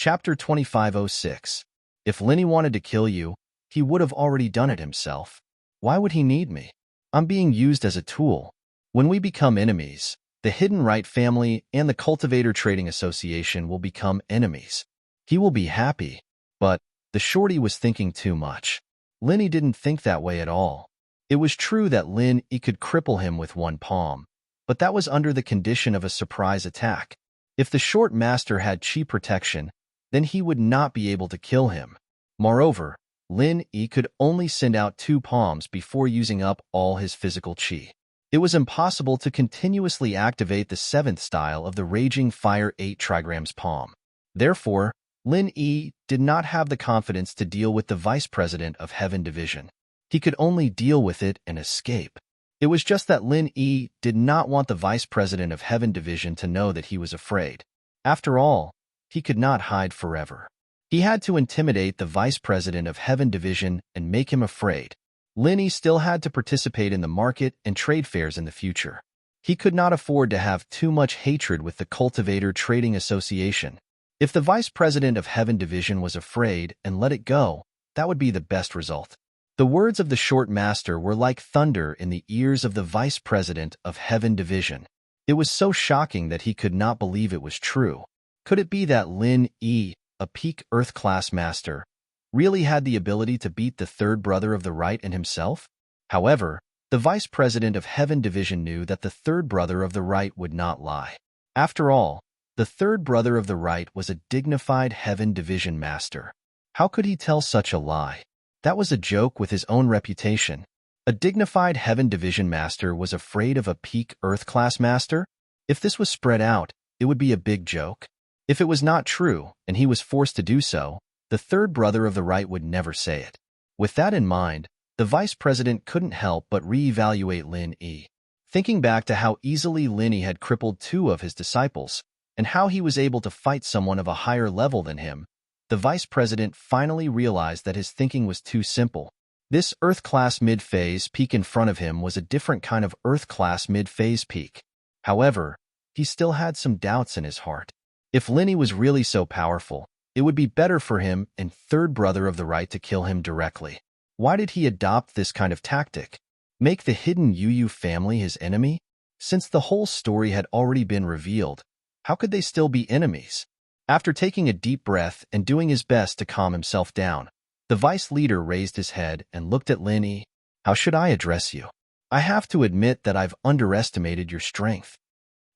Chapter 2506. If Lenny wanted to kill you, he would have already done it himself. Why would he need me? I'm being used as a tool. When we become enemies, the Hidden Right family and the Cultivator Trading Association will become enemies. He will be happy, but the shorty was thinking too much. Lenny didn't think that way at all. It was true that Lenny could cripple him with one palm, but that was under the condition of a surprise attack. If the short master had chi protection, then he would not be able to kill him. Moreover, Lenny could only send out 2 palms before using up all his physical chi. It was impossible to continuously activate the 7th style of the Raging Fire 8 trigrams palm. Therefore, Lenny did not have the confidence to deal with the Vice President of Heaven Division. He could only deal with it and escape. It was just that Lenny did not want the Vice President of Heaven Division to know that he was afraid. After all, he could not hide forever. He had to intimidate the Vice President of Heaven Division and make him afraid. Lenny still had to participate in the market and trade fairs in the future. He could not afford to have too much hatred with the Cultivator Trading Association. If the Vice President of Heaven Division was afraid and let it go, that would be the best result. The words of the short master were like thunder in the ears of the Vice President of Heaven Division. It was so shocking that he could not believe it was true. Could it be that Lenny, a peak Earth-class master, really had the ability to beat the third brother of the right and himself? However, the Vice President of Heaven Division knew that the third brother of the right would not lie. After all, the third brother of the right was a dignified Heaven Division master. How could he tell such a lie? That was a joke with his own reputation. A dignified Heaven Division master was afraid of a peak Earth-class master? If this was spread out, it would be a big joke. If it was not true, and he was forced to do so, the third brother of the right would never say it. With that in mind, the Vice President couldn't help but re-evaluate Lenny. Thinking back to how easily Lenny had crippled 2 of his disciples, and how he was able to fight someone of a higher level than him, the Vice President finally realized that his thinking was too simple. This Earth-class mid-phase peak in front of him was a different kind of Earth-class mid-phase peak. However, he still had some doubts in his heart. If Lenny was really so powerful, it would be better for him and third brother of the right to kill him directly. Why did he adopt this kind of tactic? Make the hidden Yu family his enemy? Since the whole story had already been revealed, how could they still be enemies? After taking a deep breath and doing his best to calm himself down, the vice leader raised his head and looked at Lenny. How should I address you? I have to admit that I've underestimated your strength.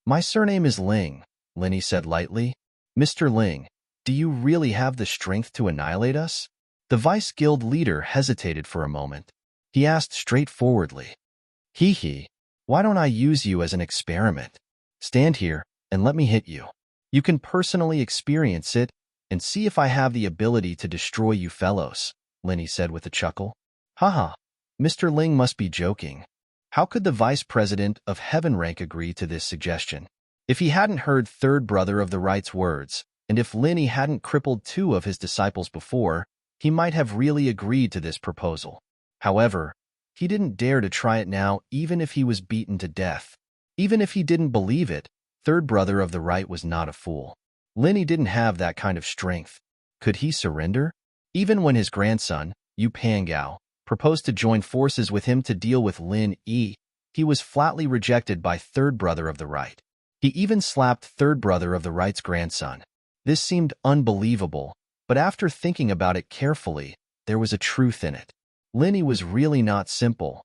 My surname is Ling, Lenny said lightly. Mr. Ling, do you really have the strength to annihilate us? The Vice Guild leader hesitated for a moment. He asked straightforwardly, why don't I use you as an experiment? Stand here and let me hit you. You can personally experience it and see if I have the ability to destroy you fellows, Lenny said with a chuckle. Haha, Mr. Ling must be joking. How could the Vice President of Heaven Rank agree to this suggestion? If he hadn't heard third brother of the right's words, and if Lenny hadn't crippled 2 of his disciples before, he might have really agreed to this proposal. However, he didn't dare to try it now even if he was beaten to death. Even if he didn't believe it, third brother of the right was not a fool. Lenny didn't have that kind of strength. Could he surrender? Even when his grandson, Yu Pangao, proposed to join forces with him to deal with Lenny, he was flatly rejected by third brother of the right. He even slapped third brother of the right's grandson. This seemed unbelievable, but after thinking about it carefully, there was a truth in it. Lenny was really not simple.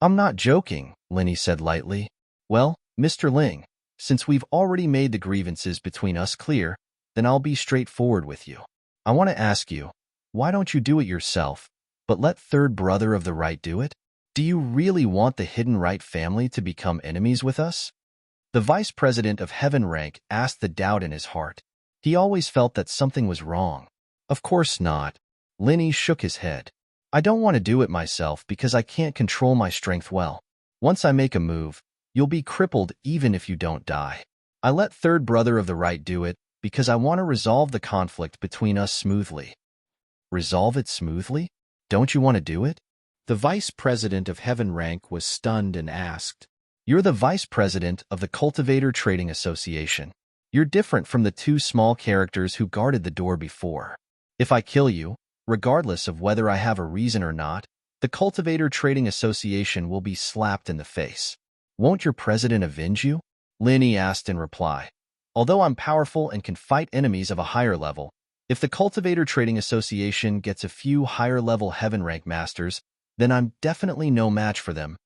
I'm not joking, Lenny said lightly. Well, Mr. Ling, since we've already made the grievances between us clear, then I'll be straightforward with you. I want to ask you, why don't you do it yourself, but let third brother of the right do it? Do you really want the Hidden Right family to become enemies with us? The Vice President of Heaven Rank asked the doubt in his heart. He always felt that something was wrong. Of course not. Lenny shook his head. I don't want to do it myself because I can't control my strength well. Once I make a move, you'll be crippled even if you don't die. I let third brother of the right do it because I want to resolve the conflict between us smoothly. Resolve it smoothly? Don't you want to do it? The Vice President of Heaven Rank was stunned and asked, You're the Vice President of the Cultivator Trading Association. You're different from the two small characters who guarded the door before. If I kill you, regardless of whether I have a reason or not, the Cultivator Trading Association will be slapped in the face. Won't your president avenge you? Linny asked in reply. Although I'm powerful and can fight enemies of a higher level, if the Cultivator Trading Association gets a few higher-level heaven rank masters, then I'm definitely no match for them.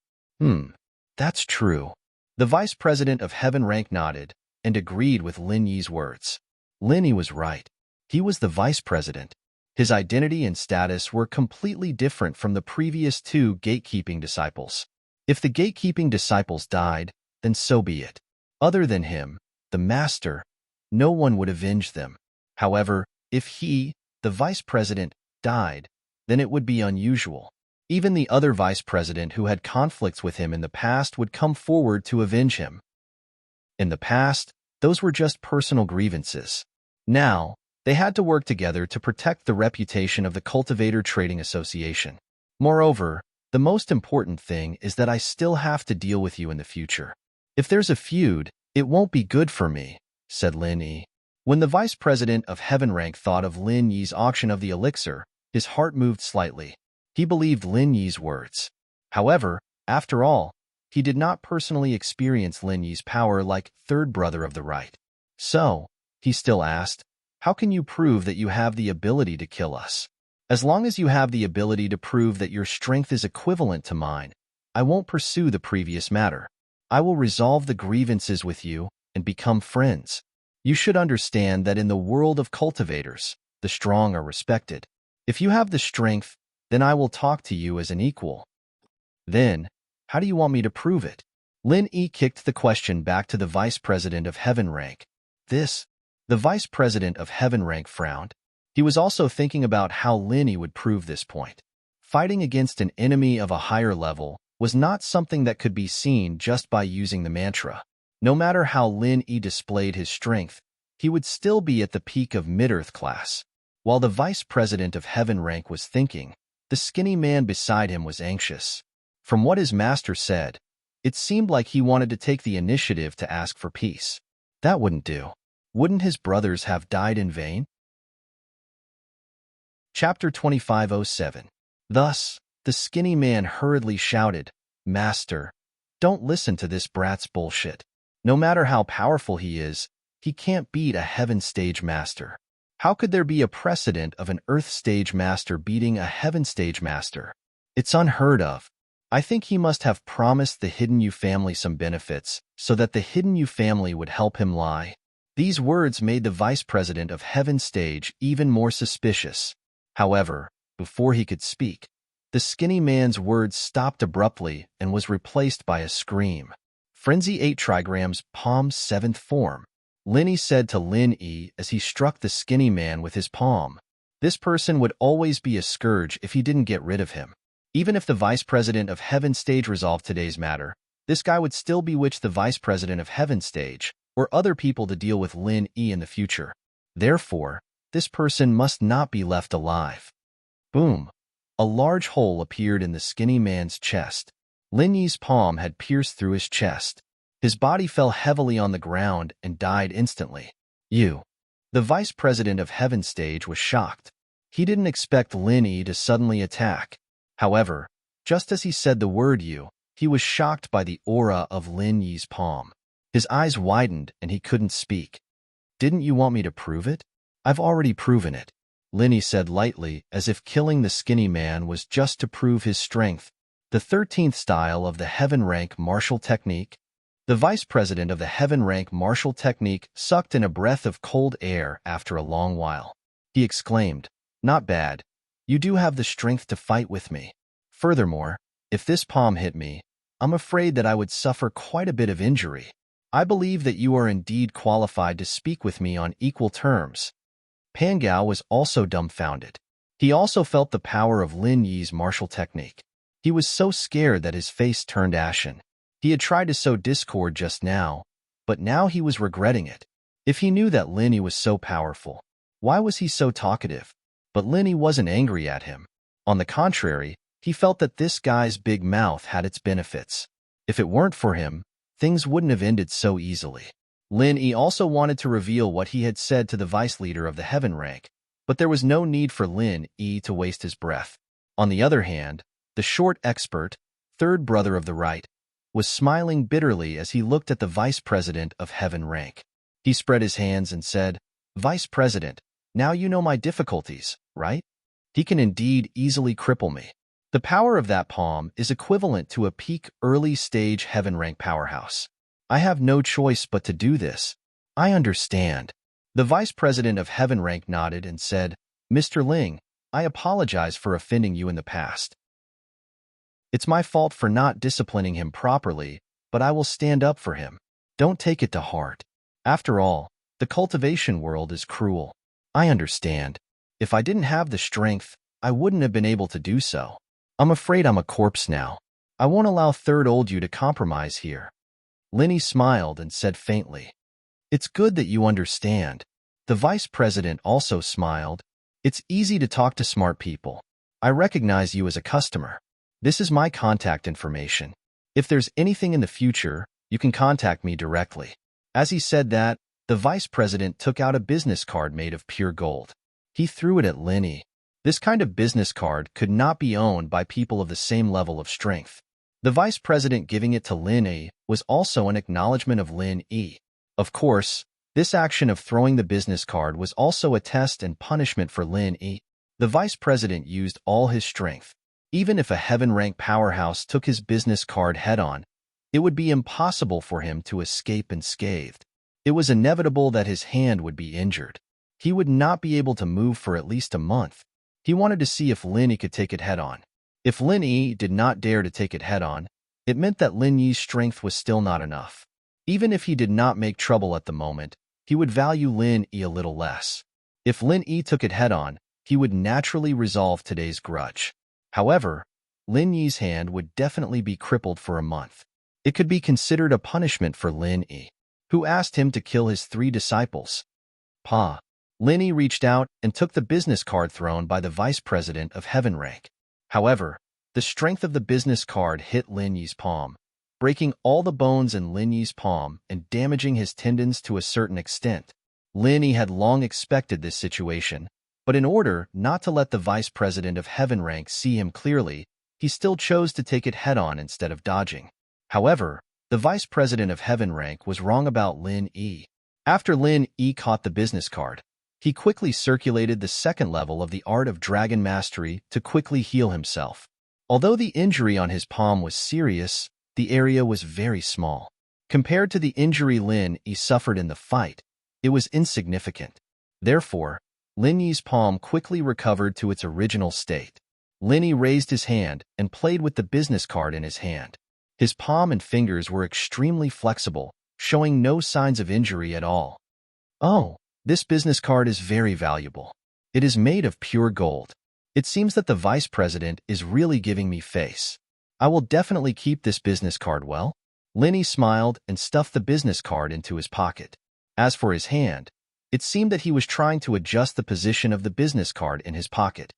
That's true. The vice president of heaven rank nodded and agreed with Lin Yi's words. Lin Yi was right. He was the vice president. His identity and status were completely different from the previous two gatekeeping disciples. If the gatekeeping disciples died, then so be it. Other than him, the master, no one would avenge them. However, if he, the vice president, died, then it would be unusual. Even the other vice president who had conflicts with him in the past would come forward to avenge him. In the past, those were just personal grievances. Now, they had to work together to protect the reputation of the Cultivator Trading Association. Moreover, the most important thing is that I still have to deal with you in the future. If there's a feud, it won't be good for me, said Lin Yi. When the vice president of heaven rank thought of Lin Yi's auction of the elixir, his heart moved slightly. He believed Lin Yi's words. However, after all, he did not personally experience Lin Yi's power like third brother of the right. So, he still asked, how can you prove that you have the ability to kill us? As long as you have the ability to prove that your strength is equivalent to mine, I won't pursue the previous matter. I will resolve the grievances with you and become friends. You should understand that in the world of cultivators, the strong are respected. If you have the strength, then I will talk to you as an equal. Then, how do you want me to prove it? Lin Yi kicked the question back to the vice president of heaven rank. The vice president of heaven rank frowned. He was also thinking about how Lin Yi would prove this point. Fighting against an enemy of a higher level was not something that could be seen just by using the mantra. No matter how Lin Yi displayed his strength, he would still be at the peak of mid-earth class. While the vice president of heaven rank was thinking, the skinny man beside him was anxious. From what his master said, it seemed like he wanted to take the initiative to ask for peace. That wouldn't do. Wouldn't his brothers have died in vain? Chapter 2507. Thus, the skinny man hurriedly shouted, Master, don't listen to this brat's bullshit. No matter how powerful he is, he can't beat a heaven stage master. How could there be a precedent of an earth stage master beating a heaven stage master? It's unheard of. I think he must have promised the Hidden You family some benefits so that the Hidden You family would help him lie. These words made the vice president of heaven stage even more suspicious. However, before he could speak, the skinny man's words stopped abruptly and was replaced by a scream. Frenzy 8 trigrams, palm 7th form. Lin Yi said to Lin Yi as he struck the skinny man with his palm. This person would always be a scourge if he didn't get rid of him. Even if the vice president of heaven stage resolved today's matter, this guy would still bewitch the vice president of heaven stage or other people to deal with Lin Yi in the future. Therefore, this person must not be left alive. Boom! A large hole appeared in the skinny man's chest. Lin Yi's palm had pierced through his chest. His body fell heavily on the ground and died instantly. You. The vice president of heaven stage was shocked. He didn't expect Lin Yi to suddenly attack. However, just as he said the word you, he was shocked by the aura of Lin Yi's palm. His eyes widened and he couldn't speak. Didn't you want me to prove it? I've already proven it. Lin Yi said lightly, as if killing the skinny man was just to prove his strength. The 13th style of the heaven rank martial technique. The vice president of the heaven rank martial technique sucked in a breath of cold air after a long while. He exclaimed, Not bad. You do have the strength to fight with me. Furthermore, if this palm hit me, I'm afraid that I would suffer quite a bit of injury. I believe that you are indeed qualified to speak with me on equal terms. Pan Gao was also dumbfounded. He also felt the power of Lin Yi's martial technique. He was so scared that his face turned ashen. He had tried to sow discord just now, but now he was regretting it. If he knew that Lin Yi was so powerful, why was he so talkative? But Lin Yi wasn't angry at him. On the contrary, he felt that this guy's big mouth had its benefits. If it weren't for him, things wouldn't have ended so easily. Lin Yi also wanted to reveal what he had said to the vice leader of the heaven rank, but there was no need for Lin Yi to waste his breath. On the other hand, the short expert, third brother of the right, was smiling bitterly as he looked at the vice president of heaven rank. He spread his hands and said, "Vice President, now you know my difficulties, right? He can indeed easily cripple me. The power of that palm is equivalent to a peak early-stage heaven rank powerhouse. I have no choice but to do this. I understand." The vice president of heaven rank nodded and said, "Mr. Ling, I apologize for offending you in the past. It's my fault for not disciplining him properly, but I will stand up for him. Don't take it to heart. After all, the cultivation world is cruel. I understand. If I didn't have the strength, I wouldn't have been able to do so. I'm afraid I'm a corpse now. I won't allow third old you to compromise here." Linny smiled and said faintly, "It's good that you understand." The vice president also smiled. "It's easy to talk to smart people. I recognize you as a customer. This is my contact information. If there's anything in the future, you can contact me directly." As he said that, the vice president took out a business card made of pure gold. He threw it at Lin Yi. This kind of business card could not be owned by people of the same level of strength. The vice president giving it to Lin Yi was also an acknowledgement of Lin Yi. Of course, this action of throwing the business card was also a test and punishment for Lin Yi. The vice president used all his strength. Even if a heaven rank powerhouse took his business card head-on, it would be impossible for him to escape unscathed. It was inevitable that his hand would be injured. He would not be able to move for at least a month. He wanted to see if Lin Yi could take it head-on. If Lin Yi did not dare to take it head-on, it meant that Lin Yi's strength was still not enough. Even if he did not make trouble at the moment, he would value Lin Yi a little less. If Lin Yi took it head-on, he would naturally resolve today's grudge. However, Lin Yi's hand would definitely be crippled for a month. It could be considered a punishment for Lin Yi, who asked him to kill his 3 disciples. Pa. Lin Yi reached out and took the business card thrown by the vice president of heaven rank. However, the strength of the business card hit Lin Yi's palm, breaking all the bones in Lin Yi's palm and damaging his tendons to a certain extent. Lin Yi had long expected this situation, but in order not to let the vice president of heaven rank see him clearly, he still chose to take it head-on instead of dodging. However, the vice president of heaven rank was wrong about Lin Yi. After Lin Yi caught the business card, he quickly circulated the second level of the art of dragon mastery to quickly heal himself. Although the injury on his palm was serious, the area was very small. Compared to the injury Lin Yi suffered in the fight, it was insignificant. Therefore, Lin Yi's palm quickly recovered to its original state. Lin Yi raised his hand and played with the business card in his hand. His palm and fingers were extremely flexible, showing no signs of injury at all. "Oh, this business card is very valuable. It is made of pure gold. It seems that the vice president is really giving me face. I will definitely keep this business card well." Lin Yi smiled and stuffed the business card into his pocket. As for his hand, it seemed that he was trying to adjust the position of the business card in his pocket.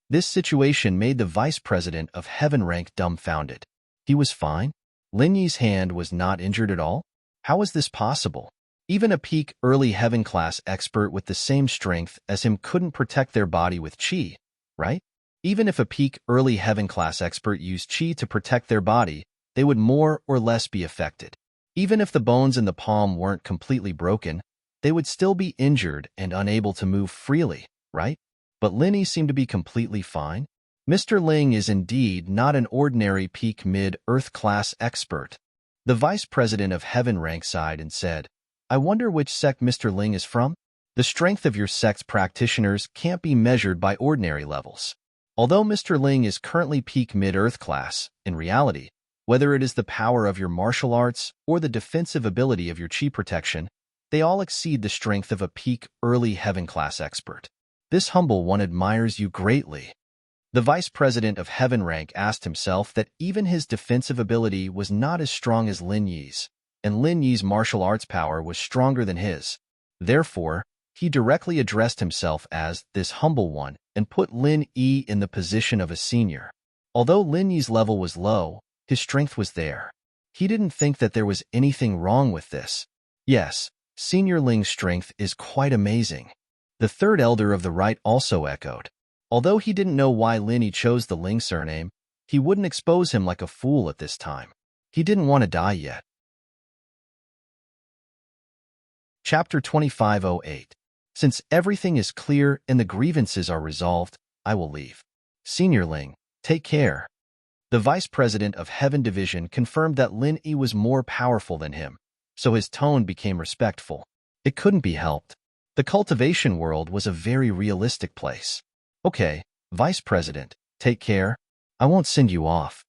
This situation made the vice president of heaven rank dumbfounded. He was fine? Lin Yi's hand was not injured at all? How was this possible? Even a peak early heaven class expert with the same strength as him couldn't protect their body with chi, right? Even if a peak early heaven class expert used chi to protect their body, they would more or less be affected. Even if the bones in the palm weren't completely broken, they would still be injured and unable to move freely, right? But Lin Yi seemed to be completely fine. Mr. Ling is indeed not an ordinary peak mid-earth class expert. The vice president of heaven rank sighed and said, "I wonder which sect Mr. Ling is from? The strength of your sect's practitioners can't be measured by ordinary levels. Although Mr. Ling is currently peak mid-earth class, in reality, whether it is the power of your martial arts or the defensive ability of your chi protection, they all exceed the strength of a peak early heaven class expert. This humble one admires you greatly." The vice president of heaven rank asked himself that even his defensive ability was not as strong as Lin Yi's, and Lin Yi's martial arts power was stronger than his. Therefore, he directly addressed himself as this humble one and put Lin Yi in the position of a senior. Although Lin Yi's level was low, his strength was there. He didn't think that there was anything wrong with this. Yes, Senior Ling's strength is quite amazing. The third elder of the right also echoed. Although he didn't know why Lin chose the Ling surname, he wouldn't expose him like a fool at this time. He didn't want to die yet. Chapter 2508. Since everything is clear and the grievances are resolved, I will leave. Senior Ling, take care. The vice president of Heaven Division confirmed that Lin Yi was more powerful than him, so his tone became respectful. It couldn't be helped. The cultivation world was a very realistic place. Okay, vice president, take care. I won't send you off.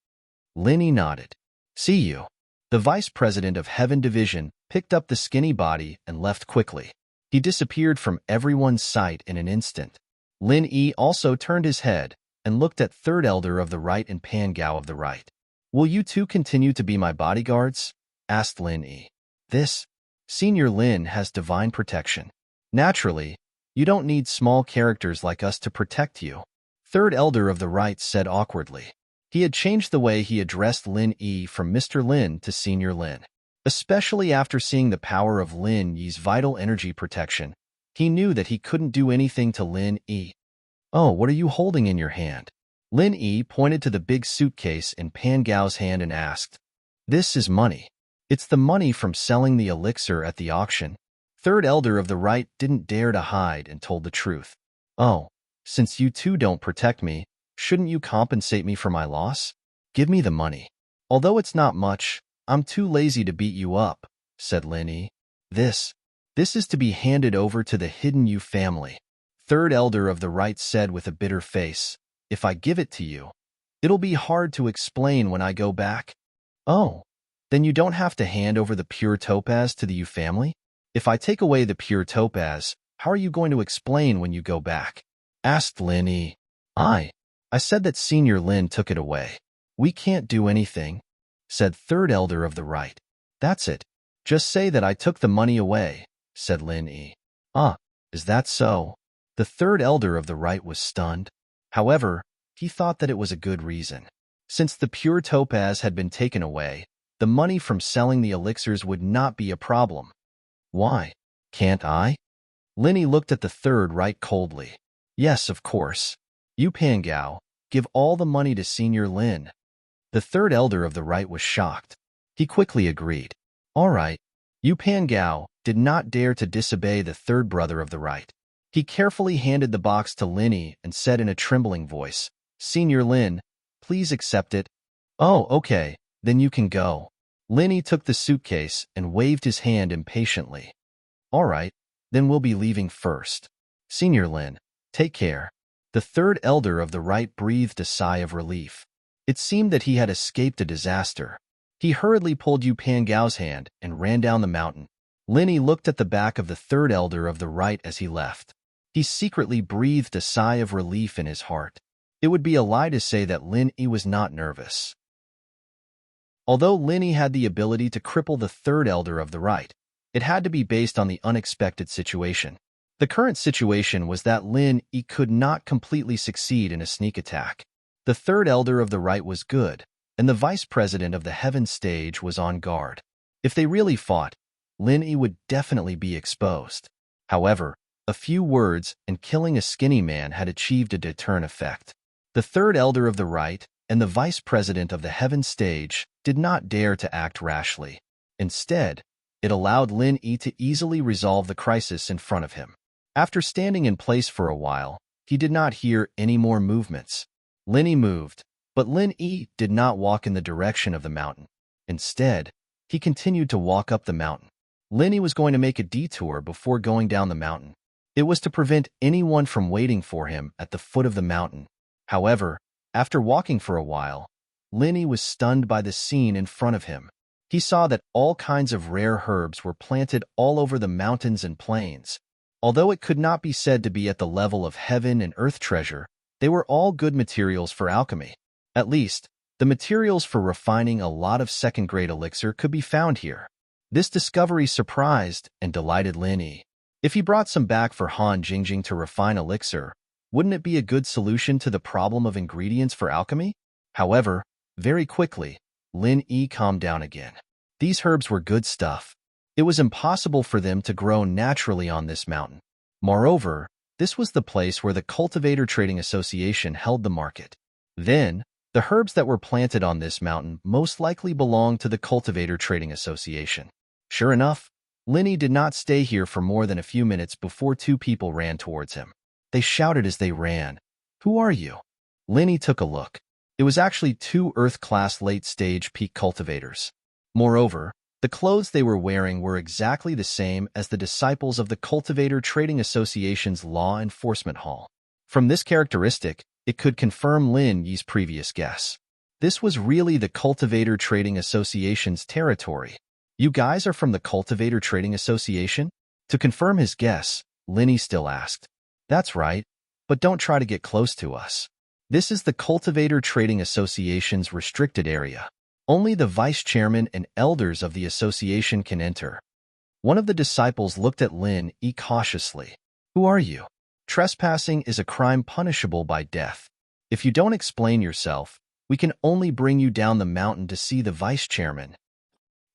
Lin Yi nodded. See you. The vice president of Heaven Division picked up the skinny body and left quickly. He disappeared from everyone's sight in an instant. Lin Yi also turned his head and looked at Third Elder of the Right and Pan Gao of the Right. Will you two continue to be my bodyguards? Asked Lin Yi. This, Senior Lin has divine protection. Naturally, you don't need small characters like us to protect you. Third Elder of the Right said awkwardly. He had changed the way he addressed Lin Yi from Mr. Lin to Senior Lin. Especially after seeing the power of Lin Yi's vital energy protection, he knew that he couldn't do anything to Lin Yi. Oh, what are you holding in your hand? Lin Yi pointed to the big suitcase in Pan Gao's hand and asked. This is money. It's the money from selling the elixir at the auction. Third Elder of the Right didn't dare to hide and told the truth. Oh, since you two don't protect me, shouldn't you compensate me for my loss? Give me the money. Although it's not much, I'm too lazy to beat you up, said Lin Yi. This is to be handed over to the Hidden You family. Third Elder of the Right said with a bitter face. If I give it to you, it'll be hard to explain when I go back. Oh, then you don't have to hand over the pure topaz to the Yu family? If I take away the pure topaz, how are you going to explain when you go back? Asked Lin Yi. I said that Senior Lin took it away. We can't do anything, said Third Elder of the Right. That's it. Just say that I took the money away, said Lin Yi. Is that so? The Third Elder of the Right was stunned. However, he thought that it was a good reason. Since the pure topaz had been taken away, the money from selling the elixirs would not be a problem. Why? Can't I? Lin Yi looked at the Third Right coldly. Yes, of course. You Pan Gao, give all the money to Senior Lin. The Third Elder of the Right was shocked. He quickly agreed. All right. Yu Pan Gao did not dare to disobey the third brother of the Right. He carefully handed the box to Lin Yi and said in a trembling voice, Senior Lin, please accept it. Oh, okay, then you can go. Lin Yi took the suitcase and waved his hand impatiently. All right, then we'll be leaving first. Senior Lin, take care. The Third Elder of the Right breathed a sigh of relief. It seemed that he had escaped a disaster. He hurriedly pulled Yu Pan Gao's hand and ran down the mountain. Lin Yi looked at the back of the Third Elder of the Right as he left. He secretly breathed a sigh of relief in his heart. It would be a lie to say that Lin Yi was not nervous. Although Lin Yi had the ability to cripple the Third Elder of the Right, it had to be based on the unexpected situation. The current situation was that Lin Yi could not completely succeed in a sneak attack. The Third Elder of the Right was good, and the Vice President of the Heaven Stage was on guard. If they really fought, Lin Yi would definitely be exposed. However, a few words and killing a skinny man had achieved a deterrent effect. The Third Elder of the Right and the Vice President of the Heaven Stage did not dare to act rashly. Instead, it allowed Lin Yi to easily resolve the crisis in front of him. After standing in place for a while, he did not hear any more movements. Lin Yi moved, but Lin Yi did not walk in the direction of the mountain. Instead, he continued to walk up the mountain. Lin Yi was going to make a detour before going down the mountain. It was to prevent anyone from waiting for him at the foot of the mountain. However, after walking for a while, Lin Yi was stunned by the scene in front of him. He saw that all kinds of rare herbs were planted all over the mountains and plains. Although it could not be said to be at the level of heaven and earth treasure, they were all good materials for alchemy. At least, the materials for refining a lot of second-grade elixir could be found here. This discovery surprised and delighted Lin Yi. If he brought some back for Han Jingjing to refine elixir, wouldn't it be a good solution to the problem of ingredients for alchemy? However, very quickly, Lin Yi calmed down again. These herbs were good stuff. It was impossible for them to grow naturally on this mountain. Moreover, this was the place where the Cultivator Trading Association held the market. Then, the herbs that were planted on this mountain most likely belonged to the Cultivator Trading Association. Sure enough, Lenny did not stay here for more than a few minutes before two people ran towards him. They shouted as they ran, "Who are you?" Lenny took a look. It was actually two Earth-class late-stage peak cultivators. Moreover, the clothes they were wearing were exactly the same as the disciples of the Cultivator Trading Association's Law Enforcement Hall. From this characteristic, it could confirm Lin Yi's previous guess. This was really the Cultivator Trading Association's territory. "You guys are from the Cultivator Trading Association?" To confirm his guess, Lin Yi still asked. "That's right, but don't try to get close to us. This is the Cultivator Trading Association's restricted area. Only the vice chairman and elders of the association can enter." One of the disciples looked at Lin Yi cautiously. "Who are you? Trespassing is a crime punishable by death. If you don't explain yourself, we can only bring you down the mountain to see the vice chairman."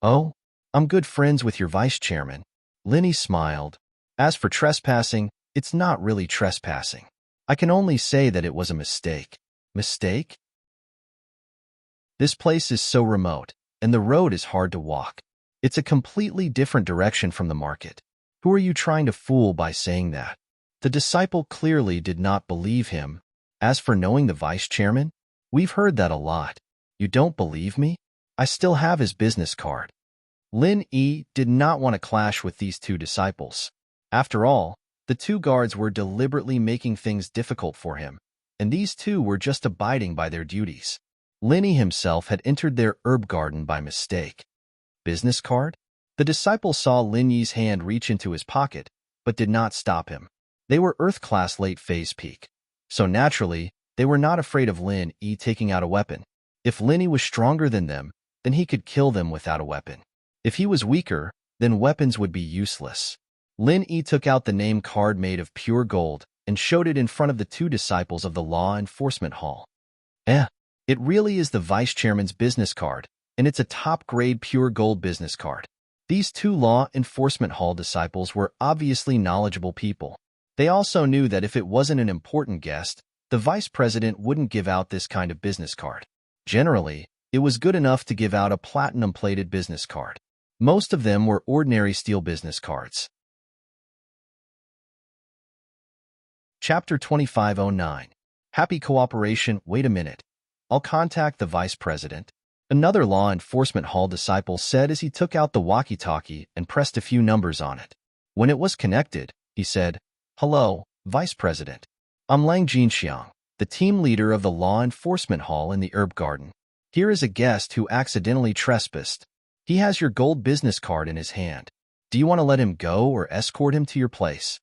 "Oh, I'm good friends with your vice chairman." Lin Yi smiled. "As for trespassing, it's not really trespassing. I can only say that it was a mistake." "Mistake?" "This place is so remote, and the road is hard to walk. It's a completely different direction from the market. Who are you trying to fool by saying that?" The disciple clearly did not believe him. "As for knowing the vice chairman, we've heard that a lot. You don't believe me? I still have his business card." Lin Yi did not want to clash with these two disciples. After all, the two guards were deliberately making things difficult for him, and these two were just abiding by their duties. Lin Yi himself had entered their herb garden by mistake. "Business card?" The disciple saw Lin Yi's hand reach into his pocket, but did not stop him. They were Earth-class late-phase peak, so naturally, they were not afraid of Lin Yi taking out a weapon. If Lin Yi was stronger than them, then he could kill them without a weapon. If he was weaker, then weapons would be useless. Lin Yi took out the name card made of pure gold and showed it in front of the two disciples of the Law Enforcement Hall. It really is the vice chairman's business card, and it's a top-grade pure gold business card." These two Law Enforcement Hall disciples were obviously knowledgeable people. They also knew that if it wasn't an important guest, the vice president wouldn't give out this kind of business card. Generally, it was good enough to give out a platinum-plated business card. Most of them were ordinary steel business cards. Chapter 2509. Happy Cooperation. "Wait a minute. I'll contact the vice president," another Law Enforcement Hall disciple said as he took out the walkie-talkie and pressed a few numbers on it. When it was connected, he said, "Hello, Vice President. I'm Lang Jinxiang, the team leader of the Law Enforcement Hall in the herb garden. Here is a guest who accidentally trespassed. He has your gold business card in his hand. Do you want to let him go or escort him to your place?"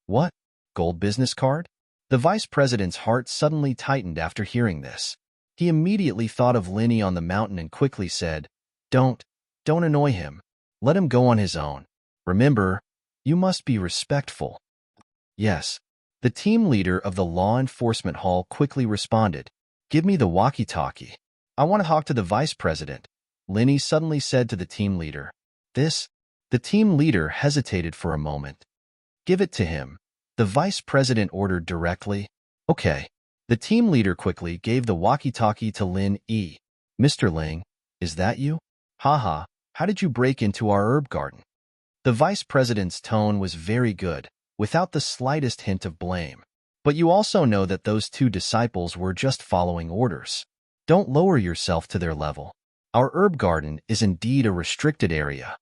"What? Gold business card?" The vice president's heart suddenly tightened after hearing this. He immediately thought of Lin Yi on the mountain and quickly said, Don't annoy him. Let him go on his own. Remember, you must be respectful." "Yes." The team leader of the Law Enforcement Hall quickly responded, "Give me the walkie-talkie. I want to talk to the vice president," Lin Yi suddenly said to the team leader. "This?" The team leader hesitated for a moment. "Give it to him," the vice president ordered directly. "Okay." The team leader quickly gave the walkie-talkie to Lin Yi. "Mr. Ling, is that you? Haha, how did you break into our herb garden?" The vice president's tone was very good, without the slightest hint of blame. "But you also know that those two disciples were just following orders. Don't lower yourself to their level. Our herb garden is indeed a restricted area."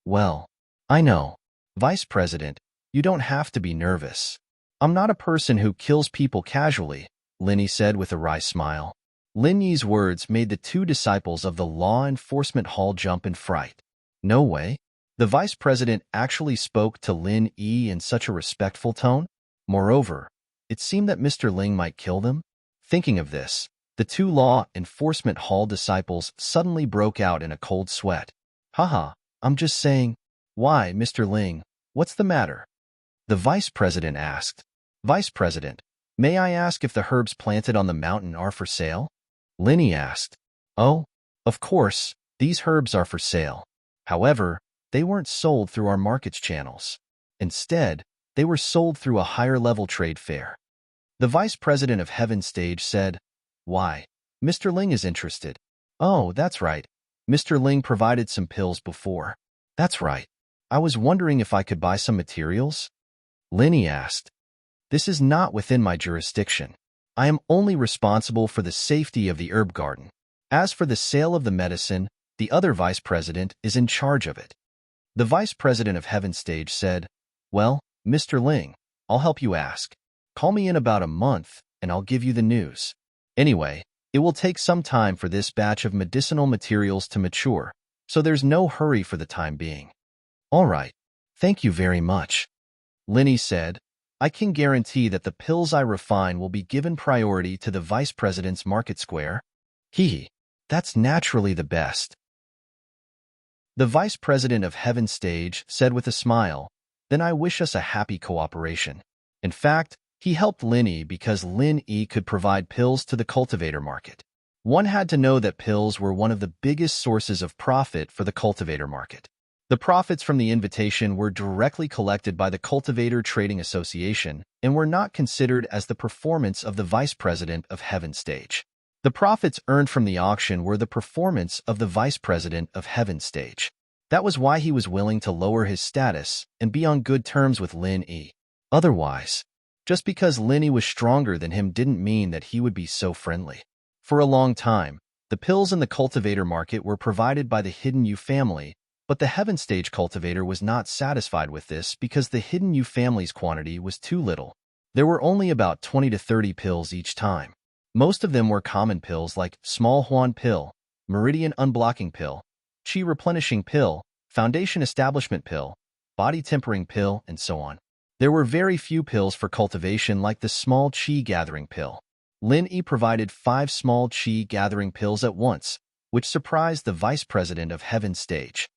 "Well, I know. Vice President, you don't have to be nervous. I'm not a person who kills people casually," Lin Yi said with a wry smile. Lin Yi's words made the two disciples of the Law Enforcement Hall jump in fright. No way. The vice president actually spoke to Lin Yi in such a respectful tone? Moreover, it seemed that Mr. Ling might kill them. Thinking of this, the two Law Enforcement Hall disciples suddenly broke out in a cold sweat. "Haha, I'm just saying." "Why, Mr. Ling, what's the matter?" the vice president asked. "Vice President, may I ask if the herbs planted on the mountain are for sale?" Lin Yi asked. "Oh, of course, these herbs are for sale. However, they weren't sold through our markets channels. Instead, they were sold through a higher-level trade fair. The vice president of Heaven Stage said, "Why? Mr. Ling is interested." "Oh, that's right. Mr. Ling provided some pills before." "That's right. I was wondering if I could buy some materials?" Linny asked. "This is not within my jurisdiction. I am only responsible for the safety of the herb garden. As for the sale of the medicine, the other vice president is in charge of it." The vice president of Heaven Stage said, "Well, Mr. Ling, I'll help you ask. Call me in about a month, and I'll give you the news. Anyway, it will take some time for this batch of medicinal materials to mature, so there's no hurry for the time being." "All right. Thank you very much," Linny said. "I can guarantee that the pills I refine will be given priority to the vice president's market square." That's naturally the best." The vice president of Heaven Stage said with a smile, "Then I wish us a happy cooperation." In fact, he helped Linny because Lin E could provide pills to the cultivator market. One had to know that pills were one of the biggest sources of profit for the cultivator market. The profits from the invitation were directly collected by the Cultivator Trading Association and were not considered as the performance of the vice president of Heaven Stage. The profits earned from the auction were the performance of the vice president of Heaven Stage. That was why he was willing to lower his status and be on good terms with Lin E. Otherwise, just because Linny was stronger than him didn't mean that he would be so friendly. For a long time, the pills in the cultivator market were provided by the Hidden U family, but the Heaven Stage cultivator was not satisfied with this because the Hidden U family's quantity was too little. There were only about 20 to 30 pills each time. Most of them were common pills like Small Huan Pill, Meridian Unblocking Pill, Qi Replenishing Pill, Foundation Establishment Pill, Body Tempering Pill, and so on. There were very few pills for cultivation like the Small Qi Gathering Pill. Lin E provided 5 small Qi Gathering Pills at once, which surprised the vice president of Heaven Stage.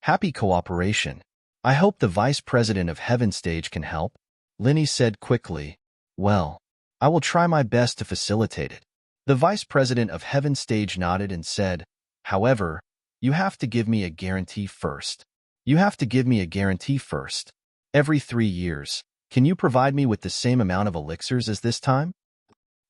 "Happy cooperation. I hope the vice president of Heaven Stage can help," Linny said quickly. "Well, I will try my best to facilitate it." The vice president of Heaven Stage nodded and said, "However, you have to give me a guarantee first. You have to give me a guarantee first. Every 3 years, can you provide me with the same amount of elixirs as this time?"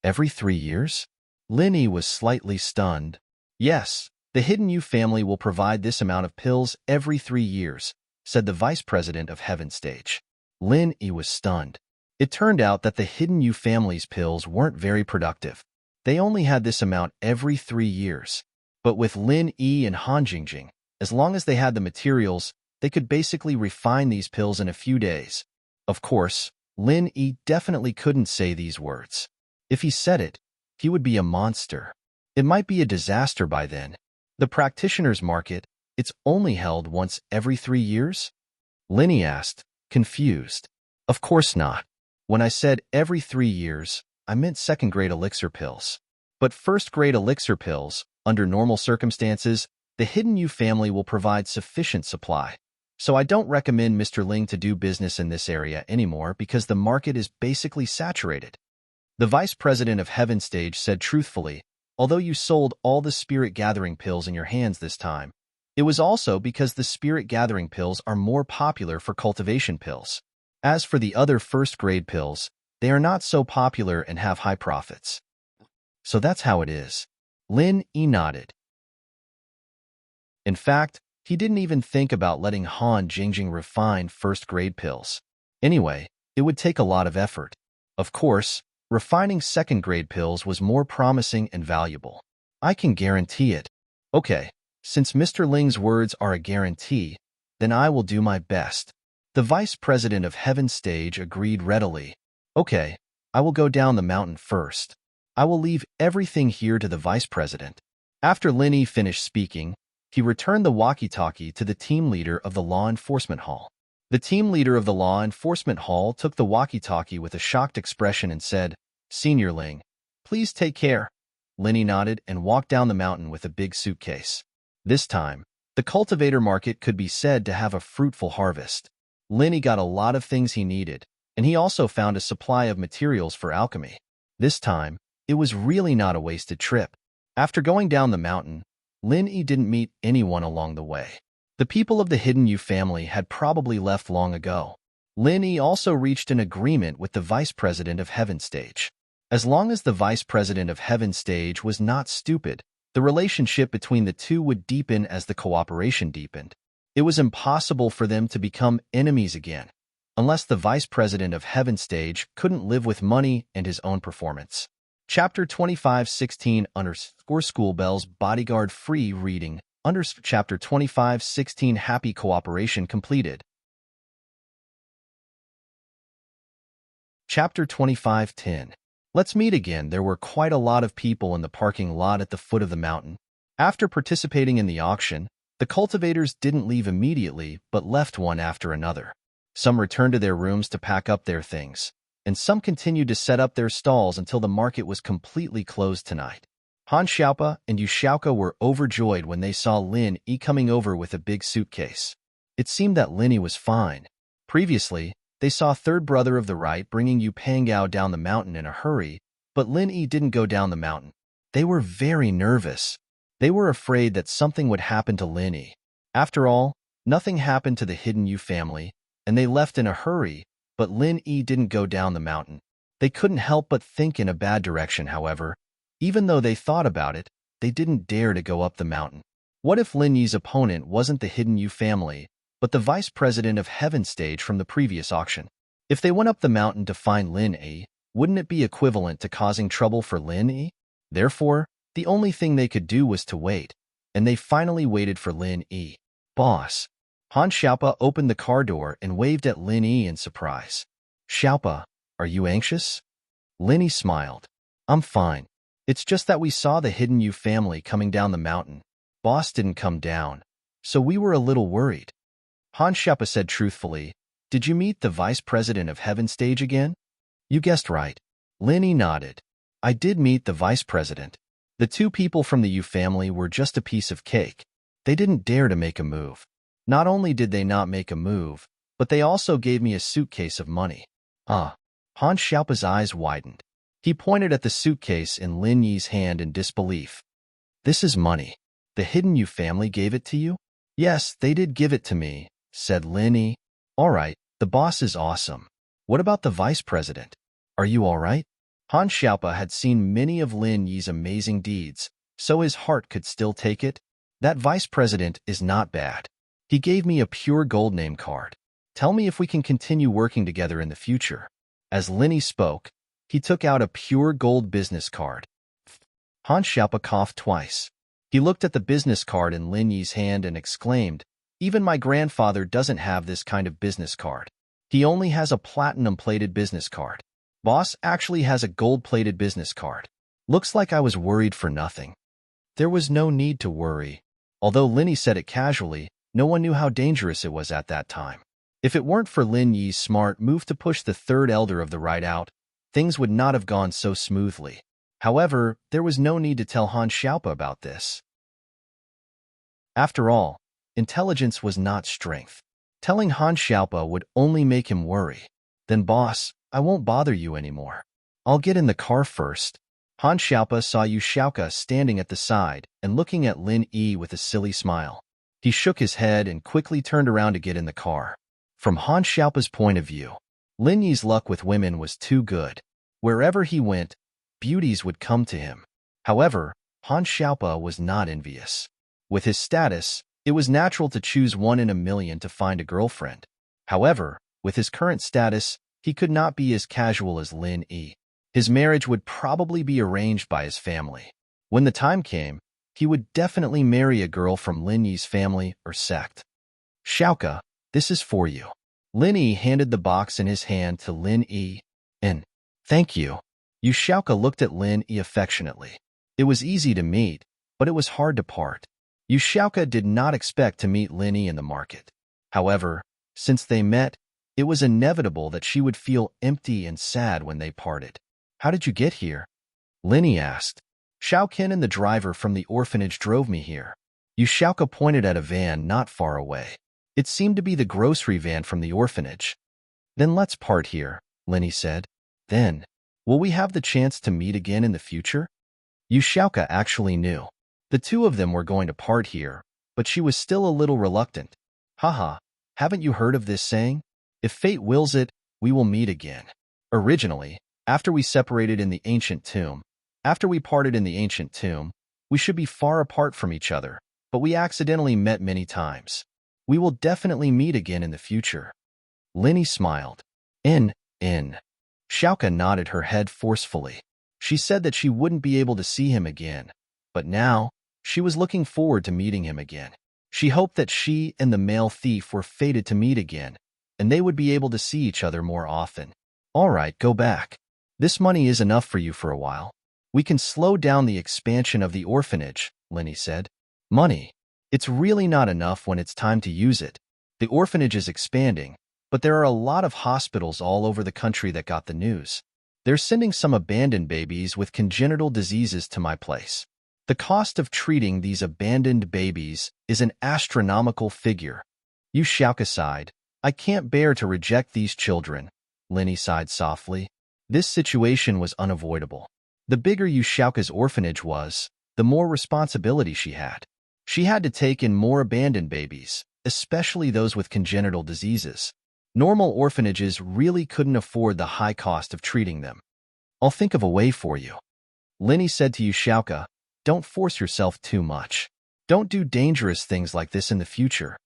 "Every 3 years?" Linny was slightly stunned. "Yes, the Hidden U family will provide this amount of pills every 3 years, said the vice president of Heaven Stage. Lin E was stunned. It turned out that the Hidden U family's pills weren't very productive. They only had this amount every 3 years. But with Lin E and Han Jingjing, as long as they had the materials, they could basically refine these pills in a few days. Of course, Lin E definitely couldn't say these words. If he said it, he would be a monster. It might be a disaster by then. The practitioner's market, it's only held once every 3 years? Linny asked, confused. Of course not. When I said every 3 years, I meant second-grade elixir pills. But first-grade elixir pills, under normal circumstances, the Hidden U family will provide sufficient supply. So I don't recommend Mr. Ling to do business in this area anymore because the market is basically saturated. The vice president of Heaven Stage said truthfully, although you sold all the spirit gathering pills in your hands this time, it was also because the spirit gathering pills are more popular for cultivation pills. As for the other first-grade pills, they are not so popular and have high profits. So that's how it is. Lin E nodded. In fact, he didn't even think about letting Han Jingjing refine first-grade pills. Anyway, it would take a lot of effort. Of course, refining second-grade pills was more promising and valuable. I can guarantee it. Okay, since Mr. Ling's words are a guarantee, then I will do my best. The vice president of Heaven Stage agreed readily. Okay, I will go down the mountain first. I will leave everything here to the vice president. After Linny finished speaking, he returned the walkie-talkie to the team leader of the law enforcement hall. The team leader of the law enforcement hall took the walkie-talkie with a shocked expression and said, "Senior Ling, please take care." Linny nodded and walked down the mountain with a big suitcase. This time, the cultivator market could be said to have a fruitful harvest. Linny got a lot of things he needed, and he also found a supply of materials for alchemy. This time, it was really not a wasted trip. After going down the mountain, Lin E didn't meet anyone along the way. The people of the Hidden You family had probably left long ago. Lin Yi also reached an agreement with the vice president of Heaven Stage. As long as the vice president of Heaven Stage was not stupid, the relationship between the two would deepen as the cooperation deepened. It was impossible for them to become enemies again, unless the vice president of Heaven Stage couldn't live with money and his own performance. Chapter 2516 School Bells Bodyguard Free Reading Chapter 2516 Happy Cooperation Completed. Chapter 2510 Let's meet again. There were quite a lot of people in the parking lot at the foot of the mountain. After participating in the auction, the cultivators didn't leave immediately but left one after another. Some returned to their rooms to pack up their things, and some continued to set up their stalls until the market was completely closed tonight. Han Xiaopa and Yu Xiaoka were overjoyed when they saw Lin Yi coming over with a big suitcase. It seemed that Lin Yi was fine. Previously, they saw third brother of the right bringing Yu Panggao down the mountain in a hurry, but Lin Yi didn't go down the mountain. They were very nervous. They were afraid that something would happen to Lin Yi. After all, nothing happened to the Hidden You family, and they left in a hurry, but Lin Yi didn't go down the mountain. They couldn't help but think in a bad direction, however. Even though they thought about it, they didn't dare to go up the mountain. What if Lin Yi's opponent wasn't the Hidden You family, but the vice president of Heaven Stage from the previous auction? If they went up the mountain to find Lin Yi, wouldn't it be equivalent to causing trouble for Lin Yi? Therefore, the only thing they could do was to wait, and they finally waited for Lin Yi. Boss. Han Xiaopa opened the car door and waved at Lin Yi in surprise. Xiaopa, are you anxious? Lin Yi smiled. I'm fine. It's just that we saw the Hidden You family coming down the mountain. Boss didn't come down, so we were a little worried. Han Xiaopa said truthfully, Did you meet the vice president of Heaven Stage again? You guessed right. Lin Yi nodded. I did meet the vice president. The two people from the Yu family were just a piece of cake. They didn't dare to make a move. Not only did they not make a move, but they also gave me a suitcase of money. Han Xiaopa's eyes widened. He pointed at the suitcase in Lin Yi's hand in disbelief. This is money. The Hidden You family gave it to you? Yes, they did give it to me, said Lin Yi. All right, the boss is awesome. What about the vice president? Are you all right? Han Xiaopa had seen many of Lin Yi's amazing deeds, so his heart could still take it. That vice president is not bad. He gave me a pure gold name card. Tell me if we can continue working together in the future. As Lin Yi spoke, he took out a pure gold business card. Han Xiaopa coughed twice. He looked at the business card in Lin Yi's hand and exclaimed, Even my grandfather doesn't have this kind of business card. He only has a platinum-plated business card. Boss actually has a gold-plated business card. Looks like I was worried for nothing. There was no need to worry. Although Lin Yi said it casually, no one knew how dangerous it was at that time. If it weren't for Lin Yi's smart move to push the third elder of the right out, things would not have gone so smoothly. However, there was no need to tell Han Xiaopa about this. After all, intelligence was not strength. Telling Han Xiaopa would only make him worry. Then boss, I won't bother you anymore. I'll get in the car first. Han Xiaopa saw Yu Xiaoka standing at the side and looking at Lin Yi with a silly smile. He shook his head and quickly turned around to get in the car. From Han Xiaopa's point of view, Lin Yi's luck with women was too good. Wherever he went, beauties would come to him. However, Han Xiaopa was not envious. With his status, it was natural to choose 1 in a million to find a girlfriend. However, with his current status, he could not be as casual as Lin Yi. His marriage would probably be arranged by his family. When the time came, he would definitely marry a girl from Lin Yi's family or sect. Xiaoka, this is for you. Lin Yi handed the box in his hand to Lin Yi, and, thank you. Yu Xiaoka looked at Lin Yi affectionately. It was easy to meet, but it was hard to part. Yu Xiaoka did not expect to meet Lin Yi in the market. However, since they met, it was inevitable that she would feel empty and sad when they parted. How did you get here? Lin Yi asked. Xiaoqin and the driver from the orphanage drove me here. Yu Xiaoka pointed at a van not far away. It seemed to be the grocery van from the orphanage. Then let's part here, Lin Yi said. Then, will we have the chance to meet again in the future? Yu Xiaoka actually knew. The two of them were going to part here, but she was still a little reluctant. Haha, haven't you heard of this saying? If fate wills it, we will meet again. Originally, after we separated in the ancient tomb, after we parted in the ancient tomb, we should be far apart from each other, but we accidentally met many times. We will definitely meet again in the future. Linny smiled. In. Xiaoka nodded her head forcefully. She said that she wouldn't be able to see him again, but now, she was looking forward to meeting him again. She hoped that she and the male thief were fated to meet again, and they would be able to see each other more often. All right, go back. This money is enough for you for a while. We can slow down the expansion of the orphanage, Linny said. Money. It's really not enough when it's time to use it. The orphanage is expanding, but there are a lot of hospitals all over the country that got the news. They're sending some abandoned babies with congenital diseases to my place. The cost of treating these abandoned babies is an astronomical figure. Yu Xiaoka sighed. I can't bear to reject these children, Linny sighed softly. This situation was unavoidable. The bigger Yu Xiaoka's orphanage was, the more responsibility she had. She had to take in more abandoned babies, especially those with congenital diseases. Normal orphanages really couldn't afford the high cost of treating them. I'll think of a way for you. Linny said to Yu Xiaoka, don't force yourself too much. Don't do dangerous things like this in the future.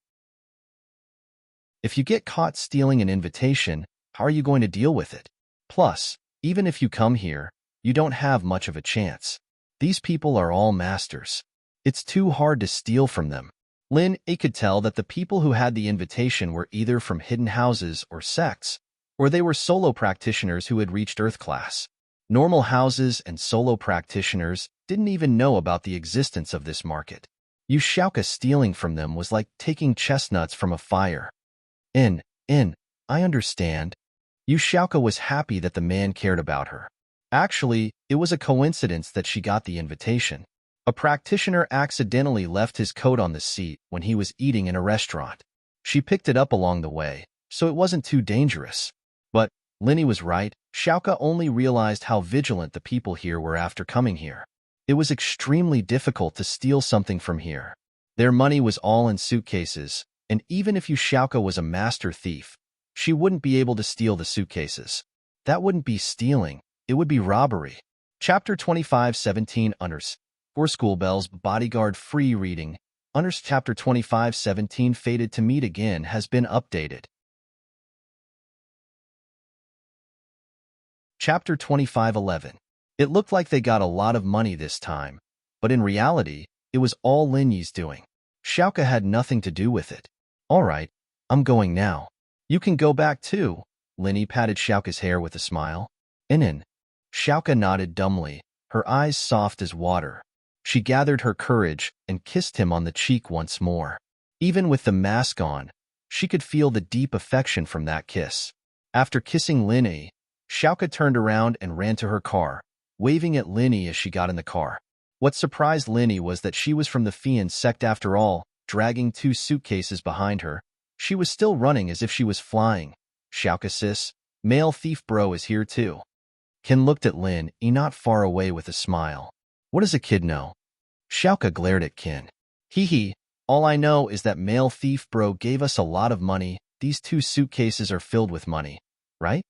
If you get caught stealing an invitation, how are you going to deal with it? Plus, even if you come here, you don't have much of a chance. These people are all masters. It's too hard to steal from them. Lin could tell that the people who had the invitation were either from hidden houses or sects, or they were solo practitioners who had reached Earth class. Normal houses and solo practitioners didn't even know about the existence of this market. Yu Xiaoka stealing from them was like taking chestnuts from a fire. I understand. Yu Xiaoka was happy that the man cared about her. Actually, it was a coincidence that she got the invitation. A practitioner accidentally left his coat on the seat when he was eating in a restaurant. She picked it up along the way, so it wasn't too dangerous. But Linny was right. Xiaoka only realized how vigilant the people here were after coming here. It was extremely difficult to steal something from here. Their money was all in suitcases, and even if Yu Xiaoka was a master thief, she wouldn't be able to steal the suitcases. That wouldn't be stealing, it would be robbery. Chapter 25:17 Unders. For School Bells Bodyguard Free Reading. Unders Chapter 25:17 Fated to Meet Again has been updated. Chapter 25:11. It looked like they got a lot of money this time, but in reality, it was all Lin Yi's doing. Xiaoka had nothing to do with it. All right, I'm going now. You can go back too. Lin Yi patted Xiaoka's hair with a smile. In. Xiaoka nodded dumbly, her eyes soft as water. She gathered her courage and kissed him on the cheek once more. Even with the mask on, she could feel the deep affection from that kiss. After kissing Lin Yi, Xiaoka turned around and ran to her car, waving at Lin Yi as she got in the car. What surprised Lin Yi was that she was from the Fian sect after all, dragging 2 suitcases behind her. She was still running as if she was flying. Xiaoka sis, male thief bro is here too. Ken looked at Lin Yi not far away with a smile. What does a kid know? Xiaoka glared at Ken. Hee, all I know is that male thief bro gave us a lot of money. These 2 suitcases are filled with money, right?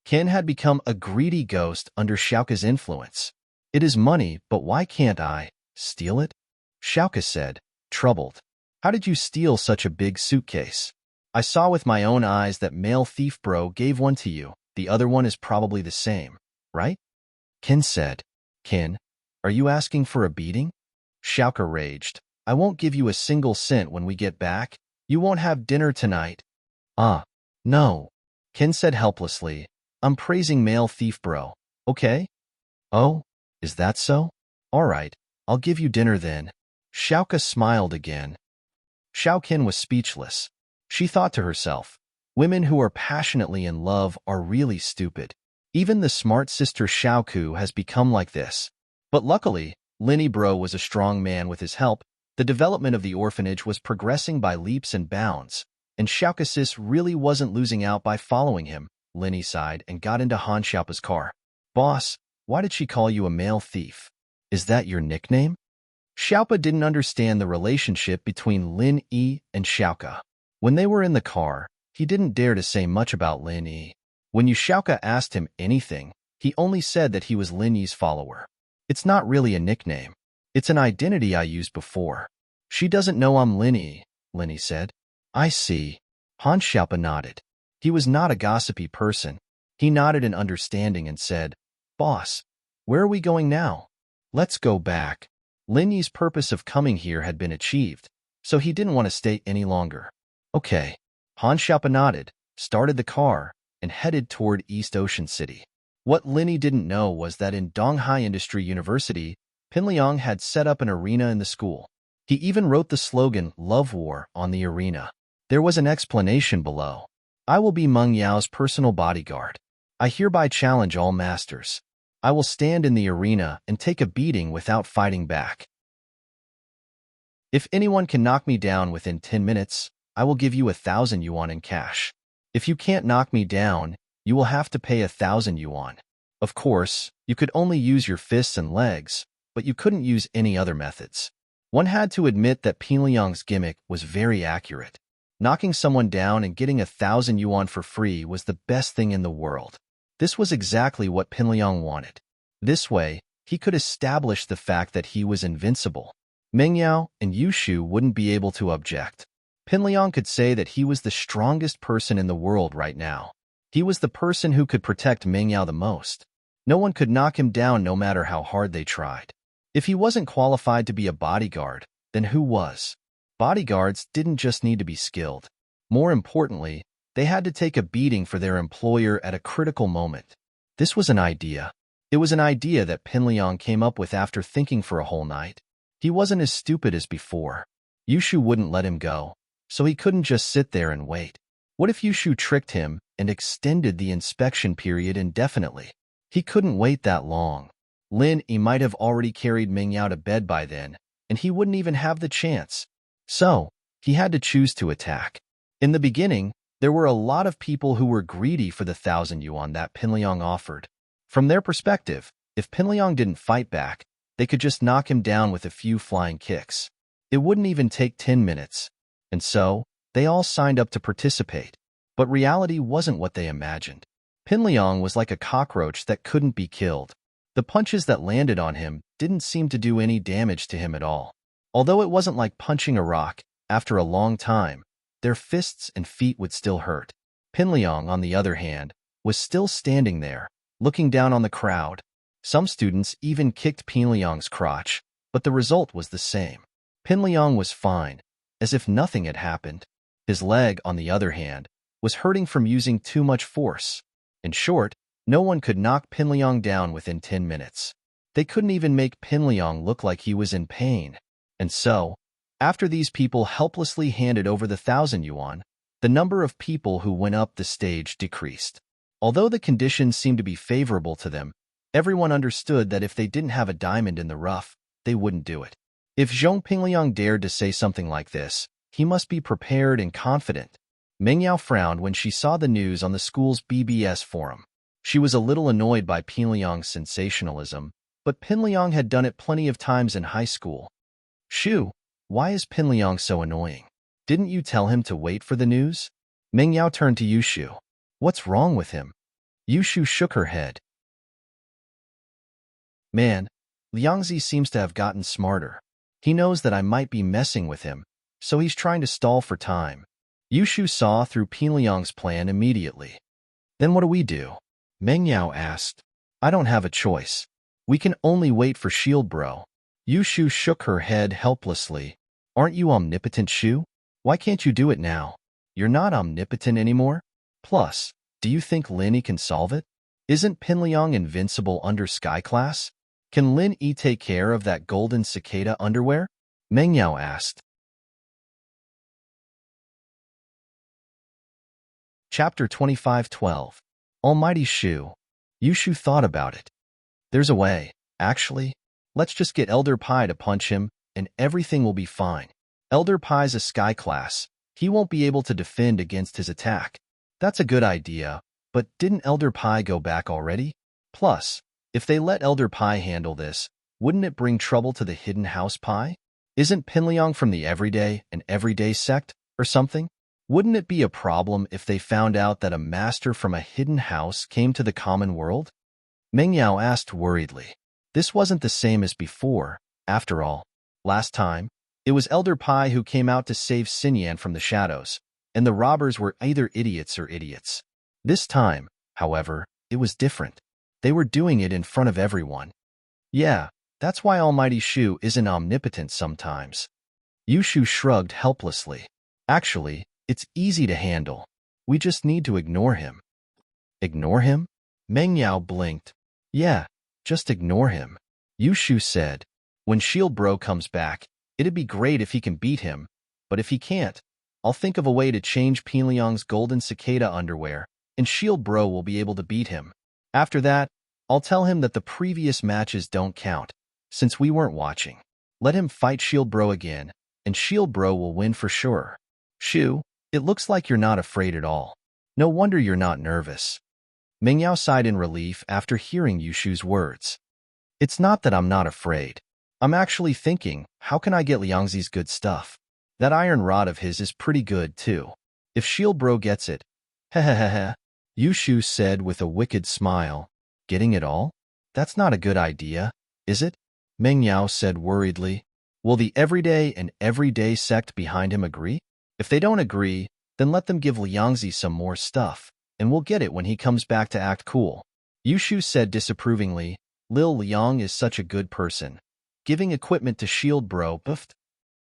Ken had become a greedy ghost under Xiaoka's influence. It is money, but why can't I steal it? Xiaoka said, troubled. How did you steal such a big suitcase? I saw with my own eyes that male thief bro gave one to you. The other one is probably the same, right? Ken said. Ken, are you asking for a beating? Xiaoka raged. I won't give you a single cent when we get back. You won't have dinner tonight. No. Ken said helplessly. I'm praising male thief bro, okay? Oh, is that so? All right, I'll give you dinner then. Xiaoka smiled again. Xiaokin was speechless. She thought to herself, women who are passionately in love are really stupid. Even the smart sister Xiaoku has become like this. But luckily, Linny Bro was a strong man with his help. The development of the orphanage was progressing by leaps and bounds, and Xiaoka sis really wasn't losing out by following him. Linny sighed and got into Han Xiaopa's car. Boss, why did she call you a male thief? Is that your nickname? Xiaopa didn't understand the relationship between Lin Yi and Xiaoka. When they were in the car, he didn't dare to say much about Lin Yi. When Xiaoka asked him anything, he only said that he was Lin Yi's follower. It's not really a nickname. It's an identity I used before. She doesn't know I'm Lin Yi, Lin Yi said. I see. Han Xiaopa nodded. He was not a gossipy person. He nodded in understanding and said, Boss, where are we going now? Let's go back. Lin Yi's purpose of coming here had been achieved, so he didn't want to stay any longer. Okay. Han Xiaopa nodded, started the car, and headed toward East Ocean City. What Lin Yi didn't know was that in Donghai Industry University, Pinliang had set up an arena in the school. He even wrote the slogan, Love War, on the arena. There was an explanation below. I will be Meng Yao's personal bodyguard. I hereby challenge all masters. I will stand in the arena and take a beating without fighting back. If anyone can knock me down within 10 minutes, I will give you 1,000 yuan in cash. If you can't knock me down, you will have to pay 1,000 yuan. Of course, you could only use your fists and legs, but you couldn't use any other methods. One had to admit that Pinliang's gimmick was very accurate. Knocking someone down and getting 1,000 yuan for free was the best thing in the world. This was exactly what Pinliang wanted. This way, he could establish the fact that he was invincible. Meng Yao and Yushu wouldn't be able to object. Pinliang could say that he was the strongest person in the world right now. He was the person who could protect Meng Yao the most. No one could knock him down no matter how hard they tried. If he wasn't qualified to be a bodyguard, then who was? Bodyguards didn't just need to be skilled. More importantly, they had to take a beating for their employer at a critical moment. This was an idea. It was an idea that Pinliang came up with after thinking for a whole night. He wasn't as stupid as before. Yushu wouldn't let him go, so he couldn't just sit there and wait. What if Yushu tricked him and extended the inspection period indefinitely? He couldn't wait that long. Lin Yi might have already carried Meng Yao to bed by then, and he wouldn't even have the chance. So, he had to choose to attack. In the beginning, there were a lot of people who were greedy for the 1,000 yuan that Pinliang offered. From their perspective, if Pinliang didn't fight back, they could just knock him down with a few flying kicks. It wouldn't even take 10 minutes. And so, they all signed up to participate. But reality wasn't what they imagined. Pinliang was like a cockroach that couldn't be killed. The punches that landed on him didn't seem to do any damage to him at all. Although it wasn't like punching a rock, after a long time, their fists and feet would still hurt. Pinliang, on the other hand, was still standing there, looking down on the crowd. Some students even kicked Pinliang's crotch, but the result was the same. Pinliang was fine, as if nothing had happened. His leg, on the other hand, was hurting from using too much force. In short, no one could knock Pinliang down within 10 minutes. They couldn't even make Pinliang look like he was in pain. And so, after these people helplessly handed over the 1,000 yuan, the number of people who went up the stage decreased. Although the conditions seemed to be favorable to them, everyone understood that if they didn't have a diamond in the rough, they wouldn't do it. If Zhong Pinliang dared to say something like this, he must be prepared and confident. Meng Yao frowned when she saw the news on the school's BBS forum. She was a little annoyed by Pinliang's sensationalism, but Pinliang had done it plenty of times in high school. Shu, why is Pinliang so annoying? Didn't you tell him to wait for the news? Meng Yao turned to Yushu. What's wrong with him? Yushu shook her head. Man, Liangzi seems to have gotten smarter. He knows that I might be messing with him, so he's trying to stall for time. Yushu saw through Pinliang's plan immediately. Then what do we do? Meng Yao asked. I don't have a choice. We can only wait for Shield Bro. Yushu shook her head helplessly. Aren't you omnipotent, Shu? Why can't you do it now? You're not omnipotent anymore? Plus, do you think Lin Yi can solve it? Isn't Pinliang invincible under Sky Class? Can Lin Yi take care of that golden cicada underwear? Meng Yao asked. Chapter 25:12. Almighty Shu. Yushu thought about it. There's a way, actually. Let's just get Elder Pai to punch him, and everything will be fine. Elder Pai's a Sky Class. He won't be able to defend against his attack. That's a good idea, but didn't Elder Pai go back already? Plus, if they let Elder Pai handle this, Wouldn't it bring trouble to the hidden house pie? Isn't Pinliang from the everyday and everyday sect or something? Wouldn't it be a problem if they found out that a master from a hidden house came to the common world? Meng Yao asked worriedly. This wasn't the same as before. After all, last time, it was Elder Pai who came out to save Xinyan from the shadows, and the robbers were either idiots or idiots. This time, however, it was different. They were doing it in front of everyone. Yeah, that's why Almighty Shu isn't omnipotent sometimes. Yushu shrugged helplessly. Actually, it's easy to handle. We just need to ignore him. Ignore him? Meng Yao blinked. Yeah, just ignore him. Yushu said. When Shield Bro comes back, it'd be great if he can beat him, but if he can't, I'll think of a way to change Pinliang's golden cicada underwear, and Shield Bro will be able to beat him. After that, I'll tell him that the previous matches don't count, since we weren't watching. Let him fight Shield Bro again, and Shield Bro will win for sure. Shu, it looks like you're not afraid at all. No wonder you're not nervous. Meng Yao sighed in relief after hearing Yushu's words. It's not that I'm not afraid. I'm actually thinking, how can I get Liangzi's good stuff? That iron rod of his is pretty good, too. If Shield Bro gets it, hehehehe, Yushu said with a wicked smile. Getting it all? That's not a good idea, is it? Meng Yao said worriedly. Will the everyday and everyday sect behind him agree? If they don't agree, then let them give Liangzi some more stuff, and we'll get it when he comes back to act cool. Yushu said disapprovingly, Lil Liang is such a good person. Giving equipment to Shield Bro, buffed.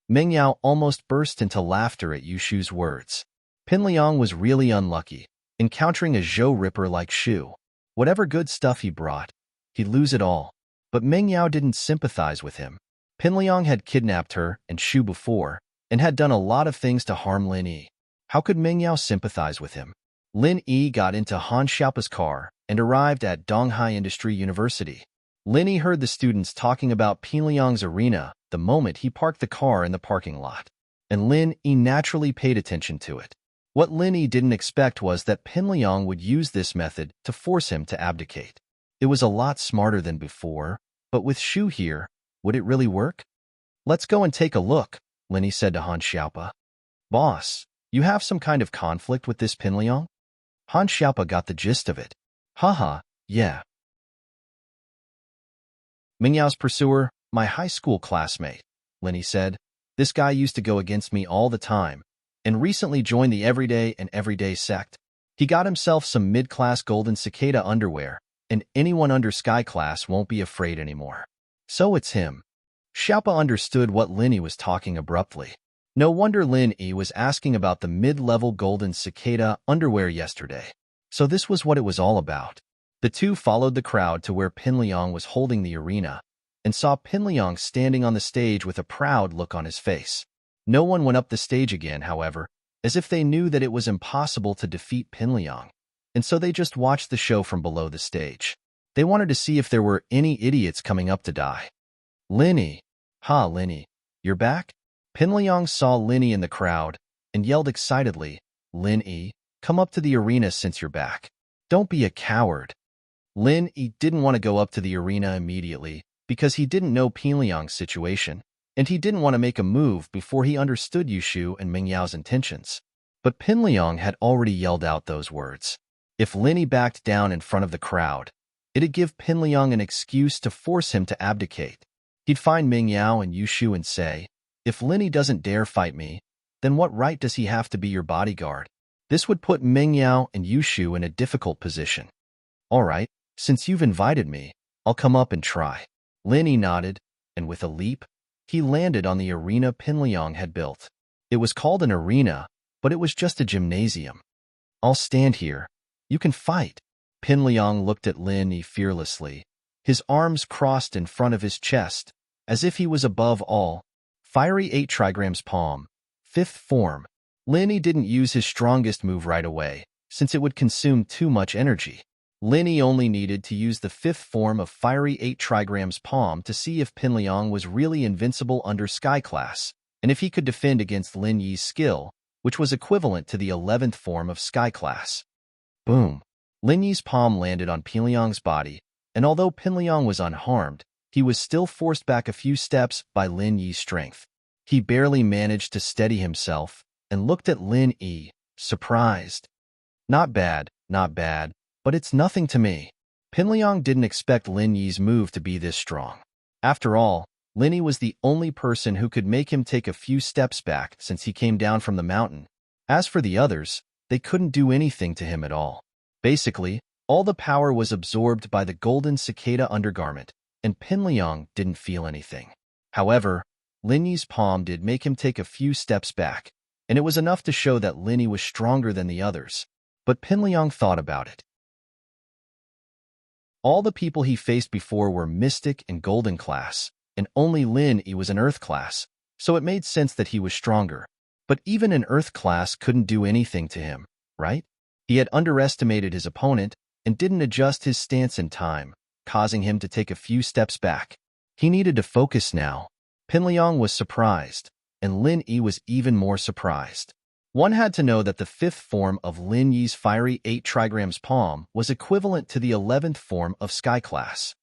Meng Yao almost burst into laughter at Yushu's words. Pinliang was really unlucky, encountering a Zhou Ripper like Shu. Whatever good stuff he brought, he'd lose it all. But Meng Yao didn't sympathize with him. Pinliang had kidnapped her and Shu before, and had done a lot of things to harm Lin Yi. How could Meng Yao sympathize with him? Lin Yi got into Han Xiaopa's car and arrived at Donghai Industry University. Lin Yi heard the students talking about Pinliang's arena the moment he parked the car in the parking lot, and Lin Yi naturally paid attention to it. What Lin Yi didn't expect was that Pinliang would use this method to force him to abdicate. It was a lot smarter than before, but with Shu here, would it really work? Let's go and take a look, Lin Yi said to Han Xiaopa. Boss, you have some kind of conflict with this Pinliang? Han Xiaopa got the gist of it. Haha, yeah. Meng Yao's pursuer, my high school classmate, Lin Yi said. This guy used to go against me all the time, and recently joined the everyday and everyday sect. He got himself some mid-class golden cicada underwear, and anyone under sky class won't be afraid anymore. So it's him. Xiaopa understood what Lin Yi was talking abruptly. No wonder Lin Yi was asking about the mid-level golden cicada underwear yesterday. So this was what it was all about. The two followed the crowd to where Pinliang was holding the arena, and saw Pinliang standing on the stage with a proud look on his face. No one went up the stage again, however, as if they knew that it was impossible to defeat Pinliang, and so they just watched the show from below the stage. They wanted to see if there were any idiots coming up to die. Lin Yi. Ha, Lin Yi. You're back? Pinliang saw Lin Yi in the crowd, and yelled excitedly, Lin Yi, come up to the arena since you're back. Don't be a coward. Lin Yi didn't want to go up to the arena immediately, because he didn't know Pinliang's situation, and he didn't want to make a move before he understood Yushu and Meng Yao's intentions. But Pinliang had already yelled out those words. If Lin Yi backed down in front of the crowd, it'd give Pinliang an excuse to force him to abdicate. He'd find Meng Yao and Yushu and say, if Lin Yi doesn't dare fight me, then what right does he have to be your bodyguard? This would put Meng Yao and Yushu in a difficult position. All right, since you've invited me, I'll come up and try. Lin Yi nodded, and with a leap, he landed on the arena Pinliang had built. It was called an arena, but it was just a gymnasium. I'll stand here. You can fight. Pinliang looked at Lin Yi fearlessly, his arms crossed in front of his chest, as if he was above all. Fiery 8 trigrams palm. 5th form. Lin Yi didn't use his strongest move right away, since it would consume too much energy. Lin Yi only needed to use the 5th form of Fiery 8 trigrams palm to see if Pinliang was really invincible under Sky Class, and if he could defend against Lin Yi's skill, which was equivalent to the 11th form of Sky Class. Boom! Lin Yi's palm landed on Pinliang's body, and although Pinliang was unharmed, he was still forced back a few steps by Lin Yi's strength. He barely managed to steady himself and looked at Lin Yi, surprised. Not bad, but it's nothing to me. Pinliang didn't expect Lin Yi's move to be this strong. After all, Lin Yi was the only person who could make him take a few steps back since he came down from the mountain. As for the others, they couldn't do anything to him at all. Basically, all the power was absorbed by the golden cicada undergarment, and Pinliang didn't feel anything. However, Lin Yi's palm did make him take a few steps back, and it was enough to show that Lin Yi was stronger than the others. But Pinliang thought about it. All the people he faced before were mystic and golden class, and only Lin Yi was an earth class, so it made sense that he was stronger. But even an earth class couldn't do anything to him, right? He had underestimated his opponent and didn't adjust his stance in time, causing him to take a few steps back. He needed to focus now. Pinliang was surprised, and Lin Yi was even more surprised. One had to know that the 5th form of Lin Yi's fiery 8 trigrams palm was equivalent to the 11th form of Sky class.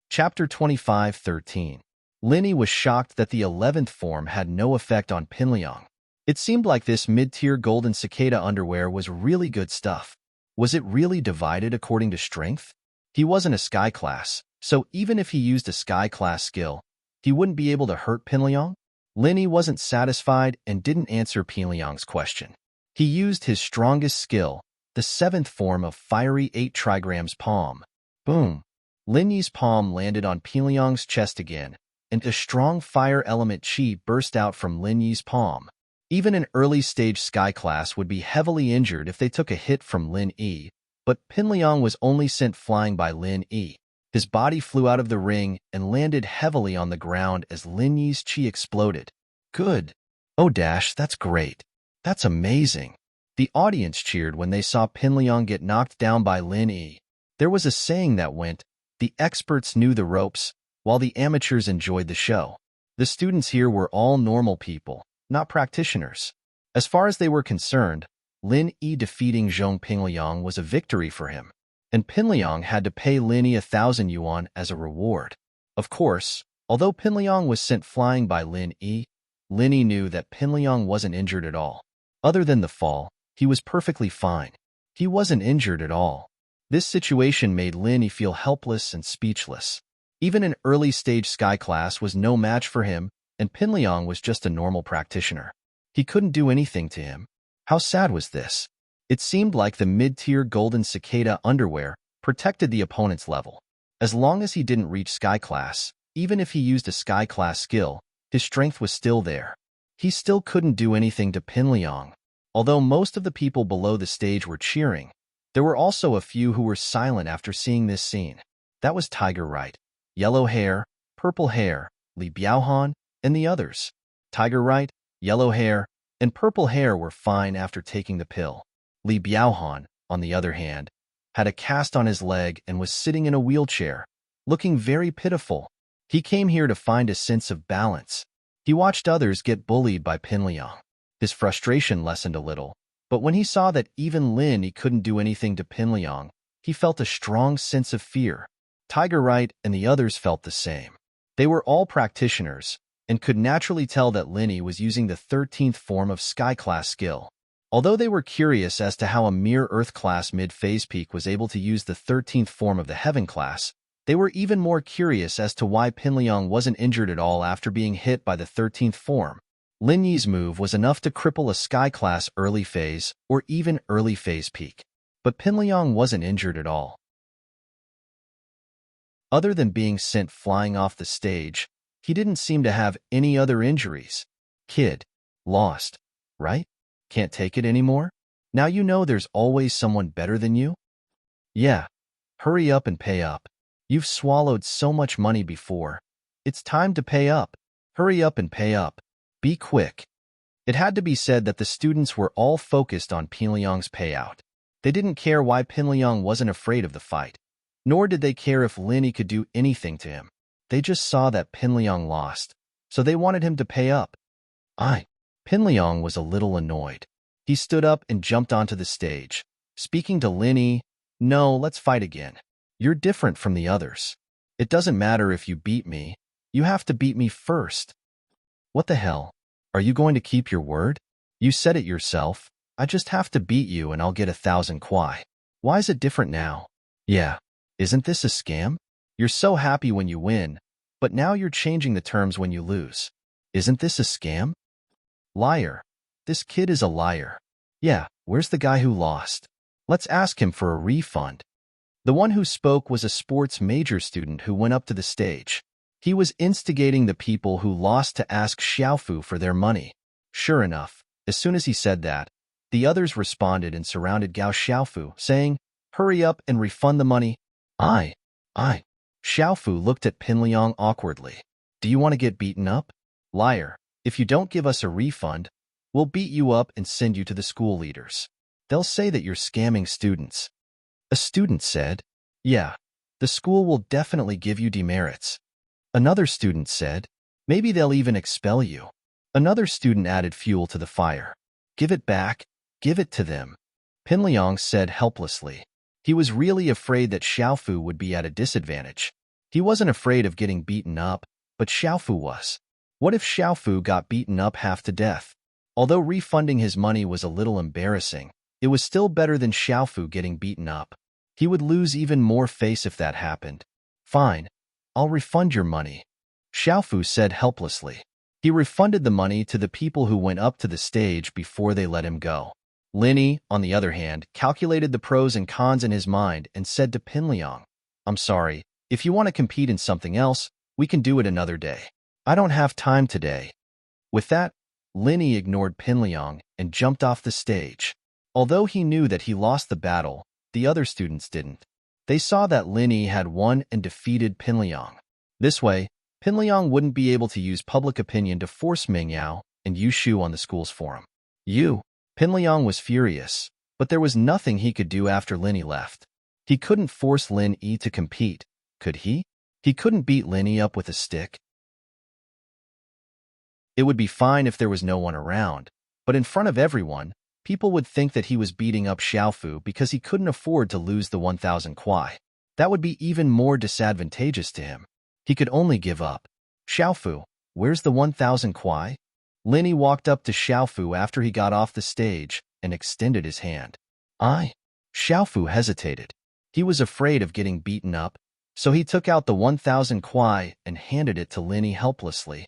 Chapter 25:13. Lin Yi was shocked that the 11th form had no effect on Pinliang. It seemed like this mid-tier golden cicada underwear was really good stuff. Was it really divided according to strength? He wasn't a Sky class, so even if he used a Sky class skill, he wouldn't be able to hurt Pinliang? Lin Yi wasn't satisfied and didn't answer Pinliang's question. He used his strongest skill, the 7th form of fiery 8 trigrams palm. Boom! Lin Yi's palm landed on Pinliang's chest again, and a strong fire element chi burst out from Lin Yi's palm. Even an early-stage Sky class would be heavily injured if they took a hit from Lin Yi, but Pinliang was only sent flying by Lin Yi. His body flew out of the ring and landed heavily on the ground as Lin Yi's chi exploded. Good. Oh that's great. That's amazing. The audience cheered when they saw Pinliang get knocked down by Lin Yi. There was a saying that went, the experts knew the ropes, while the amateurs enjoyed the show. The students here were all normal people, not practitioners. As far as they were concerned, Lin Yi defeating Zhong Pinliang was a victory for him, and Pinliang had to pay Lin Yi 1,000 yuan as a reward. Of course, although Pinliang was sent flying by Lin Yi knew that Pinliang wasn't injured at all. Other than the fall, he was perfectly fine. He wasn't injured at all. This situation made Lin Yi feel helpless and speechless. Even an early-stage Sky class was no match for him, and Pinliang was just a normal practitioner. He couldn't do anything to him. How sad was this? It seemed like the mid-tier golden cicada underwear protected the opponent's level. As long as he didn't reach Sky class, even if he used a Sky class skill, his strength was still there. He still couldn't do anything to Pinliang. Although most of the people below the stage were cheering, there were also a few who were silent after seeing this scene. That was Tiger Right, Yellow Hair, Purple Hair, Li Biaohan, and the others. Tiger Right, Yellow Hair, and Purple Hair were fine after taking the pill. Li Biaohan, on the other hand, had a cast on his leg and was sitting in a wheelchair, looking very pitiful. He came here to find a sense of balance. He watched others get bullied by Pinliang. His frustration lessened a little, but when he saw that even Lin Yi couldn't do anything to Pinliang, he felt a strong sense of fear. Tiger Right and the others felt the same. They were all practitioners, and could naturally tell that Lin Yi was using the 13th form of Sky class skill. Although they were curious as to how a mere Earth class mid-phase peak was able to use the 13th form of the Heaven class, they were even more curious as to why Pinliang wasn't injured at all after being hit by the 13th form. Lin Yi's move was enough to cripple a Sky class early phase or even early phase peak. But Pinliang wasn't injured at all. Other than being sent flying off the stage, he didn't seem to have any other injuries. Kid. Lost. Right? Can't take it anymore? Now you know there's always someone better than you? Yeah. Hurry up and pay up. You've swallowed so much money before. It's time to pay up. Hurry up and pay up. Be quick. It had to be said that the students were all focused on Pinliang's payout. They didn't care why Pinliang wasn't afraid of the fight, nor did they care if Lin Yi could do anything to him. They just saw that Pinliang lost, so they wanted him to pay up. Pinliang was a little annoyed. He stood up and jumped onto the stage, speaking to Lin Yi. No, let's fight again. You're different from the others. It doesn't matter if you beat me. You have to beat me first. What the hell? Are you going to keep your word? You said it yourself. I just have to beat you and I'll get 1,000 kwai. Why is it different now? Yeah. Isn't this a scam? You're so happy when you win, but now you're changing the terms when you lose. Isn't this a scam? Liar. This kid is a liar. Yeah, where's the guy who lost? Let's ask him for a refund. The one who spoke was a sports major student who went up to the stage. He was instigating the people who lost to ask Xiaofu for their money. Sure enough, as soon as he said that, the others responded and surrounded Gao Xiaofu, saying, "Hurry up and refund the money." I. Xiaofu looked at Pinliang awkwardly. Do you want to get beaten up? Liar. If you don't give us a refund, we'll beat you up and send you to the school leaders. They'll say that you're scamming students. A student said, yeah, the school will definitely give you demerits. Another student said, maybe they'll even expel you. Another student added fuel to the fire. Give it back. Give it to them. Pinliang said helplessly. He was really afraid that Xiaofu would be at a disadvantage. He wasn't afraid of getting beaten up, but Xiaofu was. What if Xiaofu got beaten up half to death? Although refunding his money was a little embarrassing, it was still better than Xiaofu getting beaten up. He would lose even more face if that happened. Fine, I'll refund your money, Xiaofu said helplessly. He refunded the money to the people who went up to the stage before they let him go. Linny, on the other hand, calculated the pros and cons in his mind and said to Pinliang, I'm sorry, if you want to compete in something else, we can do it another day. I don't have time today. With that, Linny ignored Pinliang and jumped off the stage. Although he knew that he lost the battle, the other students didn't. They saw that Linny had won and defeated Pinliang. This way, Pinliang wouldn't be able to use public opinion to force Mingyao and Yushu on the school's forum. Pinliang was furious, but there was nothing he could do after Linny left. He couldn't force Lin Yi to compete, could he? He couldn't beat Linny up with a stick. It would be fine if there was no one around, but in front of everyone, people would think that he was beating up Xiaofu because he couldn't afford to lose the 1,000 kwai. That would be even more disadvantageous to him. He could only give up. Xiaofu, where's the 1,000 kwai? Linny walked up to Xiaofu after he got off the stage and extended his hand. Xiaofu hesitated. He was afraid of getting beaten up, so he took out the 1,000 kwai and handed it to Linny helplessly.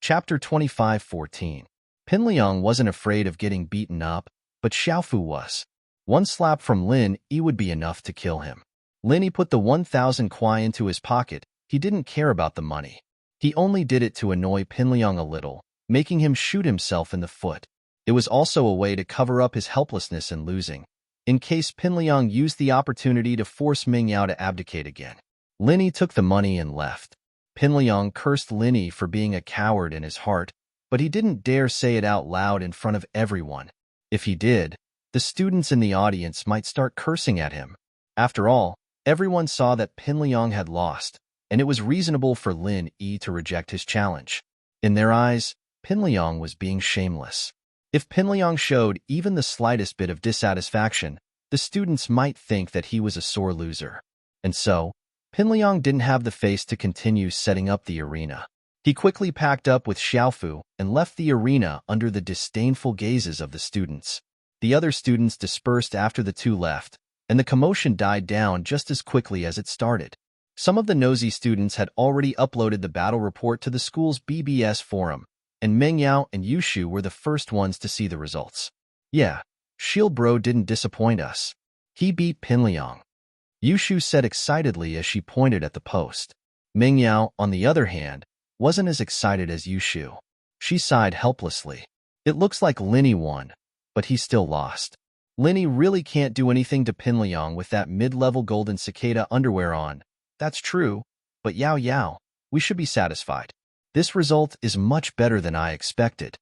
Chapter 25:14. Pinliang wasn't afraid of getting beaten up, but Xiaofu was. One slap from Lin Yi would be enough to kill him. Linny put the 1,000 kwai into his pocket. He didn't care about the money. He only did it to annoy Pinliang a little, making him shoot himself in the foot. It was also a way to cover up his helplessness in losing, in case Pinliang used the opportunity to force Mingyao to abdicate again. Linny took the money and left. Pinliang cursed Linny for being a coward in his heart, but he didn't dare say it out loud in front of everyone. If he did, the students in the audience might start cursing at him. After all, everyone saw that Pinliang had lost, and it was reasonable for Lin Yi to reject his challenge. In their eyes, Pinliang was being shameless. If Pinliang showed even the slightest bit of dissatisfaction, the students might think that he was a sore loser. And so, Pinliang didn't have the face to continue setting up the arena. He quickly packed up with Xiaofu and left the arena under the disdainful gazes of the students. The other students dispersed after the two left, and the commotion died down just as quickly as it started. Some of the nosy students had already uploaded the battle report to the school's BBS forum, and Mingyao and Yushu were the first ones to see the results. Yeah, Shield Bro didn't disappoint us. He beat Pinliang, Yushu said excitedly as she pointed at the post. Mingyao, on the other hand, wasn't as excited as Yushu. She sighed helplessly. It looks like Linny won, but he still lost. Linny really can't do anything to Pinliang with that mid-level golden cicada underwear on. That's true, but Yao, we should be satisfied. This result is much better than I expected.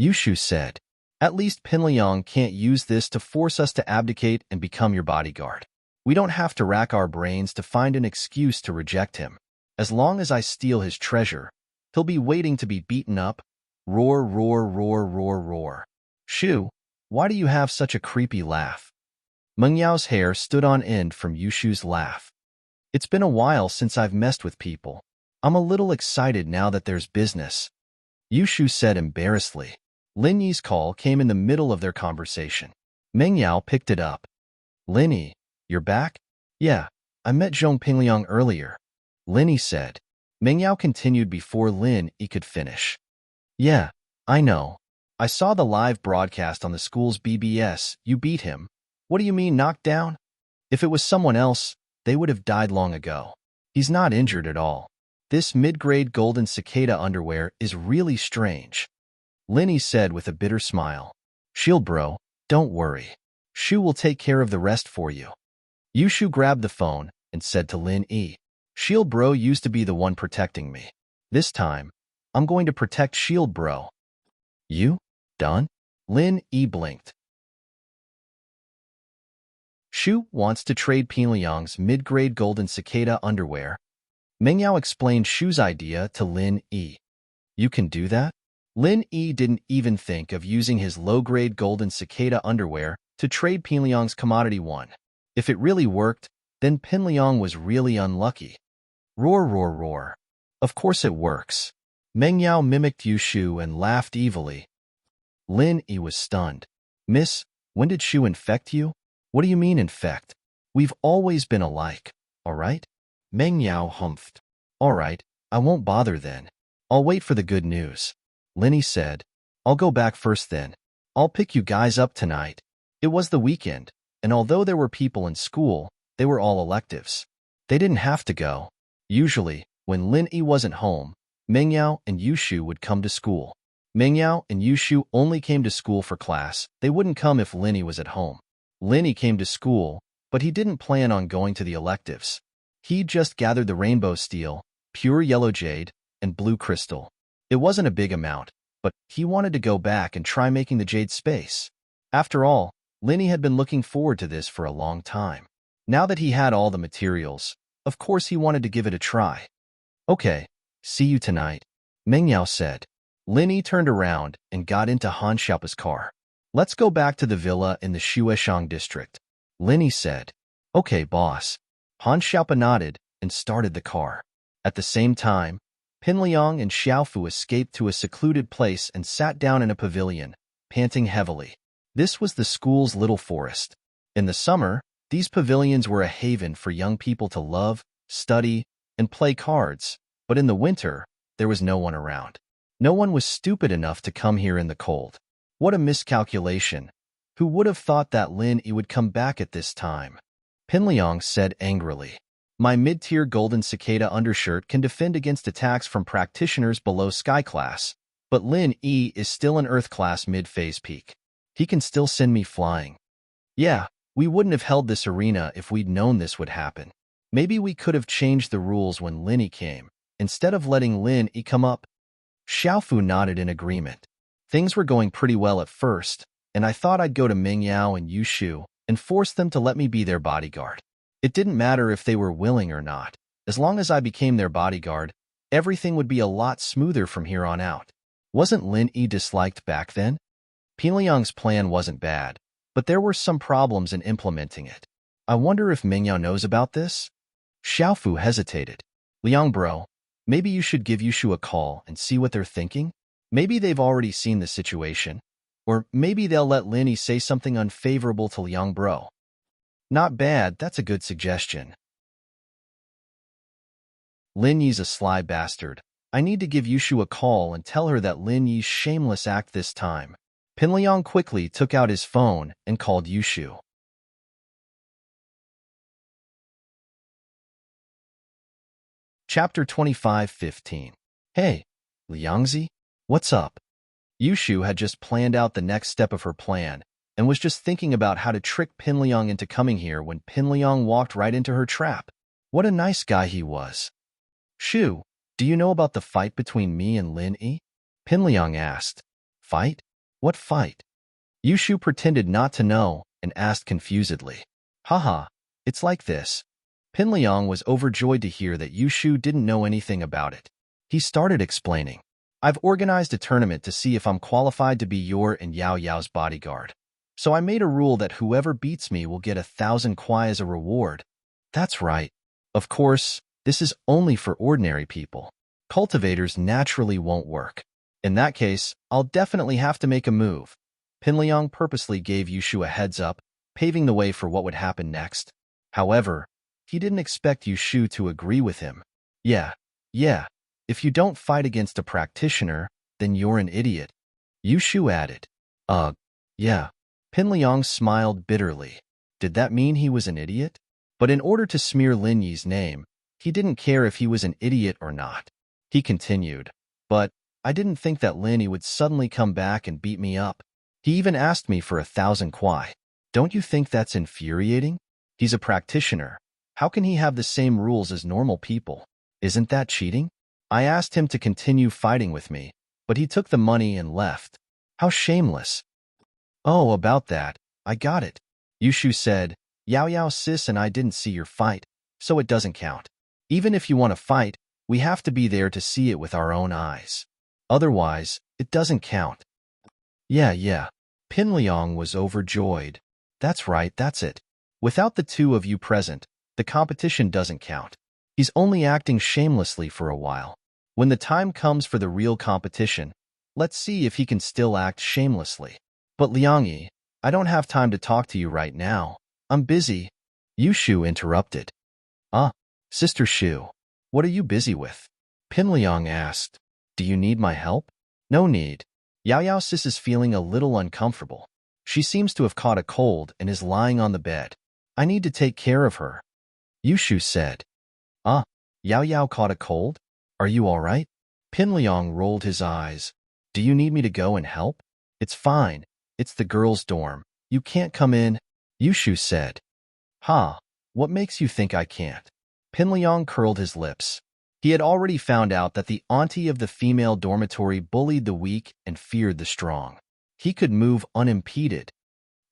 Yushu said, at least Pinliang can't use this to force us to abdicate and become your bodyguard. We don't have to rack our brains to find an excuse to reject him. As long as I steal his treasure, he'll be waiting to be beaten up. Roar, roar, roar, roar, roar. Shoo, Why do you have such a creepy laugh? Meng Yao's hair stood on end from Yushu's laugh. It's been a while since I've messed with people. I'm a little excited now that there's business, Yushu said embarrassedly. Lin Yi's call came in the middle of their conversation. Meng Yao picked it up. Lin Yi, you're back? Yeah, I met Zhong Pingliang earlier, Lin Yi said. Meng Yao continued before Lin Yi could finish. Yeah, I know. I saw the live broadcast on the school's BBS. You beat him. What do you mean knocked down? If it was someone else, they would have died long ago. He's not injured at all. This mid-grade golden cicada underwear is really strange, Lin Yi said with a bitter smile. Shield bro, don't worry. Shu will take care of the rest for you. Yushu grabbed the phone and said to Lin Yi, Shield bro used to be the one protecting me. This time, I'm going to protect Shield bro. You? Done? Lin Yi blinked. Shu wants to trade Pingliang's mid-grade golden cicada underwear. Meng Yao explained Shu's idea to Lin Yi. You can do that? Lin Yi didn't even think of using his low-grade golden cicada underwear to trade Pingliang's commodity one. If it really worked, then Pingliang was really unlucky. Roar, roar, roar. Of course it works. Meng Yao mimicked Yushu and laughed evilly. Lin Yi was stunned. Miss, when did Shu infect you? What do you mean infect? We've always been alike, all right? Meng Yao humphed. All right, I won't bother then. I'll wait for the good news. Lin Yi said. I'll go back first then. I'll pick you guys up tonight. It was the weekend, and although there were people in school, they were all electives. They didn't have to go. Usually, when Lin Yi wasn't home, Meng Yao and Yushu would come to school. Meng Yao and Yushu only came to school for class. They wouldn't come if Lin Yi was at home. Lin Yi came to school, but he didn't plan on going to the electives. He just gathered the rainbow steel, pure yellow jade, and blue crystal. It wasn't a big amount, but he wanted to go back and try making the jade space. After all, Lin Yi had been looking forward to this for a long time. Now that he had all the materials, of course he wanted to give it a try. Okay, see you tonight, Meng Yao said. Lin Yi turned around and got into Han Xiaopa's car. Let's go back to the villa in the Shueshang district, Lin Yi said. Okay, boss. Han Xiaopa nodded and started the car. At the same time, Pingliang and Xiaofu escaped to a secluded place and sat down in a pavilion, panting heavily. This was the school's little forest. In the summer, these pavilions were a haven for young people to love, study, and play cards, but in the winter, there was no one around. No one was stupid enough to come here in the cold. What a miscalculation. Who would have thought that Lin Yi would come back at this time? Pingliang said angrily. My mid-tier golden cicada undershirt can defend against attacks from practitioners below sky class, but Lin Yi is still an earth class mid-phase peak. He can still send me flying. Yeah, we wouldn't have held this arena if we'd known this would happen. Maybe we could have changed the rules when Lin Yi came, instead of letting Lin Yi come up. Xiaofu nodded in agreement. Things were going pretty well at first, and I thought I'd go to Meng Yao and Yushu and force them to let me be their bodyguard. It didn't matter if they were willing or not. As long as I became their bodyguard, everything would be a lot smoother from here on out. Wasn't Lin Yi disliked back then? Pingliang's plan wasn't bad, but there were some problems in implementing it. I wonder if Meng Yao knows about this? Xiaofu hesitated. Liang bro, maybe you should give Yushu a call and see what they're thinking? Maybe they've already seen the situation. Or maybe they'll let Lin Yi say something unfavorable to Liang bro. Not bad, that's a good suggestion. Lin Yi's a sly bastard. I need to give Yushu a call and tell her that Lin Yi's shameless act this time. Pingliang quickly took out his phone and called Yushu. Chapter 25:15. Hey, Liangzi, what's up? Yushu had just planned out the next step of her plan and was just thinking about how to trick Pingliang into coming here when Pingliang walked right into her trap. What a nice guy he was. Shu, do you know about the fight between me and Lin Yi? Pingliang asked. Fight? What fight? Yushu pretended not to know and asked confusedly. Haha, it's like this. Pingliang was overjoyed to hear that Yushu didn't know anything about it. He started explaining. I've organized a tournament to see if I'm qualified to be your and Yao Yao's bodyguard. So I made a rule that whoever beats me will get 1,000 kwai as a reward. That's right. Of course, this is only for ordinary people. Cultivators naturally won't work. In that case, I'll definitely have to make a move. Pinliang purposely gave Yushu a heads up, paving the way for what would happen next. However, he didn't expect Yushu to agree with him. Yeah. If you don't fight against a practitioner, then you're an idiot. Yushu added. Yeah. Pinliang smiled bitterly. Did that mean he was an idiot? But in order to smear Lin Yi's name, he didn't care if he was an idiot or not. He continued. But I didn't think that Lin Yi would suddenly come back and beat me up. He even asked me for 1,000 kwai. Don't you think that's infuriating? He's a practitioner. How can he have the same rules as normal people? Isn't that cheating? I asked him to continue fighting with me, but he took the money and left. How shameless. Oh, about that, I got it. Yushu said, Yao sis and I didn't see your fight, so it doesn't count. Even if you want to fight, we have to be there to see it with our own eyes. Otherwise, it doesn't count. Yeah. Pinliang was overjoyed. That's right, that's it. Without the two of you present, the competition doesn't count. He's only acting shamelessly for a while. When the time comes for the real competition, let's see if he can still act shamelessly. But Liang Yi, I don't have time to talk to you right now. I'm busy. Yushu interrupted. Sister Shu, what are you busy with? Pinliang asked. Do you need my help? No need. Yao sis is feeling a little uncomfortable. She seems to have caught a cold and is lying on the bed. I need to take care of her. Yushu said. Yao caught a cold? Are you all right? Pinliang rolled his eyes. Do you need me to go and help? It's fine. It's the girls' dorm. You can't come in, Yushu said. What makes you think I can't? Pinliang curled his lips. He had already found out that the auntie of the female dormitory bullied the weak and feared the strong. He could move unimpeded.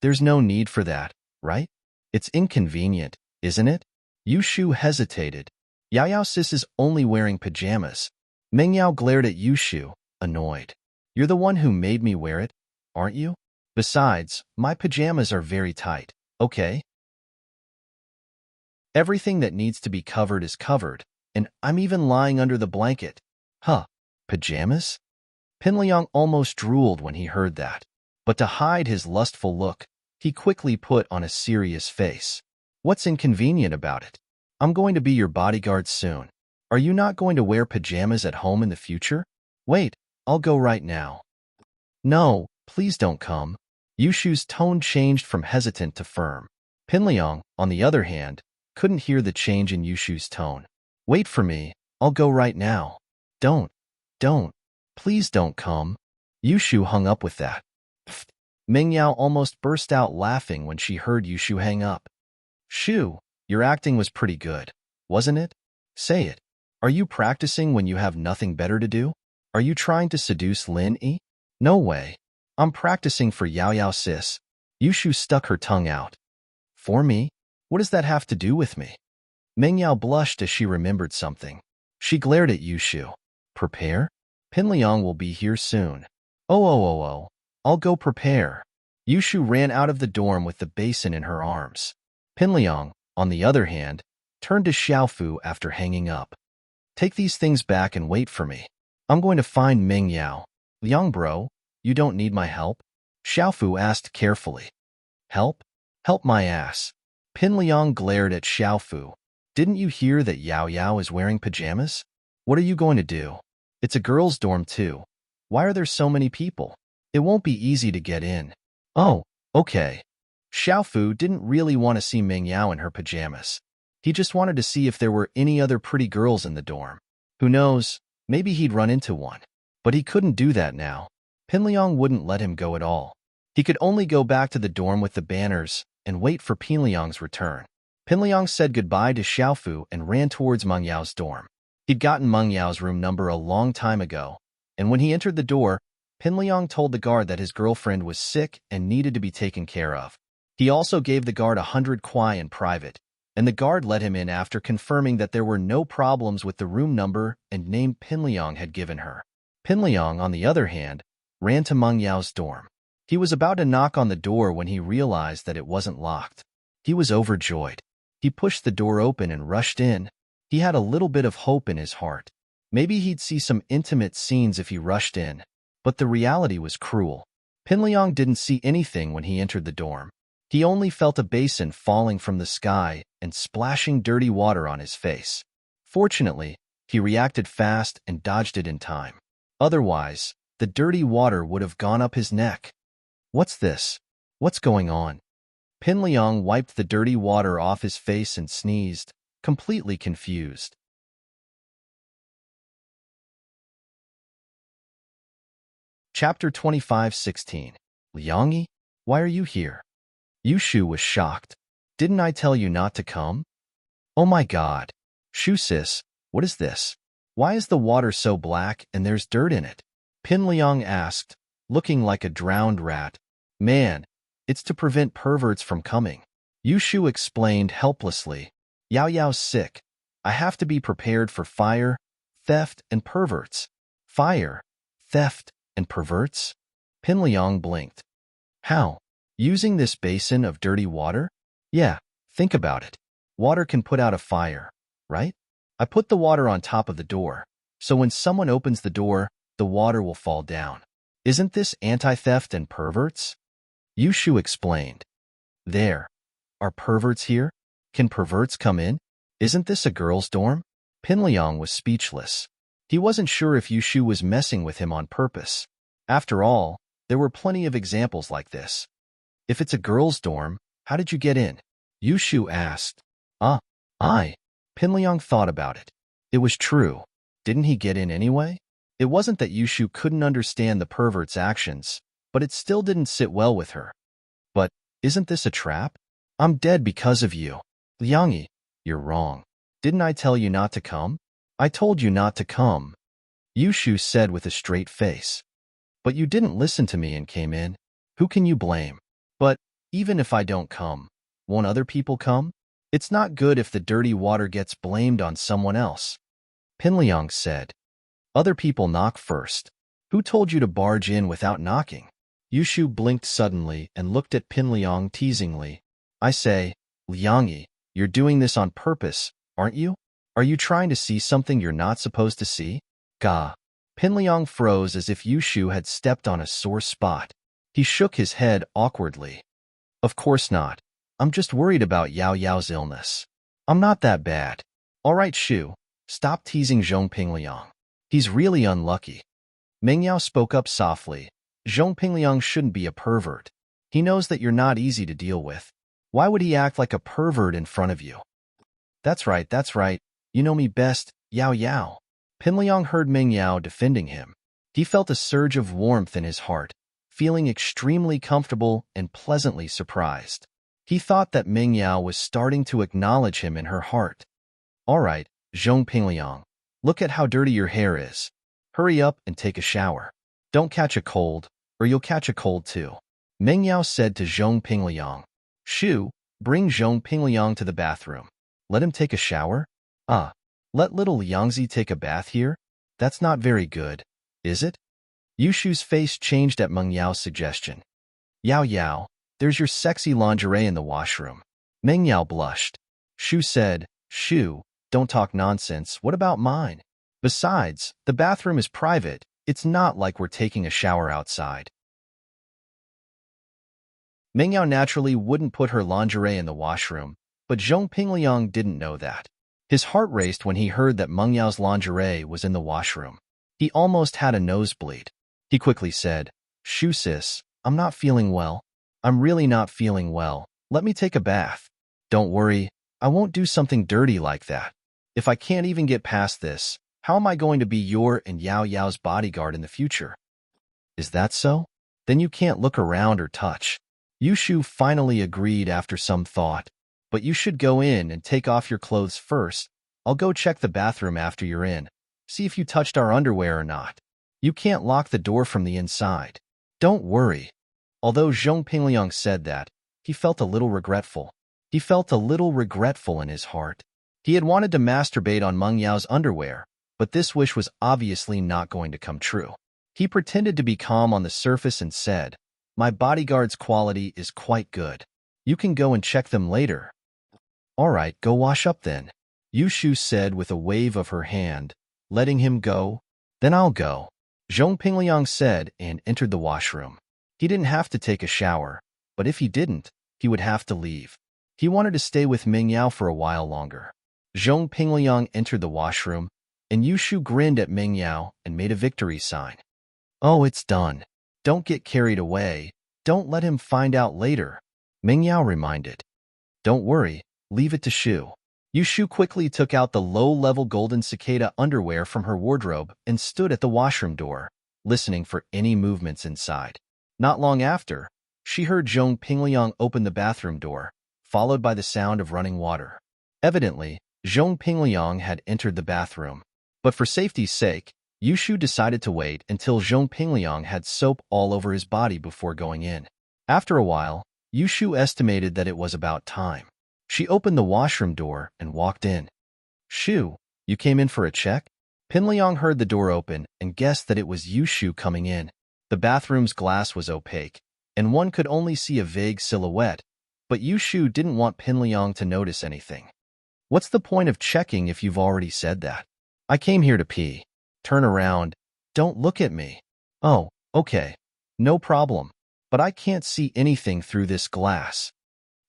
There's no need for that, right? It's inconvenient, isn't it? Yushu hesitated. Yao sis is only wearing pajamas. Mengyao glared at Yushu, annoyed. You're the one who made me wear it, aren't you? Besides, my pajamas are very tight, okay? Everything that needs to be covered is covered, and I'm even lying under the blanket. Pajamas? Pinliang almost drooled when he heard that. But to hide his lustful look, he quickly put on a serious face. What's inconvenient about it? I'm going to be your bodyguard soon. Are you not going to wear pajamas at home in the future? Wait, I'll go right now. No, please don't come. Yushu's tone changed from hesitant to firm. Pinliang, on the other hand, couldn't hear the change in Yushu's tone. Wait for me, I'll go right now. Don't. Please don't come. Yushu hung up with that. Pfft. Mengyao almost burst out laughing when she heard Yushu hang up. Shu, your acting was pretty good, wasn't it? Say it. Are you practicing when you have nothing better to do? Are you trying to seduce Lin Yi? No way. I'm practicing for Yao sis. Yushu stuck her tongue out. For me? What does that have to do with me? Mengyao blushed as she remembered something. She glared at Yushu. Prepare? Pinliang will be here soon. Oh. I'll go prepare. Yushu ran out of the dorm with the basin in her arms. Pinliang, on the other hand, turned to Xiaofu after hanging up. Take these things back and wait for me. I'm going to find Mengyao. Liang bro, you don't need my help? Xiaofu asked carefully. Help? Help my ass. Pinliang glared at Xiaofu. Didn't you hear that Yao is wearing pajamas? What are you going to do? It's a girls' dorm too. Why are there so many people? It won't be easy to get in. Oh, okay. Xiaofu didn't really want to see Mengyao in her pajamas. He just wanted to see if there were any other pretty girls in the dorm. Who knows, maybe he'd run into one. But he couldn't do that now. Pinliang wouldn't let him go at all. He could only go back to the dorm with the banners and wait for Pinliang's return. Pinliang said goodbye to Xiaofu and ran towards Mengyao's dorm. He'd gotten Mengyao's room number a long time ago, and when he entered the door, Pinliang told the guard that his girlfriend was sick and needed to be taken care of. He also gave the guard 100 kwai in private, and the guard let him in after confirming that there were no problems with the room number and name Pinliang had given her. Pinliang, on the other hand, ran to Mengyao's dorm. He was about to knock on the door when he realized that it wasn't locked. He was overjoyed. He pushed the door open and rushed in. He had a little bit of hope in his heart. Maybe he'd see some intimate scenes if he rushed in. But the reality was cruel. Pinliang didn't see anything when he entered the dorm. He only felt a basin falling from the sky and splashing dirty water on his face. Fortunately, he reacted fast and dodged it in time. Otherwise, the dirty water would have gone up his neck. What's this? What's going on? Pinliang wiped the dirty water off his face and sneezed, completely confused. Chapter 25:16. Liangyi, why are you here? Yushu was shocked. Didn't I tell you not to come? Oh my god. Shu sis, what is this? Why is the water so black and there's dirt in it? Pinliang asked, looking like a drowned rat. Man, it's to prevent perverts from coming. Yushu explained helplessly. Yao Yao's sick. I have to be prepared for fire, theft, and perverts. Fire, theft, and perverts? Pinliang blinked. How? Using this basin of dirty water? Yeah, think about it. Water can put out a fire, right? I put the water on top of the door, so when someone opens the door, the water will fall down. Isn't this anti-theft and perverts? Yushu explained. There. Are perverts here? Can perverts come in? Isn't this a girls' dorm? Pinliang was speechless. He wasn't sure if Yushu was messing with him on purpose. After all, there were plenty of examples like this. If it's a girls' dorm, how did you get in? Yushu asked. Pinliang thought about it. It was true. Didn't he get in anyway? It wasn't that Yushu couldn't understand the pervert's actions, but it still didn't sit well with her. But, isn't this a trap? I'm dead because of you. Liangyi, you're wrong. Didn't I tell you not to come? I told you not to come. Yushu said with a straight face. But you didn't listen to me and came in. Who can you blame? But, even if I don't come, won't other people come? It's not good if the dirty water gets blamed on someone else. Pinliang said. Other people knock first. Who told you to barge in without knocking? Yushu blinked suddenly and looked at Pinliang teasingly. I say, Liangyi, you're doing this on purpose, aren't you? Are you trying to see something you're not supposed to see? Gah. Pinliang froze as if Yushu had stepped on a sore spot. He shook his head awkwardly. Of course not. I'm just worried about Yao Yao's illness. I'm not that bad. All right, Shu, stop teasing Zhong Pingliang. He's really unlucky. Meng Yao spoke up softly. Zhong Pingliang shouldn't be a pervert. He knows that you're not easy to deal with. Why would he act like a pervert in front of you? That's right. You know me best, Yao Yao. Pinliang heard Meng Yao defending him. He felt a surge of warmth in his heart, feeling extremely comfortable and pleasantly surprised. He thought that Meng Yao was starting to acknowledge him in her heart. All right, Zhong Pingliang, look at how dirty your hair is. Hurry up and take a shower. Don't catch a cold, or you'll catch a cold too. Meng Yao said to Zhong Pingliang. Shu, bring Zhong Pingliang to the bathroom. Let him take a shower? Let little Liangzi take a bath here? That's not very good, is it? Yushu's face changed at Meng Yao's suggestion. Yao Yao, there's your sexy lingerie in the washroom. Meng Yao blushed. Shu said, Shu, don't talk nonsense. What about mine? Besides, the bathroom is private. It's not like we're taking a shower outside. Meng Yao naturally wouldn't put her lingerie in the washroom, but Zhong Pingliang didn't know that. His heart raced when he heard that Meng Yao's lingerie was in the washroom. He almost had a nosebleed. He quickly said, Shu sis, I'm not feeling well. I'm really not feeling well. Let me take a bath. Don't worry, I won't do something dirty like that. If I can't even get past this, how am I going to be your and Yao Yao's bodyguard in the future? Is that so? Then you can't look around or touch. Yushu finally agreed after some thought. But you should go in and take off your clothes first. I'll go check the bathroom after you're in. See if you touched our underwear or not. You can't lock the door from the inside. Don't worry. Although Zhong Pingliang said that, he felt a little regretful. He felt a little regretful in his heart. He had wanted to masturbate on Meng Yao's underwear, but this wish was obviously not going to come true. He pretended to be calm on the surface and said, My bodyguard's quality is quite good. You can go and check them later. All right, go wash up then, Yushu said with a wave of her hand, letting him go. Then I'll go, Zhong Pingliang said and entered the washroom. He didn't have to take a shower, but if he didn't, he would have to leave. He wanted to stay with Mingyao for a while longer. Zhong Pingliang entered the washroom, and Yushu grinned at Mingyao and made a victory sign. Oh, it's done. Don't get carried away. Don't let him find out later, Mingyao reminded. Don't worry, leave it to Shu. Yushu quickly took out the low-level golden cicada underwear from her wardrobe and stood at the washroom door, listening for any movements inside. Not long after, she heard Zhong Pingliang open the bathroom door, followed by the sound of running water. Evidently, Zhong Pingliang had entered the bathroom. But for safety's sake, Yushu decided to wait until Zhong Pingliang had soap all over his body before going in. After a while, Yushu estimated that it was about time. She opened the washroom door and walked in. Shu, you came in for a check? Pingliang heard the door open and guessed that it was Yushu coming in. The bathroom's glass was opaque, and one could only see a vague silhouette, but Yushu didn't want Pingliang to notice anything. What's the point of checking if you've already said that? I came here to pee. Turn around. Don't look at me. Oh, okay. No problem. But I can't see anything through this glass.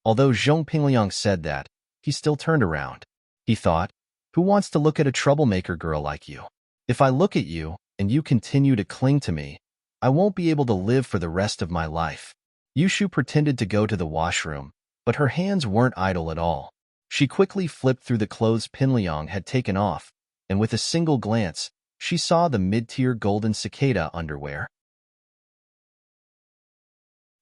Although Zhong Pingliang said that, he still turned around. He thought, who wants to look at a troublemaker girl like you? If I look at you and you continue to cling to me, I won't be able to live for the rest of my life. Yushu pretended to go to the washroom, but her hands weren't idle at all. She quickly flipped through the clothes Pingliang had taken off, and with a single glance, she saw the mid-tier golden cicada underwear.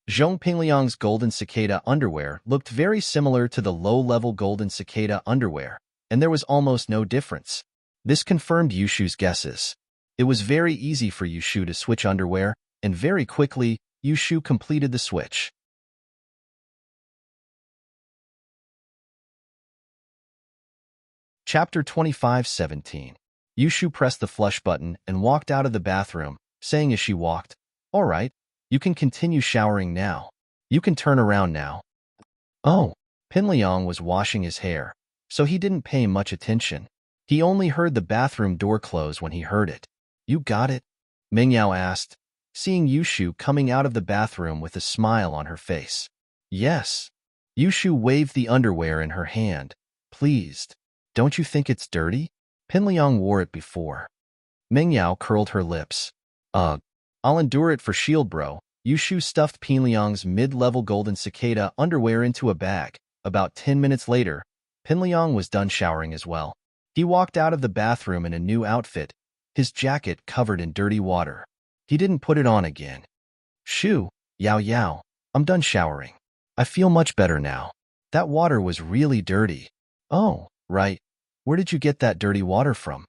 Zhong Pingliang's golden cicada underwear looked very similar to the low-level golden cicada underwear, and there was almost no difference. This confirmed Yushu's guesses. It was very easy for Yushu to switch underwear, and very quickly, Yushu completed the switch. Chapter 25:17. Yushu pressed the flush button and walked out of the bathroom, saying as she walked, "All right, you can continue showering now. You can turn around now." Oh, Pingliang was washing his hair, so he didn't pay much attention. He only heard the bathroom door close when he heard it. You got it? Mingyao asked, seeing Yushu coming out of the bathroom with a smile on her face. Yes. Yushu waved the underwear in her hand, pleased. Don't you think it's dirty? Pingliang wore it before. Mingyao curled her lips. Ugh. I'll endure it for shield, bro. Yushu stuffed Pingliang's mid-level golden cicada underwear into a bag. About 10 minutes later, Pingliang was done showering as well. He walked out of the bathroom in a new outfit, his jacket covered in dirty water. He didn't put it on again. Shoo, Yao Yao, I'm done showering. I feel much better now. That water was really dirty. Oh, right. Where did you get that dirty water from?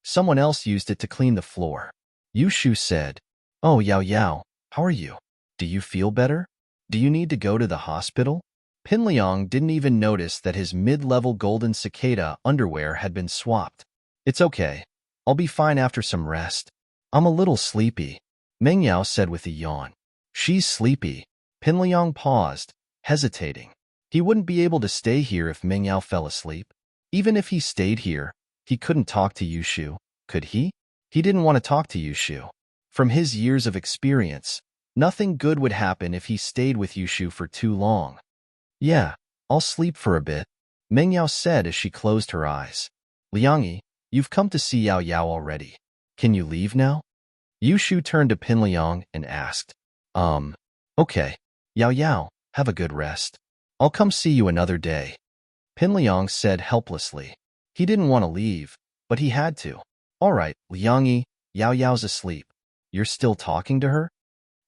Someone else used it to clean the floor. Yushu said, Oh, Yao Yao, how are you? Do you feel better? Do you need to go to the hospital? Pingliang didn't even notice that his mid-level golden cicada underwear had been swapped. It's okay. I'll be fine after some rest. I'm a little sleepy, Mingyao said with a yawn. She's sleepy. Pingliang paused, hesitating. He wouldn't be able to stay here if Mingyao fell asleep. Even if he stayed here, he couldn't talk to Yushu, could he? He didn't want to talk to Yushu. From his years of experience, nothing good would happen if he stayed with Yushu for too long. Yeah, I'll sleep for a bit, Mingyao said as she closed her eyes. Liangyi, you've come to see Yao Yao already. Can you leave now? Yushu turned to Pingliang and asked. Okay. Yao Yao, have a good rest. I'll come see you another day. Pingliang said helplessly. He didn't want to leave, but he had to. All right, Liangyi, Yao Yao's asleep. You're still talking to her?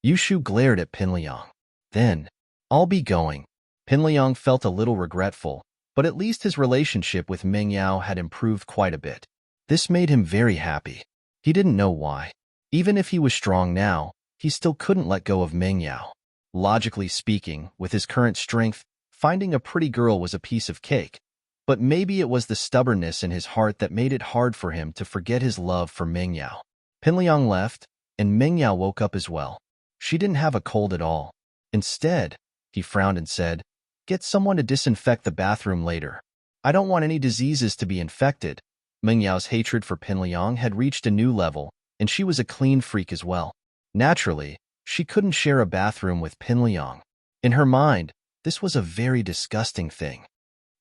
Yushu glared at Pingliang. Then, I'll be going. Pingliang felt a little regretful, but at least his relationship with Mingyao had improved quite a bit. This made him very happy. He didn't know why. Even if he was strong now, he still couldn't let go of Mingyao. Logically speaking, with his current strength, finding a pretty girl was a piece of cake. But maybe it was the stubbornness in his heart that made it hard for him to forget his love for Mingyao. Pingliang left, and Mingyao woke up as well. She didn't have a cold at all. Instead, he frowned and said, "Get someone to disinfect the bathroom later. I don't want any diseases to be infected." Meng Yao's hatred for Pin Liang had reached a new level, and she was a clean freak as well. Naturally, she couldn't share a bathroom with Pin Liang. In her mind, this was a very disgusting thing.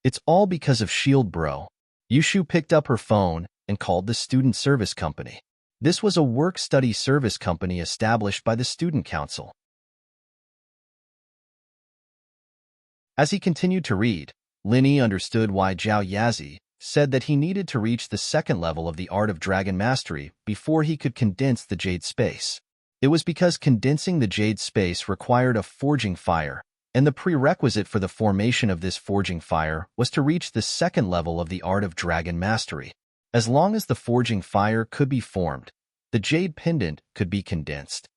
It's all because of Shield Bro. Yushu picked up her phone and called the student service company. This was a work-study service company established by the student council. As he continued to read, Linny understood why Zhao Yazi said that he needed to reach the second level of the art of dragon mastery before he could condense the jade space. It was because condensing the jade space required a forging fire, and the prerequisite for the formation of this forging fire was to reach the second level of the art of dragon mastery. As long as the forging fire could be formed, the jade pendant could be condensed.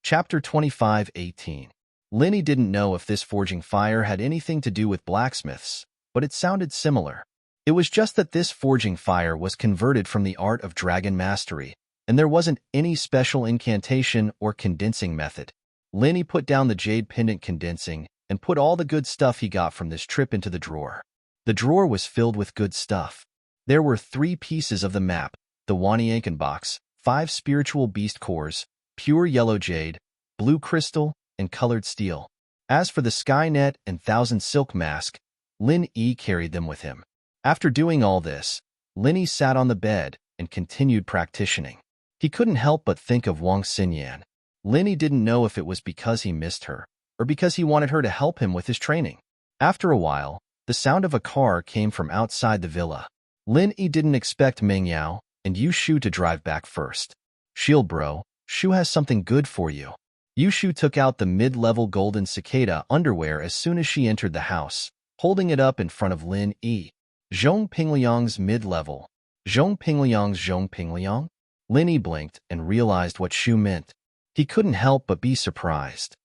Chapter 25:18. Linny didn't know if this forging fire had anything to do with blacksmiths, but it sounded similar. It was just that this forging fire was converted from the art of dragon mastery, and there wasn't any special incantation or condensing method. Linny put down the jade pendant condensing and put all the good stuff he got from this trip into the drawer. The drawer was filled with good stuff. There were 3 pieces of the map, the Wanyankan box, 5 spiritual beast cores, pure yellow jade, blue crystal, and colored steel. As for the Skynet and Thousand Silk Mask, Lin Yi carried them with him. After doing all this, Linny sat on the bed and continued practicing. He couldn't help but think of Wang Xinyan. Linny didn't know if it was because he missed her, or because he wanted her to help him with his training. After a while, the sound of a car came from outside the villa. Lin Yi didn't expect Meng Yao and Yu Shu to drive back first. "Shield Bro, Shu has something good for you." Yu Shu took out the mid-level golden cicada underwear as soon as she entered the house, holding it up in front of Lin Yi. "Zhong Pingliang's mid-level." "Zhong Pingliang?" Lin Yi blinked and realized what Shu meant. He couldn't help but be surprised.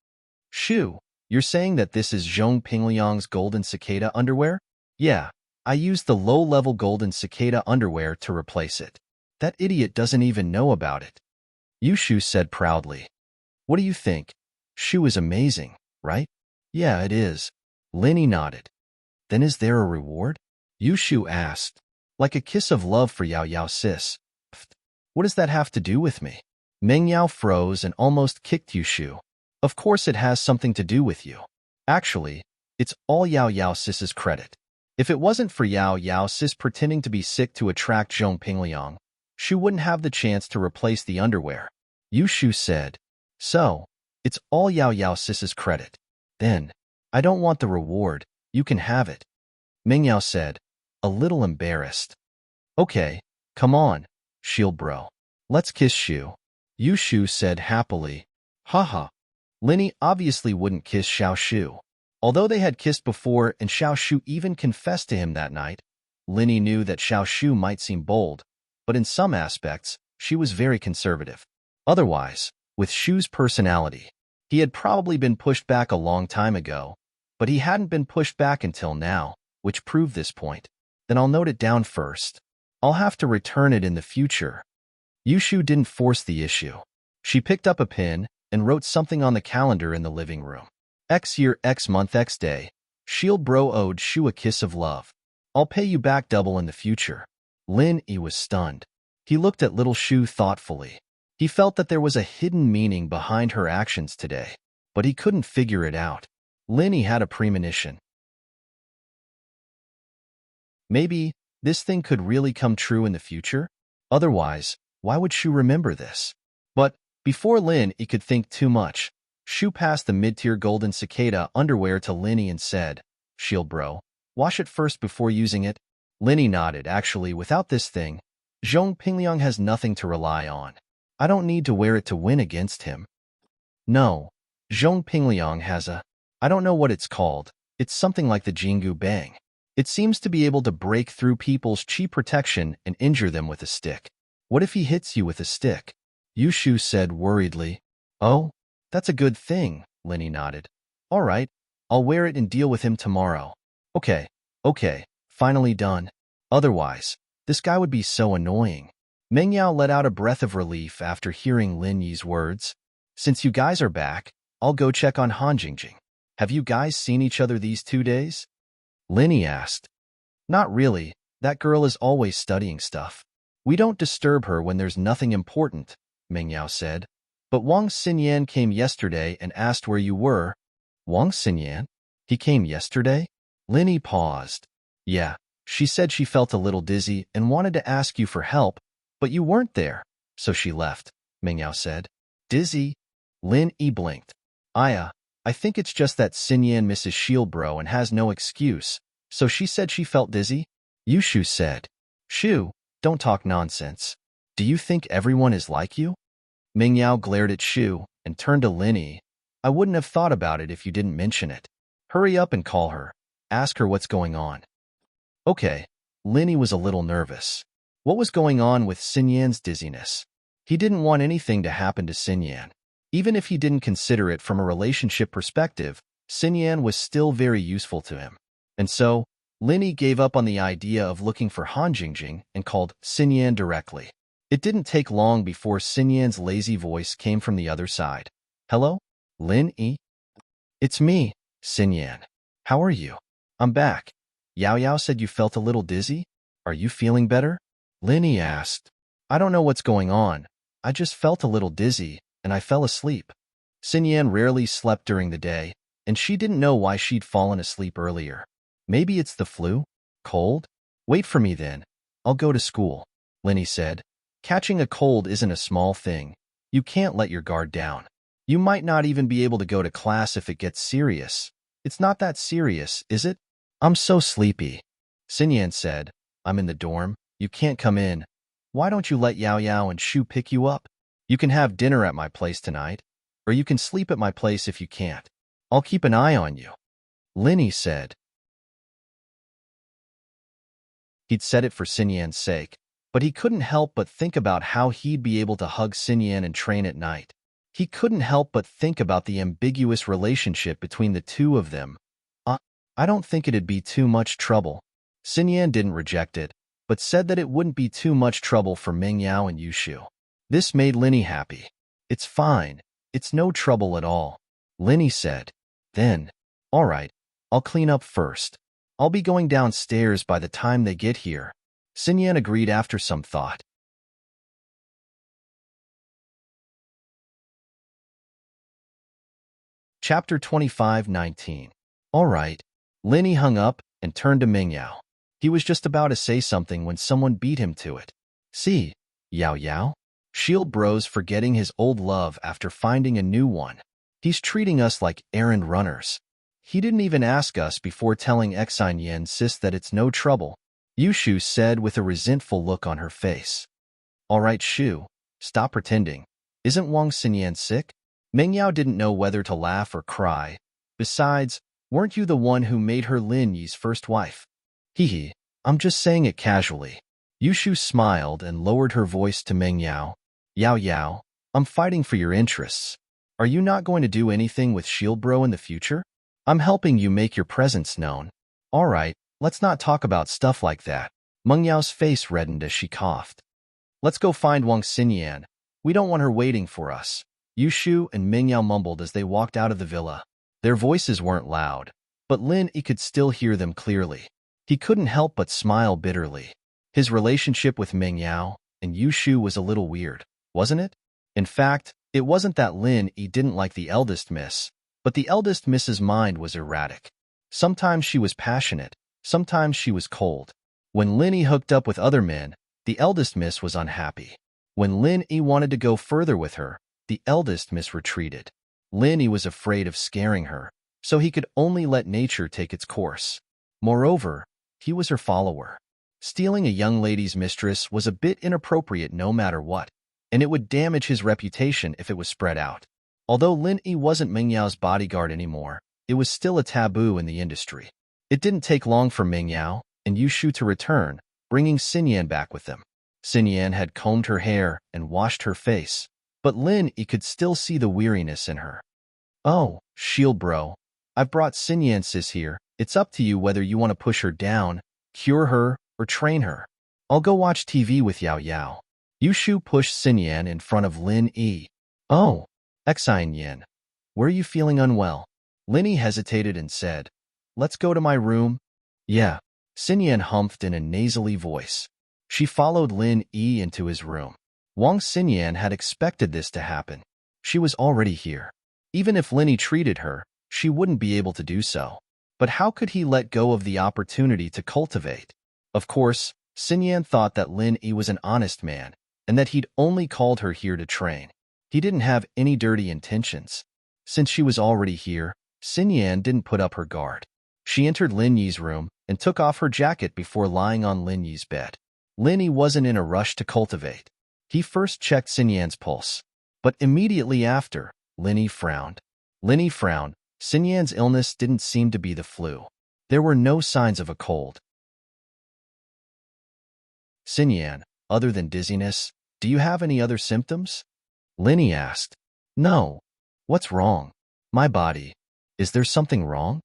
"Shu, you're saying that this is Zhong Pingliang's golden cicada underwear?" "Yeah, I used the low-level golden cicada underwear to replace it. That idiot doesn't even know about it," Yu Shu said proudly. "What do you think? Shu is amazing, right?" "Yeah, it is." Lin Yi nodded. "Then is there a reward?" Yu Shu asked. "Like a kiss of love for Yao Yao sis." "Pfft, what does that have to do with me?" Meng Yao froze and almost kicked Yu Shu. "Of course it has something to do with you. Actually, it's all Yao Yao sis's credit. If it wasn't for Yao Yao sis pretending to be sick to attract Zhong Pingliang, Shu wouldn't have the chance to replace the underwear," Yu Shu said. "So, it's all Yao Yao sis's credit. Then, I don't want the reward, you can have it," Meng Yao said, a little embarrassed. "Okay, come on, Shield Bro. Let's kiss Shu," Yu Shu said happily. "Haha." Linny obviously wouldn't kiss Xiao Shu. Although they had kissed before and Xiao Shu even confessed to him that night, Linny knew that Xiao Shu might seem bold, but in some aspects, she was very conservative. Otherwise, with Shu's personality, he had probably been pushed back a long time ago, but he hadn't been pushed back until now, which proved this point. "Then I'll note it down first. I'll have to return it in the future." Yu Shu didn't force the issue. She picked up a pen and wrote something on the calendar in the living room. X year, X month, X day. Shield Bro owed Shu a kiss of love. I'll pay you back double in the future. Lin Yi was stunned. He looked at little Shu thoughtfully. He felt that there was a hidden meaning behind her actions today, but he couldn't figure it out. Lin Yi had a premonition. Maybe this thing could really come true in the future? Otherwise, why would Shu remember this? But before Lin Yi could think too much, Shu passed the mid-tier golden cicada underwear to Lin Yi and said, "Shield Bro, wash it first before using it." Lin Yi nodded. "Actually, without this thing, Zhong Pingliang has nothing to rely on. I don't need to wear it to win against him." "No, Zhong Pingliang has I don't know what it's called. It's something like the Jingu Bang. It seems to be able to break through people's chi protection and injure them with a stick." "What if he hits you with a stick?" Yu Shu said worriedly. "Oh, that's a good thing," Lin Yi nodded. "All right, I'll wear it and deal with him tomorrow." Okay, finally done. Otherwise, this guy would be so annoying. Meng Yao let out a breath of relief after hearing Lin Yi's words. Since you guys are back, I'll go check on Han Jingjing. Have you guys seen each other these 2 days? Lin Yi asked. Not really. That girl is always studying stuff. We don't disturb her when there's nothing important, Meng Yao said. But Wang Xinyan came yesterday and asked where you were. Wang Xinyan? He came yesterday? Lin Yi paused. Yeah, she said she felt a little dizzy and wanted to ask you for help, but you weren't there, so she left, Meng Yao said. Dizzy? Lin Yi blinked. I think it's just that Xinyan misses Shield Bro and has no excuse, so she said she felt dizzy? Yushu said. Shu, don't talk nonsense. Do you think everyone is like you? Meng Yao glared at Shu and turned to Lin Yi. I wouldn't have thought about it if you didn't mention it. Hurry up and call her. Ask her what's going on. Okay. Lin Yi was a little nervous. What was going on with Xinyan's dizziness? He didn't want anything to happen to Xinyan. Even if he didn't consider it from a relationship perspective, Xinyan was still very useful to him. And so, Lin Yi gave up on the idea of looking for Han Jingjing and called Xinyan directly. It didn't take long before Xinyan's lazy voice came from the other side. Hello? Lin Yi? It's me, Xinyan. How are you? I'm back. Yao Yao said you felt a little dizzy? Are you feeling better? Lin Yi asked. I don't know what's going on. I just felt a little dizzy, and I fell asleep. Xinyan rarely slept during the day, and she didn't know why she'd fallen asleep earlier. Maybe it's the flu? Cold? Wait for me then. I'll go to school, Lin Yi said. Catching a cold isn't a small thing. You can't let your guard down. You might not even be able to go to class if it gets serious. It's not that serious, is it? I'm so sleepy. Xinyan said. I'm in the dorm. You can't come in. Why don't you let Yao Yao and Shu pick you up? You can have dinner at my place tonight, or you can sleep at my place if you can't. I'll keep an eye on you, Lin Yi said. He'd said it for Xinyan's sake, but he couldn't help but think about how he'd be able to hug Xinyan and train at night. He couldn't help but think about the ambiguous relationship between the two of them. I don't think it'd be too much trouble. Xinyan didn't reject it, but said that it wouldn't be too much trouble for Meng Yao and Yushu. This made Lin Yi happy. It's fine. It's no trouble at all, Lin Yi said. Then, all right, I'll clean up first. I'll be going downstairs by the time they get here. Xinyan agreed after some thought. Chapter 25:19. All right. Lin Yi hung up and turned to Meng Yao. He was just about to say something when someone beat him to it. See, Yao Yao? Shield Bro's forgetting his old love after finding a new one. He's treating us like errand runners. He didn't even ask us before telling Exine Yen Sis that it's no trouble, Yushu said with a resentful look on her face. All right, Shu, stop pretending. Isn't Wang Xinyan sick? Meng Yao didn't know whether to laugh or cry. Besides, weren't you the one who made her Lin Yi's first wife? Hee, I'm just saying it casually. Yushu smiled and lowered her voice to Meng Yao. Yao Yao, I'm fighting for your interests. Are you not going to do anything with Shield Bro in the future? I'm helping you make your presence known. All right, let's not talk about stuff like that. Meng Yao's face reddened as she coughed. Let's go find Wang Xinyan. We don't want her waiting for us. Yushu and Meng Yao mumbled as they walked out of the villa. Their voices weren't loud, but Lin Yi could still hear them clearly. He couldn't help but smile bitterly. His relationship with Meng Yao and Yushu was a little weird, wasn't it? In fact, it wasn't that Lin Yi didn't like the eldest miss, but the eldest miss's mind was erratic. Sometimes she was passionate, sometimes she was cold. When Lin Yi hooked up with other men, the eldest miss was unhappy. When Lin Yi wanted to go further with her, the eldest miss retreated. Lin Yi was afraid of scaring her, so he could only let nature take its course. Moreover, he was her follower. Stealing a young lady's mistress was a bit inappropriate no matter what, and it would damage his reputation if it was spread out. Although Lin Yi wasn't Meng Yao's bodyguard anymore, it was still a taboo in the industry. It didn't take long for Meng Yao and Yushu to return, bringing Xinyan back with them. Xinyan had combed her hair and washed her face, but Lin Yi could still see the weariness in her. Oh, Shield Bro, I've brought Xinyan Sis here. It's up to you whether you want to push her down, cure her, or train her. I'll go watch TV with Yao Yao. Yushu pushed Xinyan in front of Lin Yi. Oh, Xian, were you feeling unwell? Lin Yi hesitated and said, let's go to my room. Yeah, Xinyan humphed in a nasally voice. She followed Lin Yi into his room. Wang Xinyan had expected this to happen. She was already here. Even if Lin Yi treated her, she wouldn't be able to do so. But how could he let go of the opportunity to cultivate? Of course, Xinyan thought that Lin Yi was an honest man, and that he'd only called her here to train. He didn't have any dirty intentions. Since she was already here, Xinyan didn't put up her guard. She entered Lin Yi's room and took off her jacket before lying on Lin Yi's bed. Lin Yi wasn't in a rush to cultivate. He first checked Xinyan's pulse. But immediately after, Lin Yi frowned. Lin Yi frowned. Xinyan's illness didn't seem to be the flu. There were no signs of a cold. Xinyan, other than dizziness, do you have any other symptoms? Lin Yi asked. No. What's wrong? My body. Is there something wrong?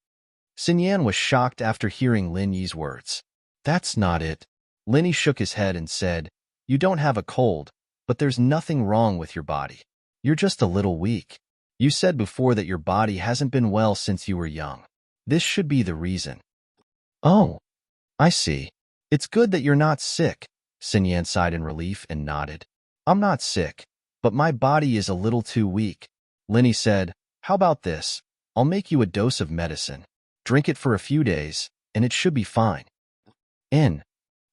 Xinyan was shocked after hearing Lin Yi's words. That's not it. Lin Yi shook his head and said, you don't have a cold, but there's nothing wrong with your body. You're just a little weak. You said before that your body hasn't been well since you were young. This should be the reason. Oh, I see. It's good that you're not sick. Xinyan sighed in relief and nodded. I'm not sick, but my body is a little too weak. Lin Yi said, how about this? I'll make you a dose of medicine. Drink it for a few days, and it should be fine.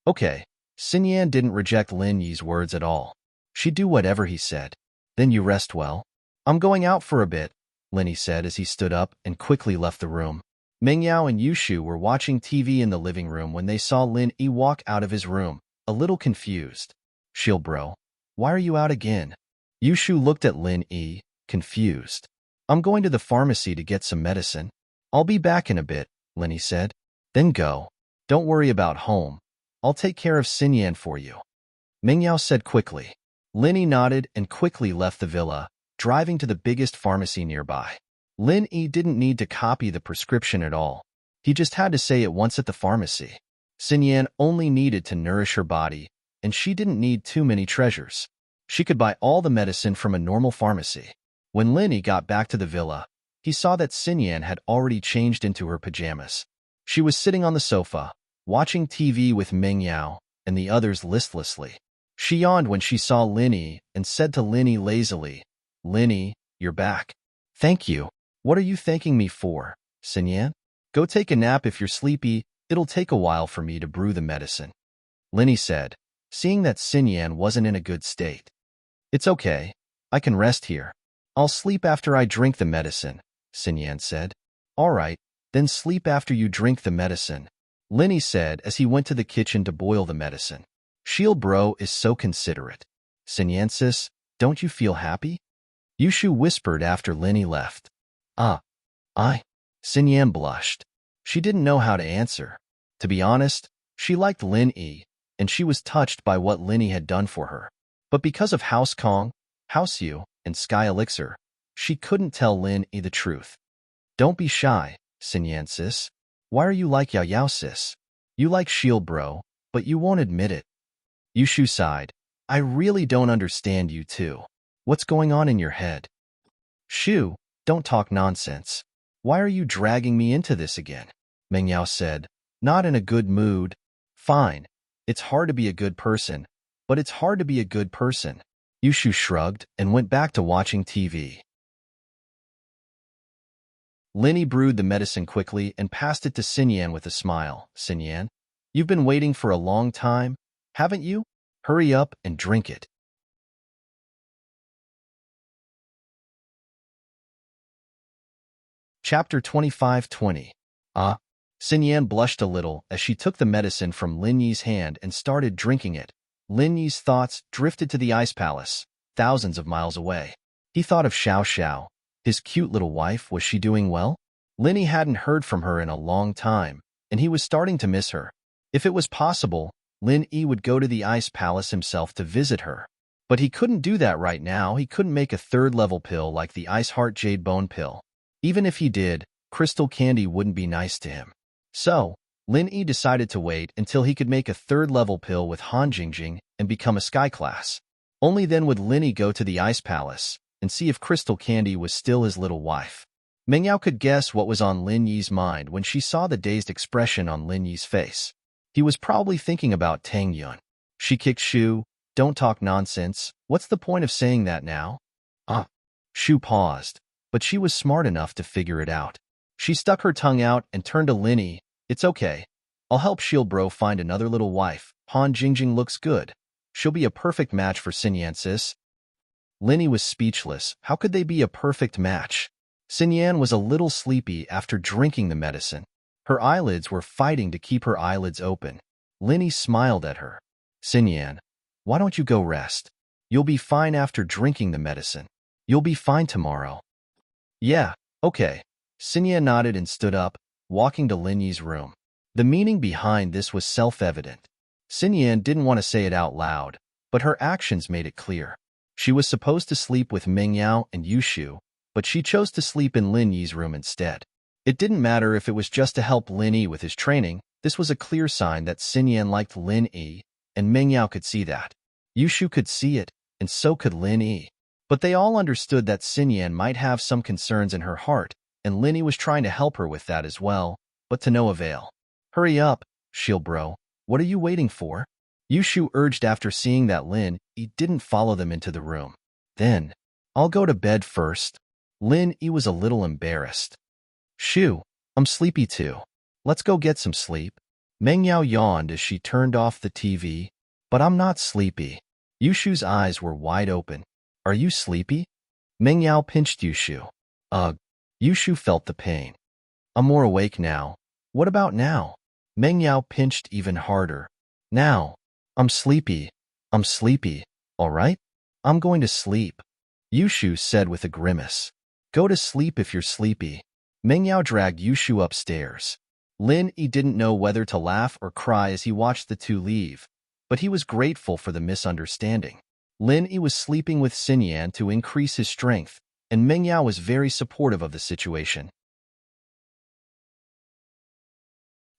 Okay. Xinyan didn't reject Lin Yi's words at all. She'd do whatever he said. Then you rest well. I'm going out for a bit, Lin Yi said as he stood up and quickly left the room. Meng Yao and Yushu were watching TV in the living room when they saw Lin Yi walk out of his room, a little confused. Shield bro, why are you out again? Yushu looked at Lin Yi, confused. I'm going to the pharmacy to get some medicine. I'll be back in a bit, Lin Yi said. Then go. Don't worry about home. I'll take care of Xinyan for you. Meng Yao said quickly. Lin Yi nodded and quickly left the villa, driving to the biggest pharmacy nearby. Lin Yi didn't need to copy the prescription at all. He just had to say it once at the pharmacy. Xinyan only needed to nourish her body, and she didn't need too many treasures. She could buy all the medicine from a normal pharmacy. When Lin Yi got back to the villa, he saw that Xinyan had already changed into her pajamas. She was sitting on the sofa, watching TV with Meng Yao and the others listlessly. She yawned when she saw Lin Yi and said to Lin Yi lazily, Lin Yi, you're back. Thank you. What are you thanking me for, Xinyan? Go take a nap if you're sleepy. It'll take a while for me to brew the medicine. Lin Yi said, seeing that Xinyan wasn't in a good state. It's okay. I can rest here. I'll sleep after I drink the medicine, Xinyan said. All right, then sleep after you drink the medicine, Lin Yi said as he went to the kitchen to boil the medicine. Shield bro is so considerate. Xinyan sis, don't you feel happy? Yushu whispered after Lin Yi left. Xinyan blushed. She didn't know how to answer. To be honest, she liked Lin Yi, and she was touched by what Lin Yi had done for her. But because of House Kong, House Yu, and Sky Elixir, she couldn't tell Lin Yi the truth. Don't be shy, Xinyan sis. Why are you like Yao Yao sis? You like Shield bro, but you won't admit it. Yushu sighed. I really don't understand you too. What's going on in your head? Shu, don't talk nonsense. Why are you dragging me into this again? Meng Yao said, not in a good mood. Fine. It's hard to be a good person, but it's hard to be a good person. Yushu shrugged and went back to watching TV. Lin Yi brewed the medicine quickly and passed it to Xinyan with a smile. Xinyan, you've been waiting for a long time, haven't you? Hurry up and drink it. Chapter 25-20. Xinyan blushed a little as she took the medicine from Lin Yi's hand and started drinking it. Lin Yi's thoughts drifted to the ice palace, thousands of miles away. He thought of Xiao Xiao. His cute little wife, was she doing well? Lin Yi hadn't heard from her in a long time, and he was starting to miss her. If it was possible, Lin Yi would go to the ice palace himself to visit her. But he couldn't do that right now. He couldn't make a third-level pill like the Ice Heart Jade Bone pill. Even if he did, crystal candy wouldn't be nice to him. So, Lin Yi decided to wait until he could make a third-level pill with Han Jingjing and become a sky class. Only then would Linny go to the ice palace and see if Crystal Candy was still his little wife. Meng Yao could guess what was on Lin Yi's mind when she saw the dazed expression on Lin Yi's face. He was probably thinking about Tang Yun. She kicked Shu. Don't talk nonsense. What's the point of saying that now? Shu paused, but she was smart enough to figure it out. She stuck her tongue out and turned to Linny. It's okay. I'll help Shield Bro find another little wife. Han Jingjing looks good. She'll be a perfect match for Xinyan, sis. Linny was speechless. How could they be a perfect match? Xinyan was a little sleepy after drinking the medicine. Her eyelids were fighting to keep her eyelids open. Linny smiled at her. Xinyan, why don't you go rest? You'll be fine after drinking the medicine. You'll be fine tomorrow. Yeah, okay. Xinyan nodded and stood up, walking to Lin Yi's room. The meaning behind this was self-evident. Xinyan didn't want to say it out loud, but her actions made it clear. She was supposed to sleep with Meng Yao and Yushu, but she chose to sleep in Lin Yi's room instead. It didn't matter if it was just to help Lin Yi with his training. This was a clear sign that Xinyan liked Lin Yi, and Meng Yao could see that. Yushu could see it, and so could Lin Yi. But they all understood that Xinyan might have some concerns in her heart, and Lin Yi was trying to help her with that as well, but to no avail. Hurry up, Shield Bro. What are you waiting for? Yushu urged after seeing that Lin Yi didn't follow them into the room. Then, I'll go to bed first. Lin Yi was a little embarrassed. Shu, I'm sleepy too. Let's go get some sleep. Meng Yao yawned as she turned off the TV. But I'm not sleepy. Yushu's eyes were wide open. Are you sleepy? Meng Yao pinched Yushu. Ugh. Yushu felt the pain. I'm more awake now. What about now? Meng Yao pinched even harder. Now. I'm sleepy. I'm sleepy. All right? I'm going to sleep. Yushu said with a grimace. Go to sleep if you're sleepy. Meng Yao dragged Yushu upstairs. Lin Yi didn't know whether to laugh or cry as he watched the two leave, but he was grateful for the misunderstanding. Lin Yi was sleeping with Xinyan to increase his strength, and Meng Yao was very supportive of the situation.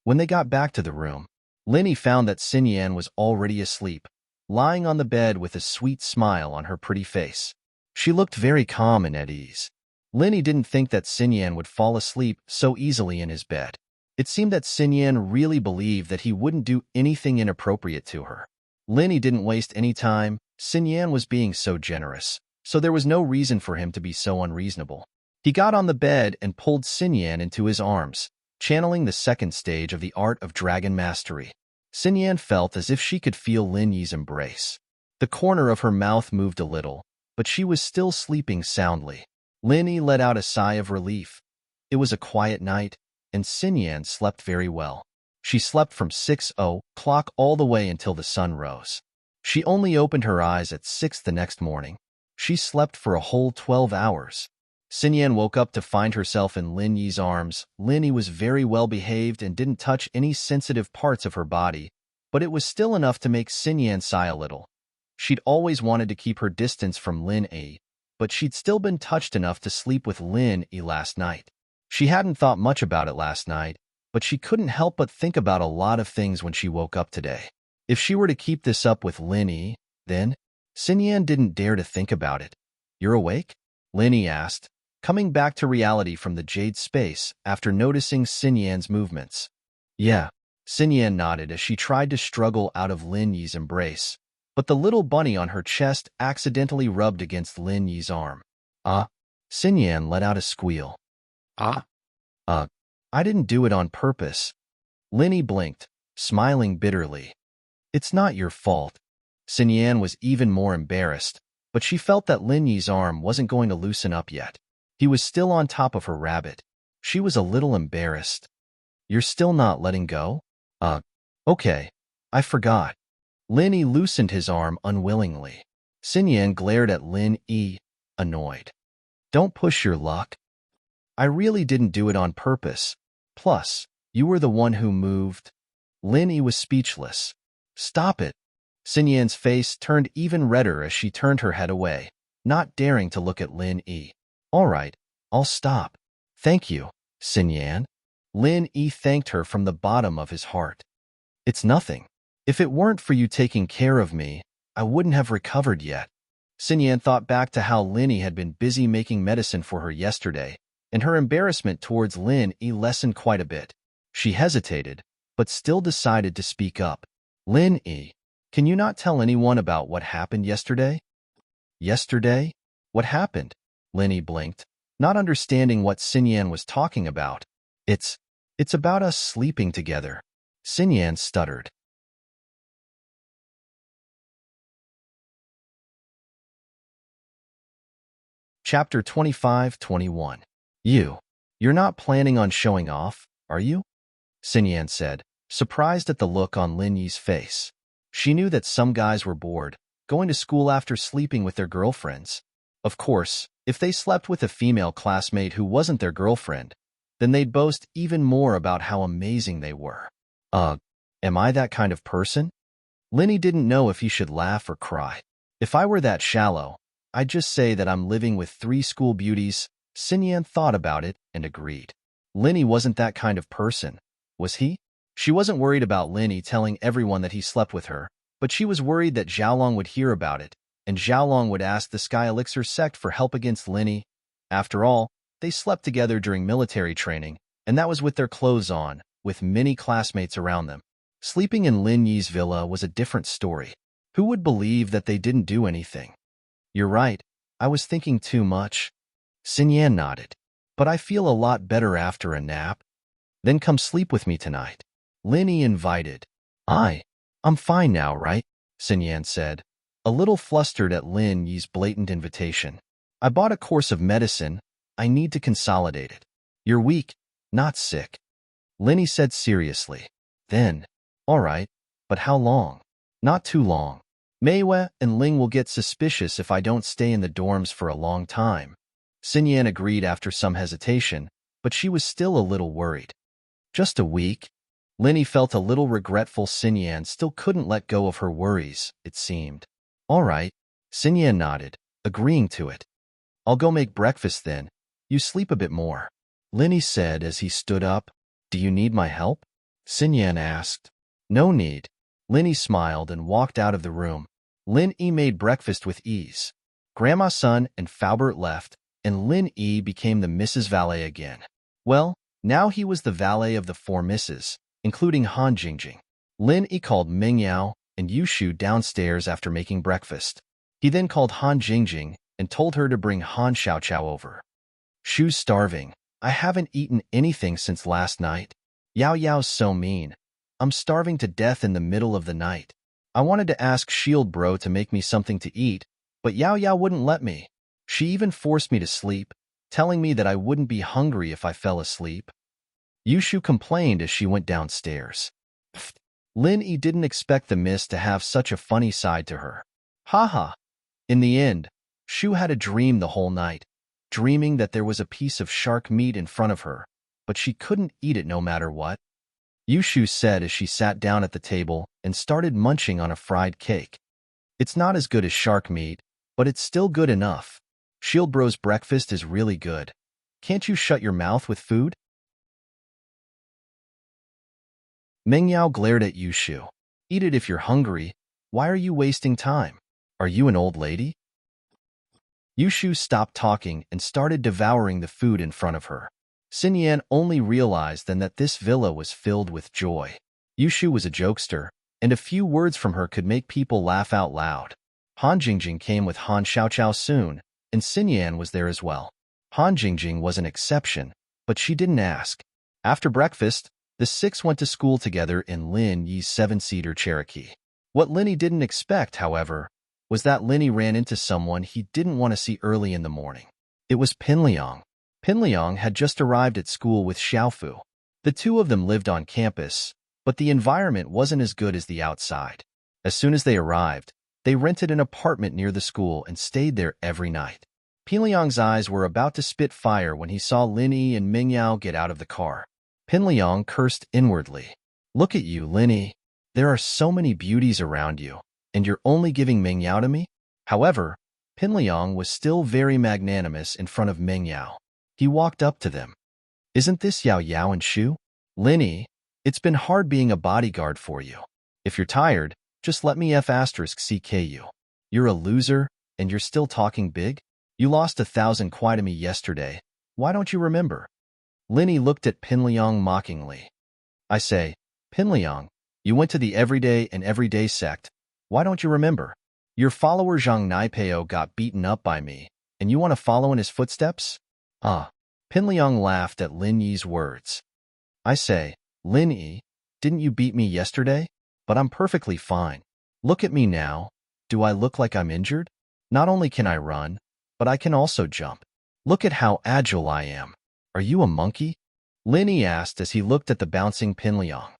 When they got back to the room, Lin Yi found that Xinyan was already asleep, lying on the bed with a sweet smile on her pretty face. She looked very calm and at ease. Lin Yi didn't think that Xinyan would fall asleep so easily in his bed. It seemed that Xinyan really believed that he wouldn't do anything inappropriate to her. Lin Yi didn't waste any time. Xinyan was being so generous, so there was no reason for him to be so unreasonable. He got on the bed and pulled Xinyan into his arms, channeling the second stage of the art of dragon mastery. Xinyan felt as if she could feel Lin Yi's embrace. The corner of her mouth moved a little, but she was still sleeping soundly. Lin Yi let out a sigh of relief. It was a quiet night, and Xinyan slept very well. She slept from 6:00 all the way until the sun rose. She only opened her eyes at 6 the next morning. She slept for a whole 12 hours. Xinyan woke up to find herself in Lin Yi's arms. Lin Yi was very well behaved and didn't touch any sensitive parts of her body, but it was still enough to make Xinyan sigh a little. She'd always wanted to keep her distance from Lin Yi, but she'd still been touched enough to sleep with Lin Yi last night. She hadn't thought much about it last night, but she couldn't help but think about a lot of things when she woke up today. If she were to keep this up with Lin Yi, then Xinyan didn't dare to think about it. You're awake? Lin Yi asked, coming back to reality from the jade space after noticing Xinyan's movements. Yeah, Xinyan nodded as she tried to struggle out of Lin Yi's embrace, but the little bunny on her chest accidentally rubbed against Lin Yi's arm. Xinyan let out a squeal. I didn't do it on purpose. Lin Yi blinked, smiling bitterly. It's not your fault. Xinyan was even more embarrassed, but she felt that Lin Yi's arm wasn't going to loosen up yet. He was still on top of her rabbit. She was a little embarrassed. You're still not letting go? Okay. I forgot. Lin Yi loosened his arm unwillingly. Xinyan glared at Lin Yi, annoyed. Don't push your luck. I really didn't do it on purpose. Plus, you were the one who moved. Lin Yi was speechless. Stop it. Xinyan's face turned even redder as she turned her head away, not daring to look at Lin Yi. All right, I'll stop. Thank you, Xinyan. Lin Yi thanked her from the bottom of his heart. It's nothing. If it weren't for you taking care of me, I wouldn't have recovered yet. Xinyan thought back to how Lin Yi had been busy making medicine for her yesterday, and her embarrassment towards Lin Yi lessened quite a bit. She hesitated, but still decided to speak up. Lin Yi, can you not tell anyone about what happened yesterday? Yesterday? What happened? Lin Yi blinked, not understanding what Xinyan was talking about. It's about us sleeping together. Xinyan stuttered. Chapter 25-21. You're not planning on showing off, are you? Xinyan said, surprised at the look on Lin Yi's face. She knew that some guys were bored, going to school after sleeping with their girlfriends. Of course, if they slept with a female classmate who wasn't their girlfriend, then they'd boast even more about how amazing they were. Am I that kind of person? Lin Yi didn't know if he should laugh or cry. If I were that shallow, I'd just say that I'm living with 3 school beauties. Xinyan thought about it and agreed. Lin Yi wasn't that kind of person, was he? She wasn't worried about Lin Yi telling everyone that he slept with her, but she was worried that Xiaolong would hear about it, and Xiaolong would ask the Sky Elixir sect for help against Lin Yi. After all, they slept together during military training, and that was with their clothes on, with many classmates around them. Sleeping in Lin Yi's villa was a different story. Who would believe that they didn't do anything? You're right, I was thinking too much. Xinyan nodded. But I feel a lot better after a nap. Then come sleep with me tonight. Lin Yi invited. I'm fine now, right? Xinyan said, a little flustered at Lin Yi's blatant invitation. I bought a course of medicine. I need to consolidate it. You're weak, not sick. Lin Yi said seriously. Then, all right, but how long? Not too long. Meiwei and Ling will get suspicious if I don't stay in the dorms for a long time. Xinyan agreed after some hesitation, but she was still a little worried. Just a week? Lin Yi felt a little regretful. Xinyan still couldn't let go of her worries, it seemed. All right, Xinyan nodded, agreeing to it. I'll go make breakfast then. You sleep a bit more. Lin Yi said as he stood up. Do you need my help? Xinyan asked. No need. Lin Yi smiled and walked out of the room. Lin Yi made breakfast with ease. Grandma Sun and Faubert left, and Lin Yi became the Mrs. Valet again. Well, now he was the valet of the 4 misses, including Han Jingjing. Lin Yi called Ming Yao and Yushu downstairs after making breakfast. He then called Han Jingjing and told her to bring Han Xiaoqiao over. Shu's starving. I haven't eaten anything since last night. Yao Yao's so mean. I'm starving to death in the middle of the night. I wanted to ask Shield Bro to make me something to eat, but Yao Yao wouldn't let me. She even forced me to sleep, telling me that I wouldn't be hungry if I fell asleep. Yushu complained as she went downstairs. Pfft. Lin Yi didn't expect the miss to have such a funny side to her. Haha. In the end, Shu had a dream the whole night, dreaming that there was a piece of shark meat in front of her, but she couldn't eat it no matter what. Yushu said as she sat down at the table and started munching on a fried cake. It's not as good as shark meat, but it's still good enough. Shield Bro's breakfast is really good. Can't you shut your mouth with food? Meng Yao glared at Yushu. Eat it if you're hungry. Why are you wasting time? Are you an old lady? Yushu stopped talking and started devouring the food in front of her. Xinyan only realized then that this villa was filled with joy. Yushu was a jokester, and a few words from her could make people laugh out loud. Han Jingjing came with Han Xiaoqiao soon, and Xinyan was there as well. Han Jingjing was an exception, but she didn't ask. After breakfast, the 6 went to school together in Lin Yi's 7-seater Cherokee. What Lin Yi didn't expect, however, was that Lin Yi ran into someone he didn't want to see early in the morning. It was Pinliang. Pinliang had just arrived at school with Xiaofu. The 2 of them lived on campus, but the environment wasn't as good as the outside. As soon as they arrived, they rented an apartment near the school and stayed there every night. Pinliang's eyes were about to spit fire when he saw Lin Yi and Ming Yao get out of the car. Pinliang cursed inwardly. Look at you, Lin Yi. There are so many beauties around you, and you're only giving Ming Yao to me? However, Pinliang was still very magnanimous in front of Ming Yao. He walked up to them. Isn't this Yao Yao and Shu? Lin Yi, it's been hard being a bodyguard for you. If you're tired, just let me F***CK you. You're a loser, and you're still talking big? You lost 1,000 kwai to me yesterday. Why don't you remember? Linny looked at Pinliang mockingly. I say, Pinliang, you went to the everyday and everyday sect. Why don't you remember? Your follower Zhang Naipeo got beaten up by me, and you want to follow in his footsteps? Ah. Pinliang laughed at Lin Yi's words. I say, Lin Yi, didn't you beat me yesterday? But I'm perfectly fine. Look at me now. Do I look like I'm injured? Not only can I run, but I can also jump. Look at how agile I am. Are you a monkey? Lin Yi asked as he looked at the bouncing Pinliang.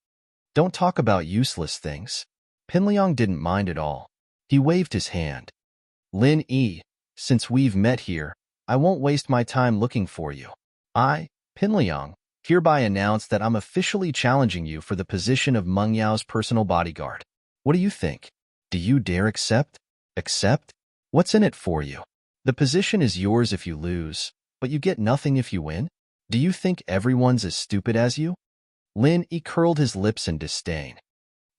Don't talk about useless things. Pinliang didn't mind at all. He waved his hand. Lin Yi, since we've met here, I won't waste my time looking for you. I, Pinliang, hereby announce that I'm officially challenging you for the position of Meng Yao's personal bodyguard. What do you think? Do you dare accept? Accept? What's in it for you? The position is yours if you lose, but you get nothing if you win? Do you think everyone's as stupid as you? Lin Yi curled his lips in disdain.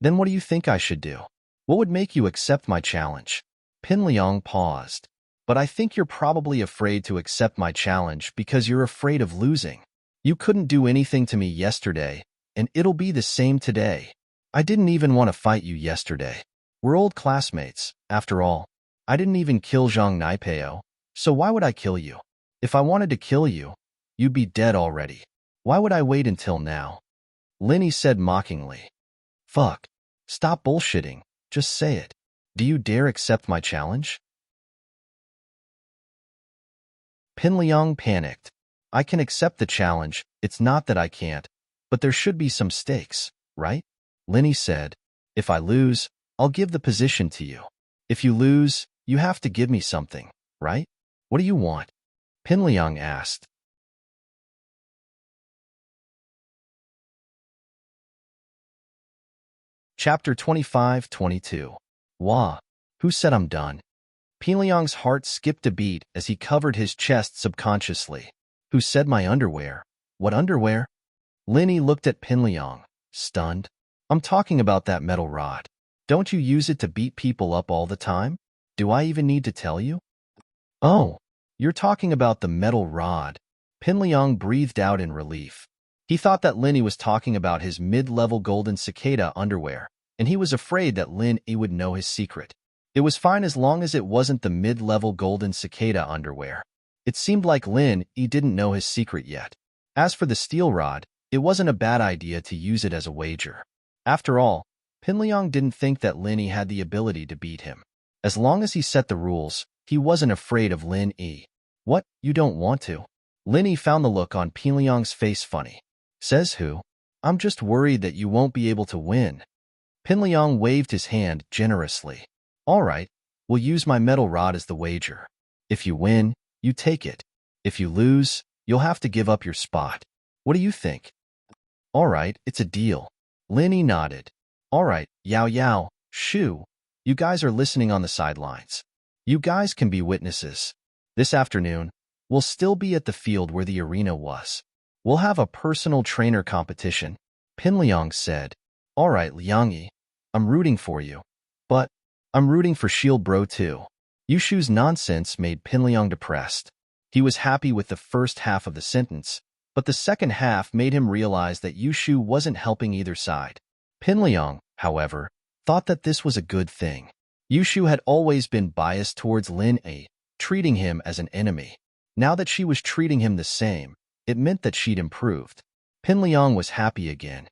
Then what do you think I should do? What would make you accept my challenge? Pinliang paused. But I think you're probably afraid to accept my challenge because you're afraid of losing. You couldn't do anything to me yesterday, and it'll be the same today. I didn't even want to fight you yesterday. We're old classmates, after all. I didn't even kill Zhang Naipeo, so why would I kill you? If I wanted to kill you, you'd be dead already. Why would I wait until now? Linny said mockingly. Fuck. Stop bullshitting. Just say it. Do you dare accept my challenge? Pinliang panicked. I can accept the challenge, it's not that I can't, but there should be some stakes, right? Linny said, if I lose, I'll give the position to you. If you lose, you have to give me something, right? What do you want? Pinliang asked. Chapter 25-22. Wah. Who said I'm done? Pinliang's heart skipped a beat as he covered his chest subconsciously. Who said my underwear? What underwear? Linny looked at Pinliang, stunned. I'm talking about that metal rod. Don't you use it to beat people up all the time? Do I even need to tell you? Oh, you're talking about the metal rod. Pinliang breathed out in relief. He thought that Linny was talking about his mid-level golden cicada underwear, and he was afraid that Lin Yi would know his secret. It was fine as long as it wasn't the mid-level golden cicada underwear. It seemed like Lin Yi didn't know his secret yet. As for the steel rod, it wasn't a bad idea to use it as a wager. After all, Pinliang didn't think that Lin Yi had the ability to beat him. As long as he set the rules, he wasn't afraid of Lin Yi. What, you don't want to? Lin Yi found the look on Pinliang's face funny. Says who? I'm just worried that you won't be able to win. Pinliang waved his hand generously. All right, we'll use my metal rod as the wager. If you win, you take it. If you lose, you'll have to give up your spot. What do you think? All right, it's a deal. Lin Yi nodded. All right, Yao Yao, Shu. You guys are listening on the sidelines. You guys can be witnesses. This afternoon, we'll still be at the field where the arena was. We'll have a personal trainer competition. Pinliang said. All right, Liang Yi, I'm rooting for you. But I'm rooting for Shield Bro too. Yushu's nonsense made Pinliang depressed. He was happy with the first half of the sentence, but the second half made him realize that Yushu wasn't helping either side. Pinliang, however, thought that this was a good thing. Yushu had always been biased towards Lin Yi, treating him as an enemy. Now that she was treating him the same, it meant that she'd improved. Pinliang was happy again.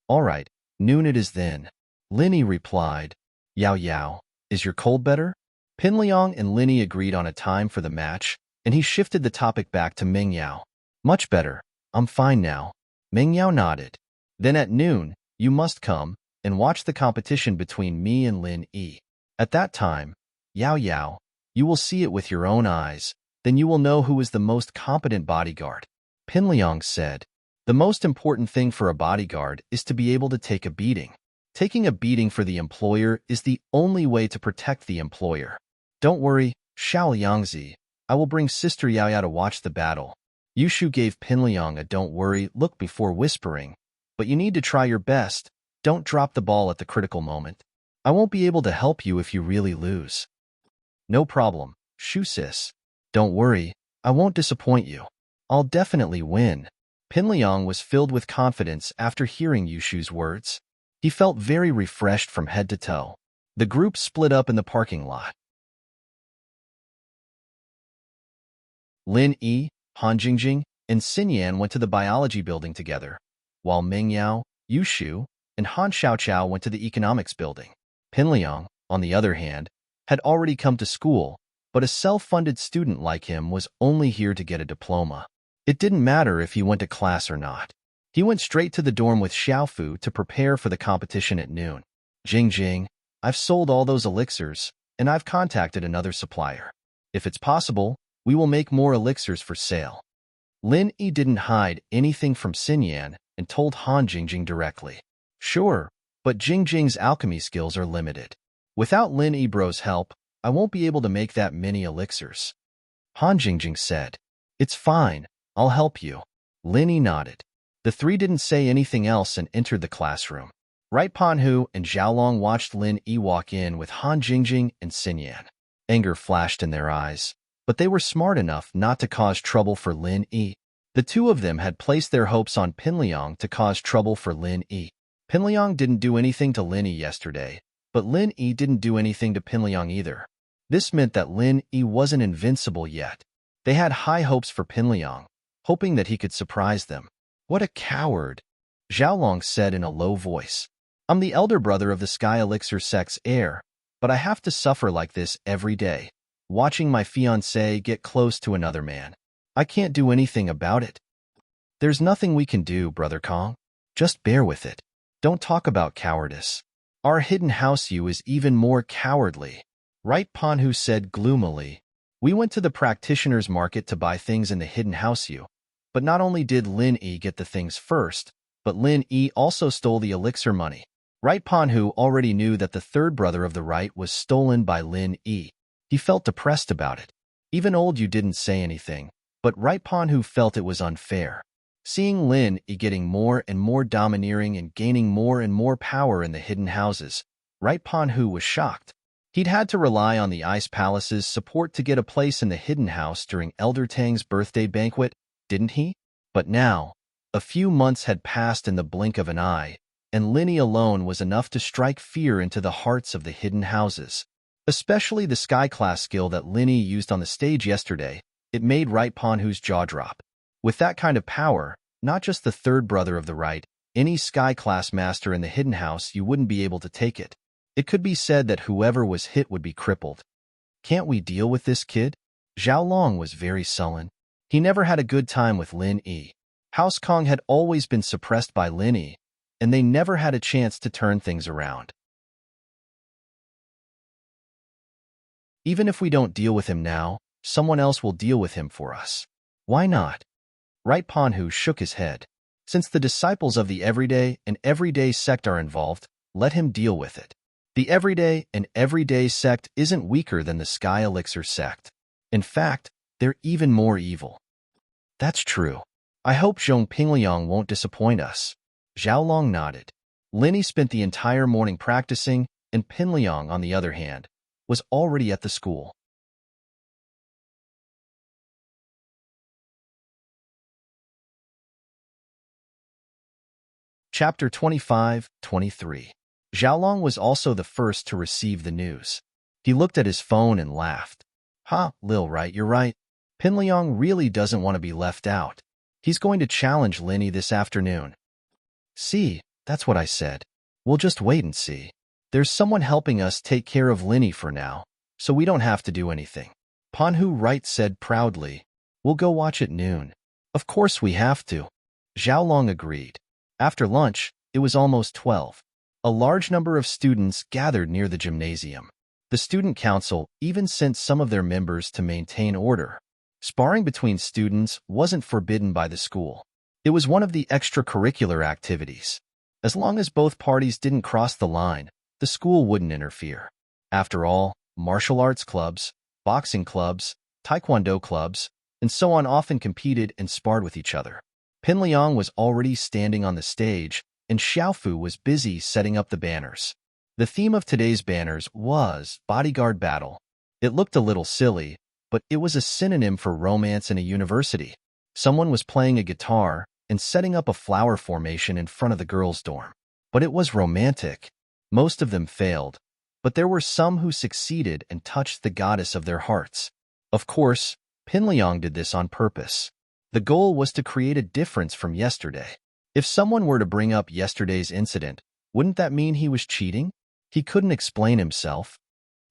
All right, noon it is then. Lin Yi replied. Yao Yao, is your cold better? Pinliang and Lin Yi agreed on a time for the match, and he shifted the topic back to Meng Yao. Much better. I'm fine now. Meng Yao nodded. Then at noon, you must come and watch the competition between me and Lin Yi. At that time, Yao Yao, you will see it with your own eyes, then you will know who is the most competent bodyguard. Pinliang said, the most important thing for a bodyguard is to be able to take a beating. Taking a beating for the employer is the only way to protect the employer. Don't worry, Xiao Yangzi, I will bring Sister Yao Yao to watch the battle. Yushu gave Pinliang a don't worry look before whispering, but you need to try your best. Don't drop the ball at the critical moment. I won't be able to help you if you really lose. No problem, Shu sis. Don't worry, I won't disappoint you. I'll definitely win. Pinliang was filled with confidence after hearing Yushu's words. He felt very refreshed from head to toe. The group split up in the parking lot. Lin Yi, Han Jingjing, and Xinyan went to the biology building together, while Ming Yao, Yushu, and Han Xiaoqiao went to the economics building. Pinliang, on the other hand, had already come to school, but a self-funded student like him was only here to get a diploma. It didn't matter if he went to class or not. He went straight to the dorm with Xiaofu to prepare for the competition at noon. Jingjing, I've sold all those elixirs, and I've contacted another supplier. If it's possible, we will make more elixirs for sale. Lin Yi didn't hide anything from Xinyan and told Han Jingjing directly. Sure, but Jingjing's alchemy skills are limited. Without Lin Yi bro's help, I won't be able to make that many elixirs. Han Jingjing said. It's fine, I'll help you. Lin Yi nodded. The three didn't say anything else and entered the classroom. Right Panhu and Xiaolong watched Lin Yi walk in with Han Jingjing and Xinyan. Anger flashed in their eyes, but they were smart enough not to cause trouble for Lin Yi. The two of them had placed their hopes on Pinliang to cause trouble for Lin Yi. Pinliang didn't do anything to Lin Yi yesterday, but Lin Yi didn't do anything to Pinliang either. This meant that Lin Yi wasn't invincible yet. They had high hopes for Pinliang, hoping that he could surprise them. What a coward, Xiaolong said in a low voice. I'm the elder brother of the Sky Elixir Sect's heir, but I have to suffer like this every day, watching my fiancé get close to another man. I can't do anything about it. There's nothing we can do, Brother Kong. Just bear with it. Don't talk about cowardice. Our hidden house you is even more cowardly. Right Panhu said gloomily. We went to the practitioner's market to buy things in the hidden house you, but not only did Lin Yi get the things first, but Lin Yi also stole the elixir money. Right Panhu already knew that the third brother of the right was stolen by Lin Yi. He felt depressed about it. Even old you didn't say anything, but Right Panhu felt it was unfair. Seeing Lin Yi getting more and more domineering and gaining more and more power in the hidden houses, Right Panhu was shocked. He'd had to rely on the Ice Palace's support to get a place in the hidden house during Elder Tang's birthday banquet, didn't he? But now, a few months had passed in the blink of an eye, and Lin Yi alone was enough to strike fear into the hearts of the hidden houses. Especially the Sky Class skill that Lin Yi used on the stage yesterday, it made Right Panhu's jaw drop. With that kind of power, not just the third brother of the right, any Sky Class master in the hidden house you wouldn't be able to take it. It could be said that whoever was hit would be crippled. Can't we deal with this kid? Zhao Long was very sullen. He never had a good time with Lin Yi. House Kong had always been suppressed by Lin Yi, and they never had a chance to turn things around. Even if we don't deal with him now, someone else will deal with him for us. Why not? Right Panhu shook his head. Since the disciples of the Everyday and Everyday sect are involved, let him deal with it. The Everyday and Everyday sect isn't weaker than the Sky Elixir sect. In fact, they're even more evil. That's true. I hope Zhong Pingliang won't disappoint us. Zhao Long nodded. Lin Yi spent the entire morning practicing, and Pinliang, on the other hand, was already at the school. Chapter 25-23. Xiaolong was also the first to receive the news. He looked at his phone and laughed. Lil right, you're right. Pinliang really doesn't want to be left out. He's going to challenge Lin Yi this afternoon. See, that's what I said. We'll just wait and see. There's someone helping us take care of Lin Yi for now, so we don't have to do anything. Panhu Right said proudly. We'll go watch at noon. Of course we have to. Xiaolong agreed. After lunch, it was almost 12. A large number of students gathered near the gymnasium. The student council even sent some of their members to maintain order. Sparring between students wasn't forbidden by the school. It was one of the extracurricular activities. As long as both parties didn't cross the line, the school wouldn't interfere. After all, martial arts clubs, boxing clubs, taekwondo clubs, and so on often competed and sparred with each other. Pinliang was already standing on the stage, and Xiaofu was busy setting up the banners. The theme of today's banners was Bodyguard Battle. It looked a little silly, but it was a synonym for romance in a university. Someone was playing a guitar and setting up a flower formation in front of the girls' dorm. But it was romantic. Most of them failed, but there were some who succeeded and touched the goddess of their hearts. Of course, Pinliang did this on purpose. The goal was to create a difference from yesterday. If someone were to bring up yesterday's incident, wouldn't that mean he was cheating? He couldn't explain himself.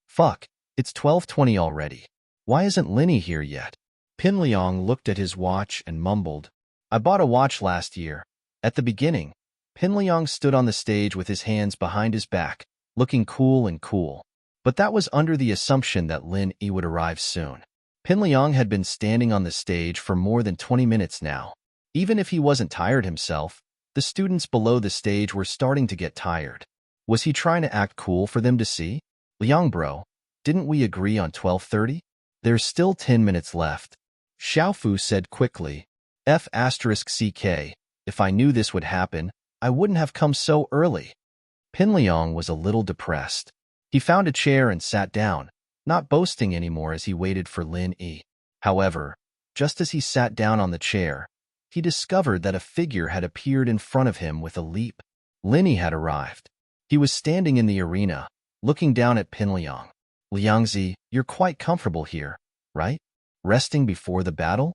Fuck, it's 12:20 already. Why isn't Linny here yet? Pinliang looked at his watch and mumbled, I bought a watch last year. At the beginning, Pinliang stood on the stage with his hands behind his back, looking cool and cool. But that was under the assumption that Lin Yi would arrive soon. Pinliang had been standing on the stage for more than 20 minutes now. Even if he wasn't tired himself, the students below the stage were starting to get tired. Was he trying to act cool for them to see? Liang bro, didn't we agree on 12:30? There's still 10 minutes left. Xiaofu said quickly. F*CK, if I knew this would happen, I wouldn't have come so early. Pinliang was a little depressed. He found a chair and sat down, not boasting anymore as he waited for Lin Yi. However, just as he sat down on the chair, he discovered that a figure had appeared in front of him with a leap. Lin Yi had arrived. He was standing in the arena, looking down at Pinliang. Liangzi, you're quite comfortable here, right? Resting before the battle?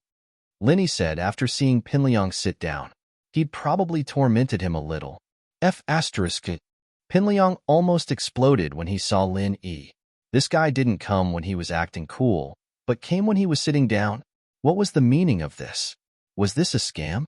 Lin Yi said after seeing Pinliang sit down. He'd probably tormented him a little. F***. Pinliang almost exploded when he saw Lin Yi. This guy didn't come when he was acting cool, but came when he was sitting down. What was the meaning of this? Was this a scam?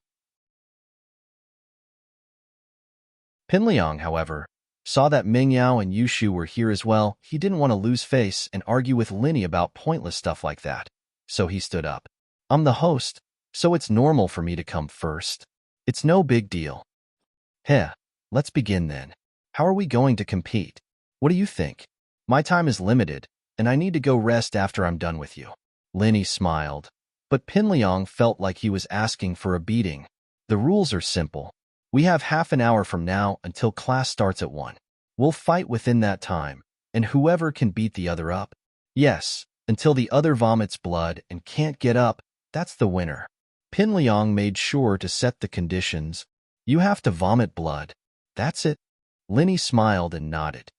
Pinliang, however, saw that Mingyao and Yushu were here as well. He didn't want to lose face and argue with Lin Yi about pointless stuff like that. So he stood up. I'm the host, so it's normal for me to come first. It's no big deal. Heh, let's begin then. How are we going to compete? What do you think? My time is limited, and I need to go rest after I'm done with you. Lin Yi smiled, but Pinliang felt like he was asking for a beating. The rules are simple. We have half an hour from now until class starts at 1. We'll fight within that time, and whoever can beat the other up. Yes, until the other vomits blood and can't get up, that's the winner. Pinliang made sure to set the conditions. You have to vomit blood. That's it. Lin Yi smiled and nodded.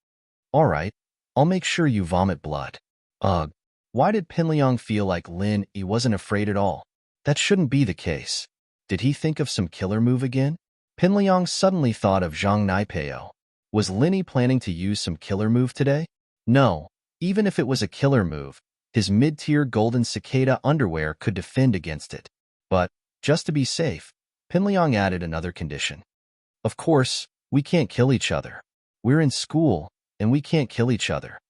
All right, I'll make sure you vomit blood. Ugh. Why did Pinliang feel like Lin Yi wasn't afraid at all? That shouldn't be the case. Did he think of some killer move again? Pinliang suddenly thought of Zhang Naipeo. Was Lin Yi planning to use some killer move today? No, even if it was a killer move, his mid-tier golden cicada underwear could defend against it. But, just to be safe, Pinliang added another condition. Of course, we can't kill each other. We're in school, and we can't kill each other.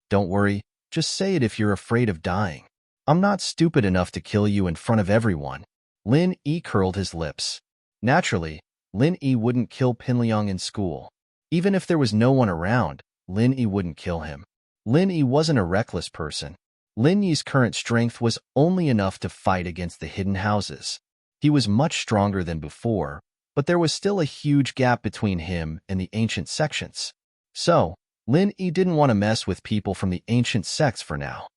Don't worry, just say it if you're afraid of dying. I'm not stupid enough to kill you in front of everyone. Lin Yi curled his lips. Naturally, Lin Yi wouldn't kill Pinliang in school. Even if there was no one around, Lin Yi wouldn't kill him. Lin Yi wasn't a reckless person. Lin Yi's current strength was only enough to fight against the hidden houses. He was much stronger than before, but there was still a huge gap between him and the ancient sections. So, Lin Yi didn't want to mess with people from the ancient sects for now.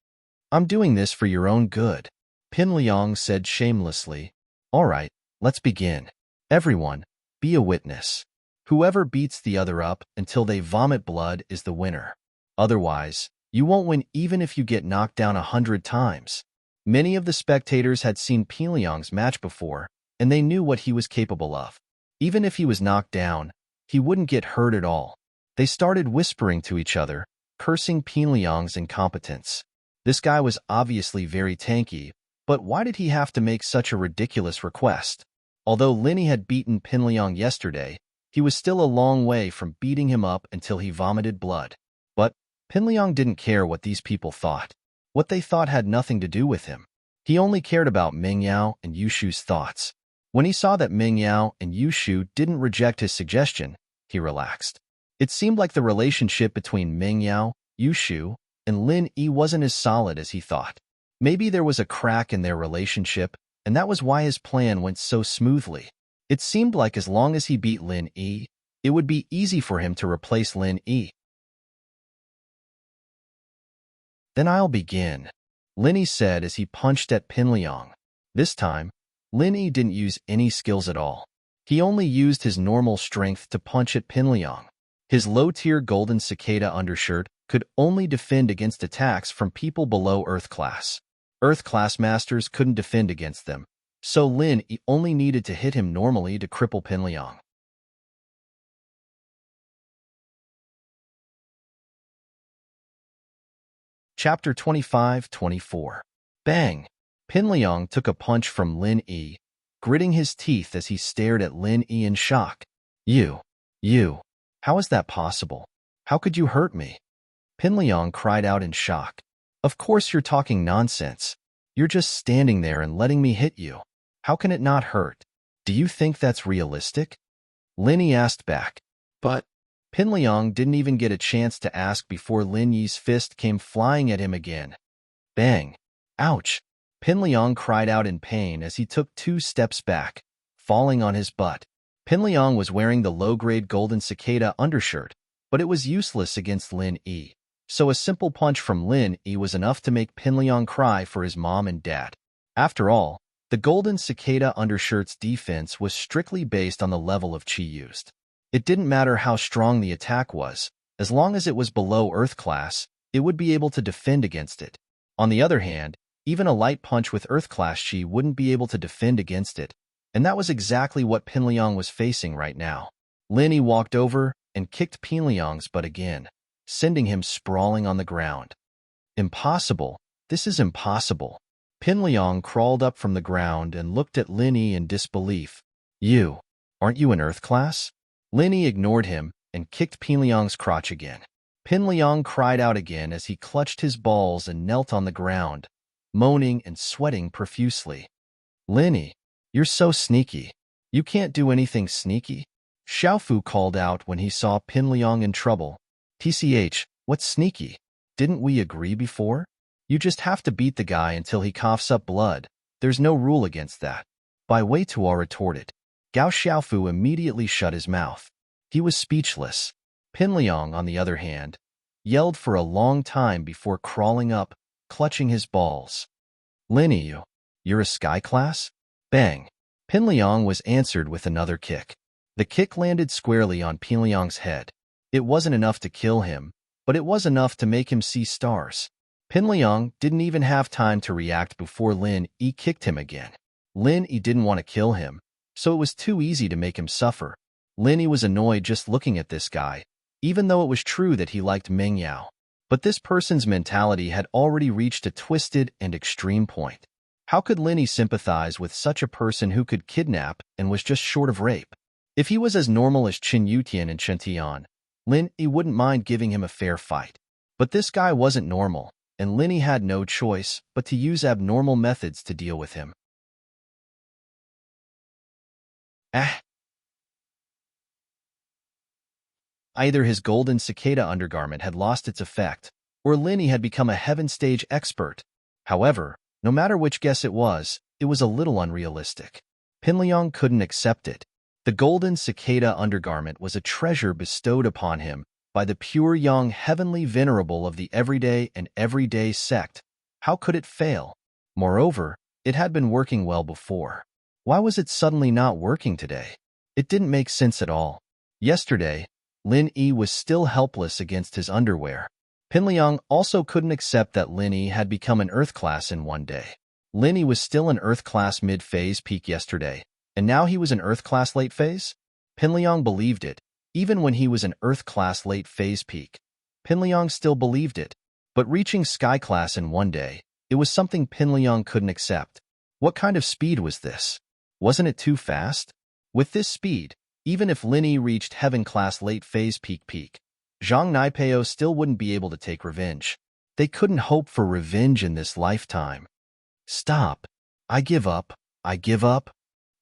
I'm doing this for your own good, Pinliang said shamelessly. All right, let's begin. Everyone, be a witness. Whoever beats the other up until they vomit blood is the winner. Otherwise, you won't win even if you get knocked down 100 times. Many of the spectators had seen Pinliang's match before, and they knew what he was capable of. Even if he was knocked down, he wouldn't get hurt at all. They started whispering to each other, cursing Pinliang's incompetence. This guy was obviously very tanky, but why did he have to make such a ridiculous request? Although Lin Yi had beaten Pinliang yesterday, he was still a long way from beating him up until he vomited blood. But Pinliang didn't care what these people thought. What they thought had nothing to do with him. He only cared about Mingyao and Yushu's thoughts. When he saw that Mingyao and Yushu didn't reject his suggestion, he relaxed. It seemed like the relationship between Mingyao, Yushu, and Lin Yi wasn't as solid as he thought. Maybe there was a crack in their relationship, and that was why his plan went so smoothly. It seemed like as long as he beat Lin Yi, it would be easy for him to replace Lin Yi. Then I'll begin, Lin Yi said as he punched at Pinliang. This time, Lin Yi didn't use any skills at all. He only used his normal strength to punch at Pinliang. His low-tier golden cicada undershirt could only defend against attacks from people below Earth class. Earth class masters couldn't defend against them, so Lin Yi only needed to hit him normally to cripple Pinliang. Chapter 25-24. Bang! Pinliang took a punch from Lin Yi, gritting his teeth as he stared at Lin Yi in shock. You, how is that possible? How could you hurt me? Pinliang cried out in shock. Of course you're talking nonsense. You're just standing there and letting me hit you. How can it not hurt? Do you think that's realistic? Lin Yi asked back. But Pinliang didn't even get a chance to ask before Lin Yi's fist came flying at him again. Bang! Ouch! Pinliang cried out in pain as he took 2 steps back, falling on his butt. Pinliang was wearing the low-grade golden cicada undershirt, but it was useless against Lin Yi, so a simple punch from Lin Yi was enough to make Pinliang cry for his mom and dad. After all, the golden cicada undershirt's defense was strictly based on the level of chi used. It didn't matter how strong the attack was, as long as it was below Earth class, it would be able to defend against it. On the other hand, even a light punch with Earth class chi wouldn't be able to defend against it, and that was exactly what Pinliang was facing right now. Lin Yi walked over and kicked Pinliang's butt again, sending him sprawling on the ground. Impossible. This is impossible. Pinliang crawled up from the ground and looked at Lin Yi in disbelief. Aren't you in Earth class? Lin Yi ignored him and kicked Pinliang's crotch again. Pinliang cried out again as he clutched his balls and knelt on the ground, moaning and sweating profusely. Lin Yi, you're so sneaky. You can't do anything sneaky. Xiaofu called out when he saw Pinliang in trouble. TCH, what's sneaky? Didn't we agree before? You just have to beat the guy until he coughs up blood. There's no rule against that. Bai Weitua retorted. Gao Xiaofu immediately shut his mouth. He was speechless. Pinliang, on the other hand, yelled for a long time before crawling up, clutching his balls. Lin Yi, you're a sky class? Bang! Pinliang was answered with another kick. The kick landed squarely on Pinliang's head. It wasn't enough to kill him, but it was enough to make him see stars. Pinliang didn't even have time to react before Lin Yi kicked him again. Lin Yi didn't want to kill him, so it was too easy to make him suffer. Lin Yi was annoyed just looking at this guy, even though it was true that he liked Meng Yao. But this person's mentality had already reached a twisted and extreme point. How could Lin Yi sympathize with such a person who could kidnap and was just short of rape? If he was as normal as Qin Yutian and Chen Tian, Lin Yi wouldn't mind giving him a fair fight. But this guy wasn't normal, and Lin Yi had no choice but to use abnormal methods to deal with him. Either his golden cicada undergarment had lost its effect, or Lin Yi had become a heaven stage expert. However, no matter which guess it was a little unrealistic. Pinliang couldn't accept it. The golden cicada undergarment was a treasure bestowed upon him by the pure young heavenly venerable of the everyday and everyday sect. How could it fail? Moreover, it had been working well before. Why was it suddenly not working today? It didn't make sense at all. Yesterday, Lin Yi was still helpless against his underwear. Pinliang also couldn't accept that Lin Yi had become an Earth class in one day. Lin Yi was still an Earth class mid-phase peak yesterday, and now he was an Earth class late phase? Pinliang believed it, even when he was an Earth class late phase peak. Pinliang still believed it, but reaching Sky class in one day, it was something Pinliang couldn't accept. What kind of speed was this? Wasn't it too fast? With this speed, even if Lin Yi reached Heaven class late phase peak, Zhang Naipeo still wouldn't be able to take revenge. They couldn't hope for revenge in this lifetime. Stop. I give up. I give up.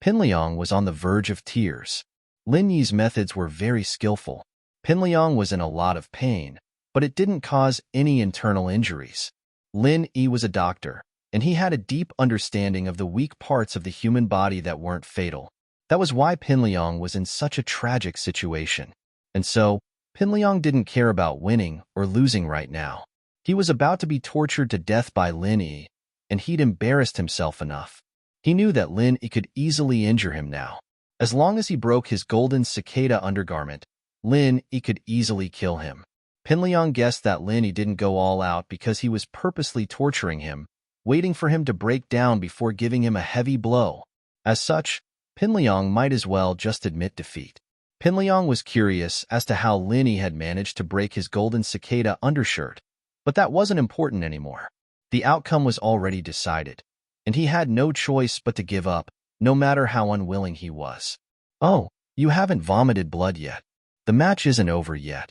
Pinliang was on the verge of tears. Lin Yi's methods were very skillful. Pinliang was in a lot of pain, but it didn't cause any internal injuries. Lin Yi was a doctor, and he had a deep understanding of the weak parts of the human body that weren't fatal. That was why Pinliang was in such a tragic situation. And so, Pinliang didn't care about winning or losing right now. He was about to be tortured to death by Lin Yi, and he'd embarrassed himself enough. He knew that Lin Yi could easily injure him now. As long as he broke his golden cicada undergarment, Lin Yi could easily kill him. Pinliang guessed that Lin Yi didn't go all out because he was purposely torturing him, waiting for him to break down before giving him a heavy blow. As such, Pinliang might as well just admit defeat. Pinliang was curious as to how Lin Yi had managed to break his golden cicada undershirt, but that wasn't important anymore. The outcome was already decided, and he had no choice but to give up, no matter how unwilling he was. "Oh, you haven't vomited blood yet. The match isn't over yet."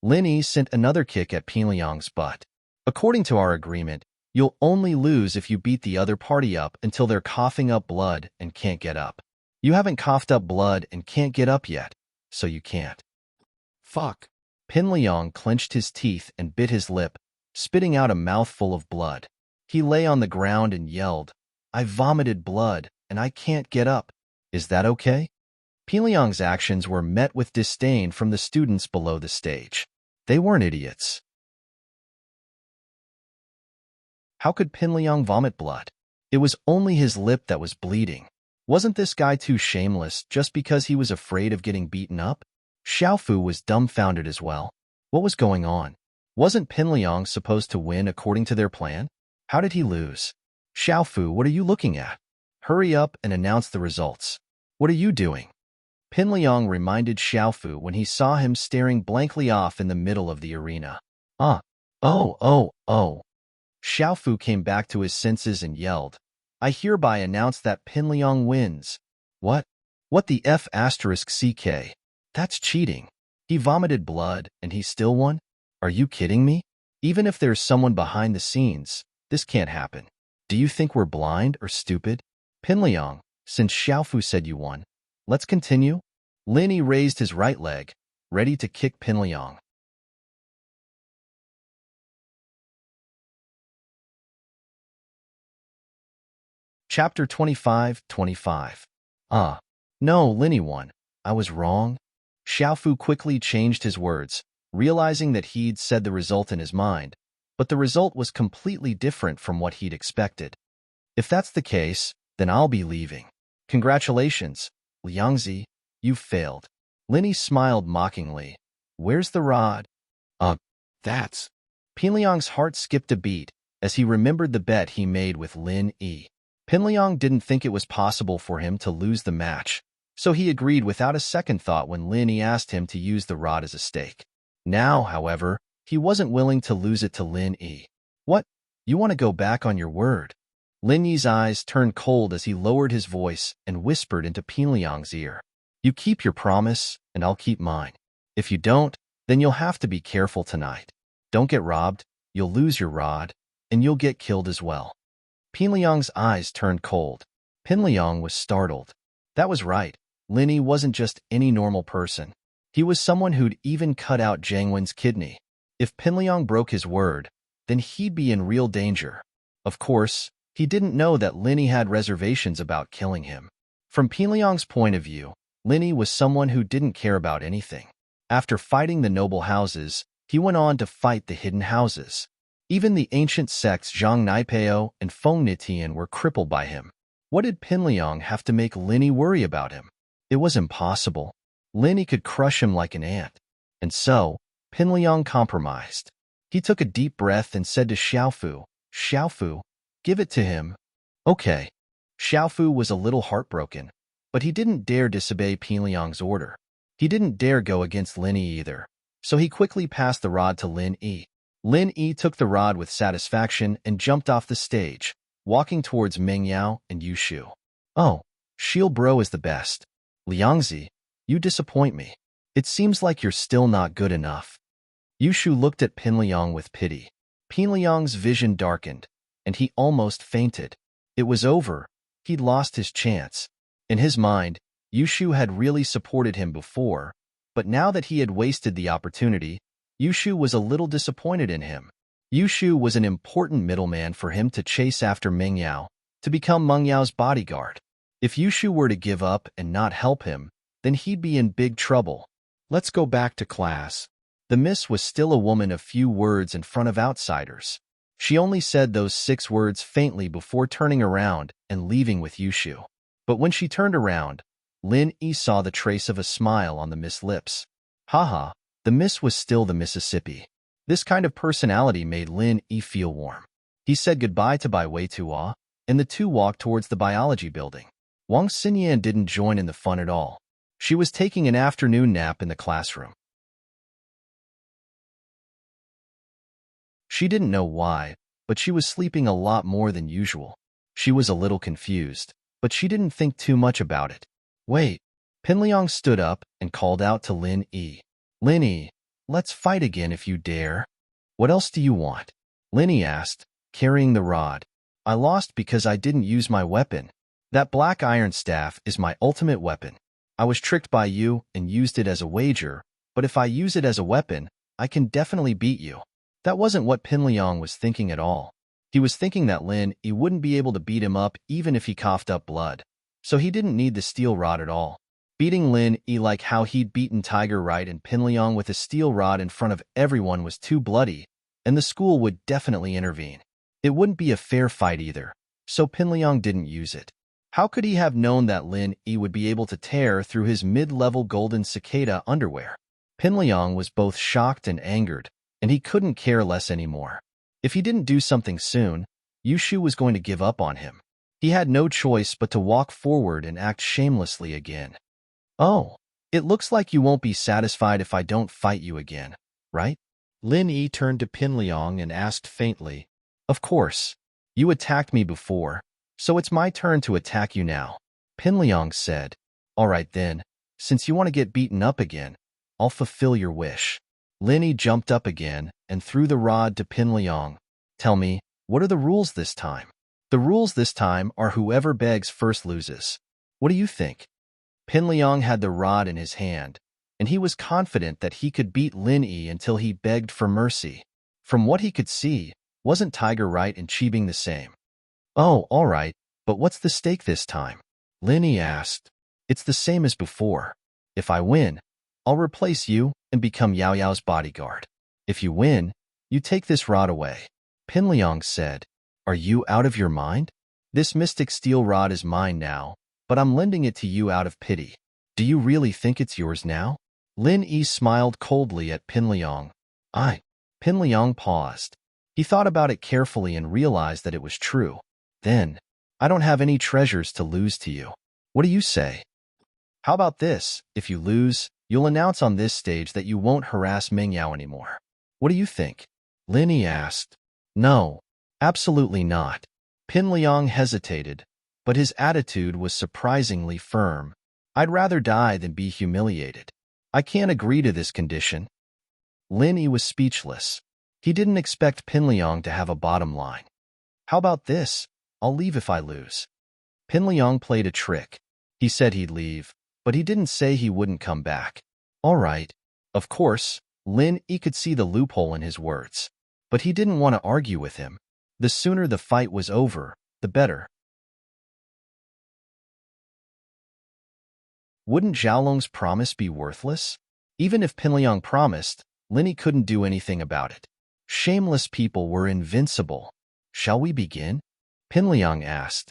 Lin Yi sent another kick at Pinliang's butt. "According to our agreement, you'll only lose if you beat the other party up until they're coughing up blood and can't get up. You haven't coughed up blood and can't get up yet, so you can't." Fuck. Pinliang clenched his teeth and bit his lip, spitting out a mouthful of blood. He lay on the ground and yelled, "I vomited blood, and I can't get up. Is that okay?" Pinliang's actions were met with disdain from the students below the stage. They weren't idiots. How could Pinliang vomit blood? It was only his lip that was bleeding. Wasn't this guy too shameless just because he was afraid of getting beaten up? Xiaofu was dumbfounded as well. What was going on? Wasn't Pinliang supposed to win according to their plan? How did he lose? "Xiaofu, what are you looking at? Hurry up and announce the results. What are you doing?" Pinliang reminded Xiaofu when he saw him staring blankly off in the middle of the arena. Oh. Xiaofu came back to his senses and yelled, "I hereby announce that Pinliang wins." What? What the F***CK? That's cheating. He vomited blood and he still won? Are you kidding me? Even if there's someone behind the scenes, this can't happen. Do you think we're blind or stupid? Pinliang, since Xiaofu said you won, let's continue. Lin Yi raised his right leg, ready to kick Pinliang. Chapter 25. No, Lin Yi won. I was wrong. Xiaofu quickly changed his words, realizing that he'd said the result in his mind, but the result was completely different from what he'd expected. If that's the case, then I'll be leaving. Congratulations, Liangzi, you've failed. Lin Yi smiled mockingly. Where's the rod? That's... Pinliang's heart skipped a beat as he remembered the bet he made with Lin Yi. Pinliang didn't think it was possible for him to lose the match, so he agreed without a second thought when Lin Yi asked him to use the rod as a stake. Now, however, he wasn't willing to lose it to Lin Yi. What? You want to go back on your word? Lin Yi's eyes turned cold as he lowered his voice and whispered into Pinliang's ear. You keep your promise, and I'll keep mine. If you don't, then you'll have to be careful tonight. Don't get robbed, you'll lose your rod, and you'll get killed as well. Pinliang's eyes turned cold. Pinliang was startled. That was right. Lin Yi wasn't just any normal person. He was someone who'd even cut out Jiang Wen's kidney. If Pinliang broke his word, then he'd be in real danger. Of course, he didn't know that Lin Yi had reservations about killing him. From Pinliang's point of view, Lin Yi was someone who didn't care about anything. After fighting the noble houses, he went on to fight the hidden houses. Even the ancient sects Zhang Naipeo and Feng Nitian were crippled by him. What did Pinliang have to make Lin Yi worry about him? It was impossible. Lin Yi could crush him like an ant. And so, Pinliang compromised. He took a deep breath and said to Xiaofu, Xiaofu, give it to him. Okay. Xiaofu was a little heartbroken, but he didn't dare disobey Pinliang's order. He didn't dare go against Lin Yi either, so he quickly passed the rod to Lin Yi. Lin Yi took the rod with satisfaction and jumped off the stage, walking towards Meng Yao and Yu Shu. Oh, Shield Bro is the best. Liangzi, you disappoint me. It seems like you're still not good enough. Yu Shu looked at Pinliang with pity. Pinliang's vision darkened, and he almost fainted. It was over. He'd lost his chance. In his mind, Yu Shu had really supported him before, but now that he had wasted the opportunity, Yu Shu was a little disappointed in him. Yu Shu was an important middleman for him to chase after Meng Yao, to become Meng Yao's bodyguard. If Yu Shu were to give up and not help him, then he'd be in big trouble. Let's go back to class. The miss was still a woman of few words in front of outsiders. She only said those 6 words faintly before turning around and leaving with Yushu. But when she turned around, Lin Yi saw the trace of a smile on the miss lips. Haha, the miss was still the Mississippi. This kind of personality made Lin Yi feel warm. He said goodbye to Bai Wei Tua, and the two walked towards the biology building. Wang Xinyan didn't join in the fun at all. She was taking an afternoon nap in the classroom. She didn't know why, but she was sleeping a lot more than usual. She was a little confused, but she didn't think too much about it. Wait, Pinliang stood up and called out to Lin Yi. Lin Yi, let's fight again if you dare. What else do you want? Lin Yi asked, carrying the rod. I lost because I didn't use my weapon. That black iron staff is my ultimate weapon. I was tricked by you and used it as a wager, but if I use it as a weapon, I can definitely beat you. That wasn't what Pinliang was thinking at all. He was thinking that Lin Yi wouldn't be able to beat him up even if he coughed up blood. So he didn't need the steel rod at all. Beating Lin Yi like how he'd beaten Tiger Wright and Pinliang with a steel rod in front of everyone was too bloody, and the school would definitely intervene. It wouldn't be a fair fight either, so Pinliang didn't use it. How could he have known that Lin Yi would be able to tear through his mid-level golden cicada underwear? Pinliang was both shocked and angered, and he couldn't care less anymore. If he didn't do something soon, Yushu was going to give up on him. He had no choice but to walk forward and act shamelessly again. Oh, it looks like you won't be satisfied if I don't fight you again, right? Lin Yi turned to Pinliang and asked faintly. Of course. You attacked me before, so it's my turn to attack you now. Pinliang said. All right then, since you want to get beaten up again, I'll fulfill your wish. Lin Yi jumped up again and threw the rod to Pinliang. Tell me, what are the rules this time? The rules this time are whoever begs first loses. What do you think? Pinliang had the rod in his hand, and he was confident that he could beat Lin Yi until he begged for mercy. From what he could see, wasn't Tiger Wright and Chibing the same? Oh, all right, but what's the stake this time? Lin Yi asked. It's the same as before. If I win, I'll replace you and become Yao Yao's bodyguard. If you win, you take this rod away. Pinliang said. Are you out of your mind? This mystic steel rod is mine now, but I'm lending it to you out of pity. Do you really think it's yours now? Lin Yi smiled coldly at Pinliang. Pinliang paused. He thought about it carefully and realized that it was true. Then, I don't have any treasures to lose to you. What do you say? How about this? If you lose, you'll announce on this stage that you won't harass Meng Yao anymore. What do you think? Lin Yi asked. No, absolutely not. Pinliang hesitated, but his attitude was surprisingly firm. I'd rather die than be humiliated. I can't agree to this condition. Lin Yi was speechless. He didn't expect Pinliang to have a bottom line. How about this? I'll leave if I lose. Pinliang played a trick. He said he'd leave, but he didn't say he wouldn't come back. All right. Of course, Lin Yi could see the loophole in his words, but he didn't want to argue with him. The sooner the fight was over, the better. Wouldn't Xiaolong's promise be worthless? Even if Pinliang promised, Lin Yi couldn't do anything about it. Shameless people were invincible. Shall we begin? Pinliang asked.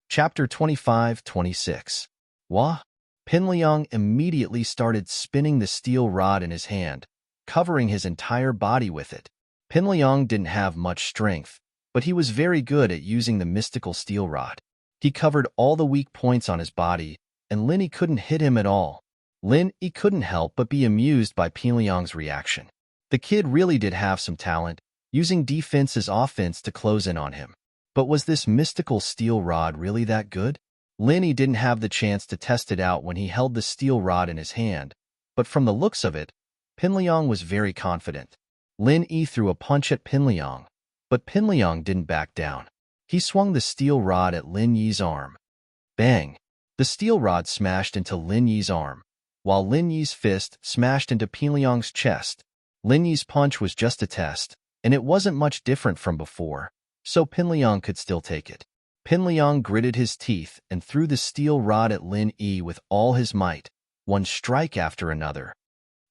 Chapter 25-26. Wah! Pinliang immediately started spinning the steel rod in his hand, covering his entire body with it. Pinliang didn't have much strength, but he was very good at using the mystical steel rod. He covered all the weak points on his body, and Lin Yi couldn't hit him at all. Lin Yi couldn't help but be amused by Pinliang's reaction. The kid really did have some talent, using defense as offense to close in on him. But was this mystical steel rod really that good? Lin Yi didn't have the chance to test it out when he held the steel rod in his hand, but from the looks of it, Pinliang was very confident. Lin Yi threw a punch at Pinliang, but Pinliang didn't back down. He swung the steel rod at Lin Yi's arm. Bang! The steel rod smashed into Lin Yi's arm, while Lin Yi's fist smashed into Pinliang's chest. Lin Yi's punch was just a test, and it wasn't much different from before, so Pinliang could still take it. Pin Liang gritted his teeth and threw the steel rod at Lin Yi with all his might, one strike after another.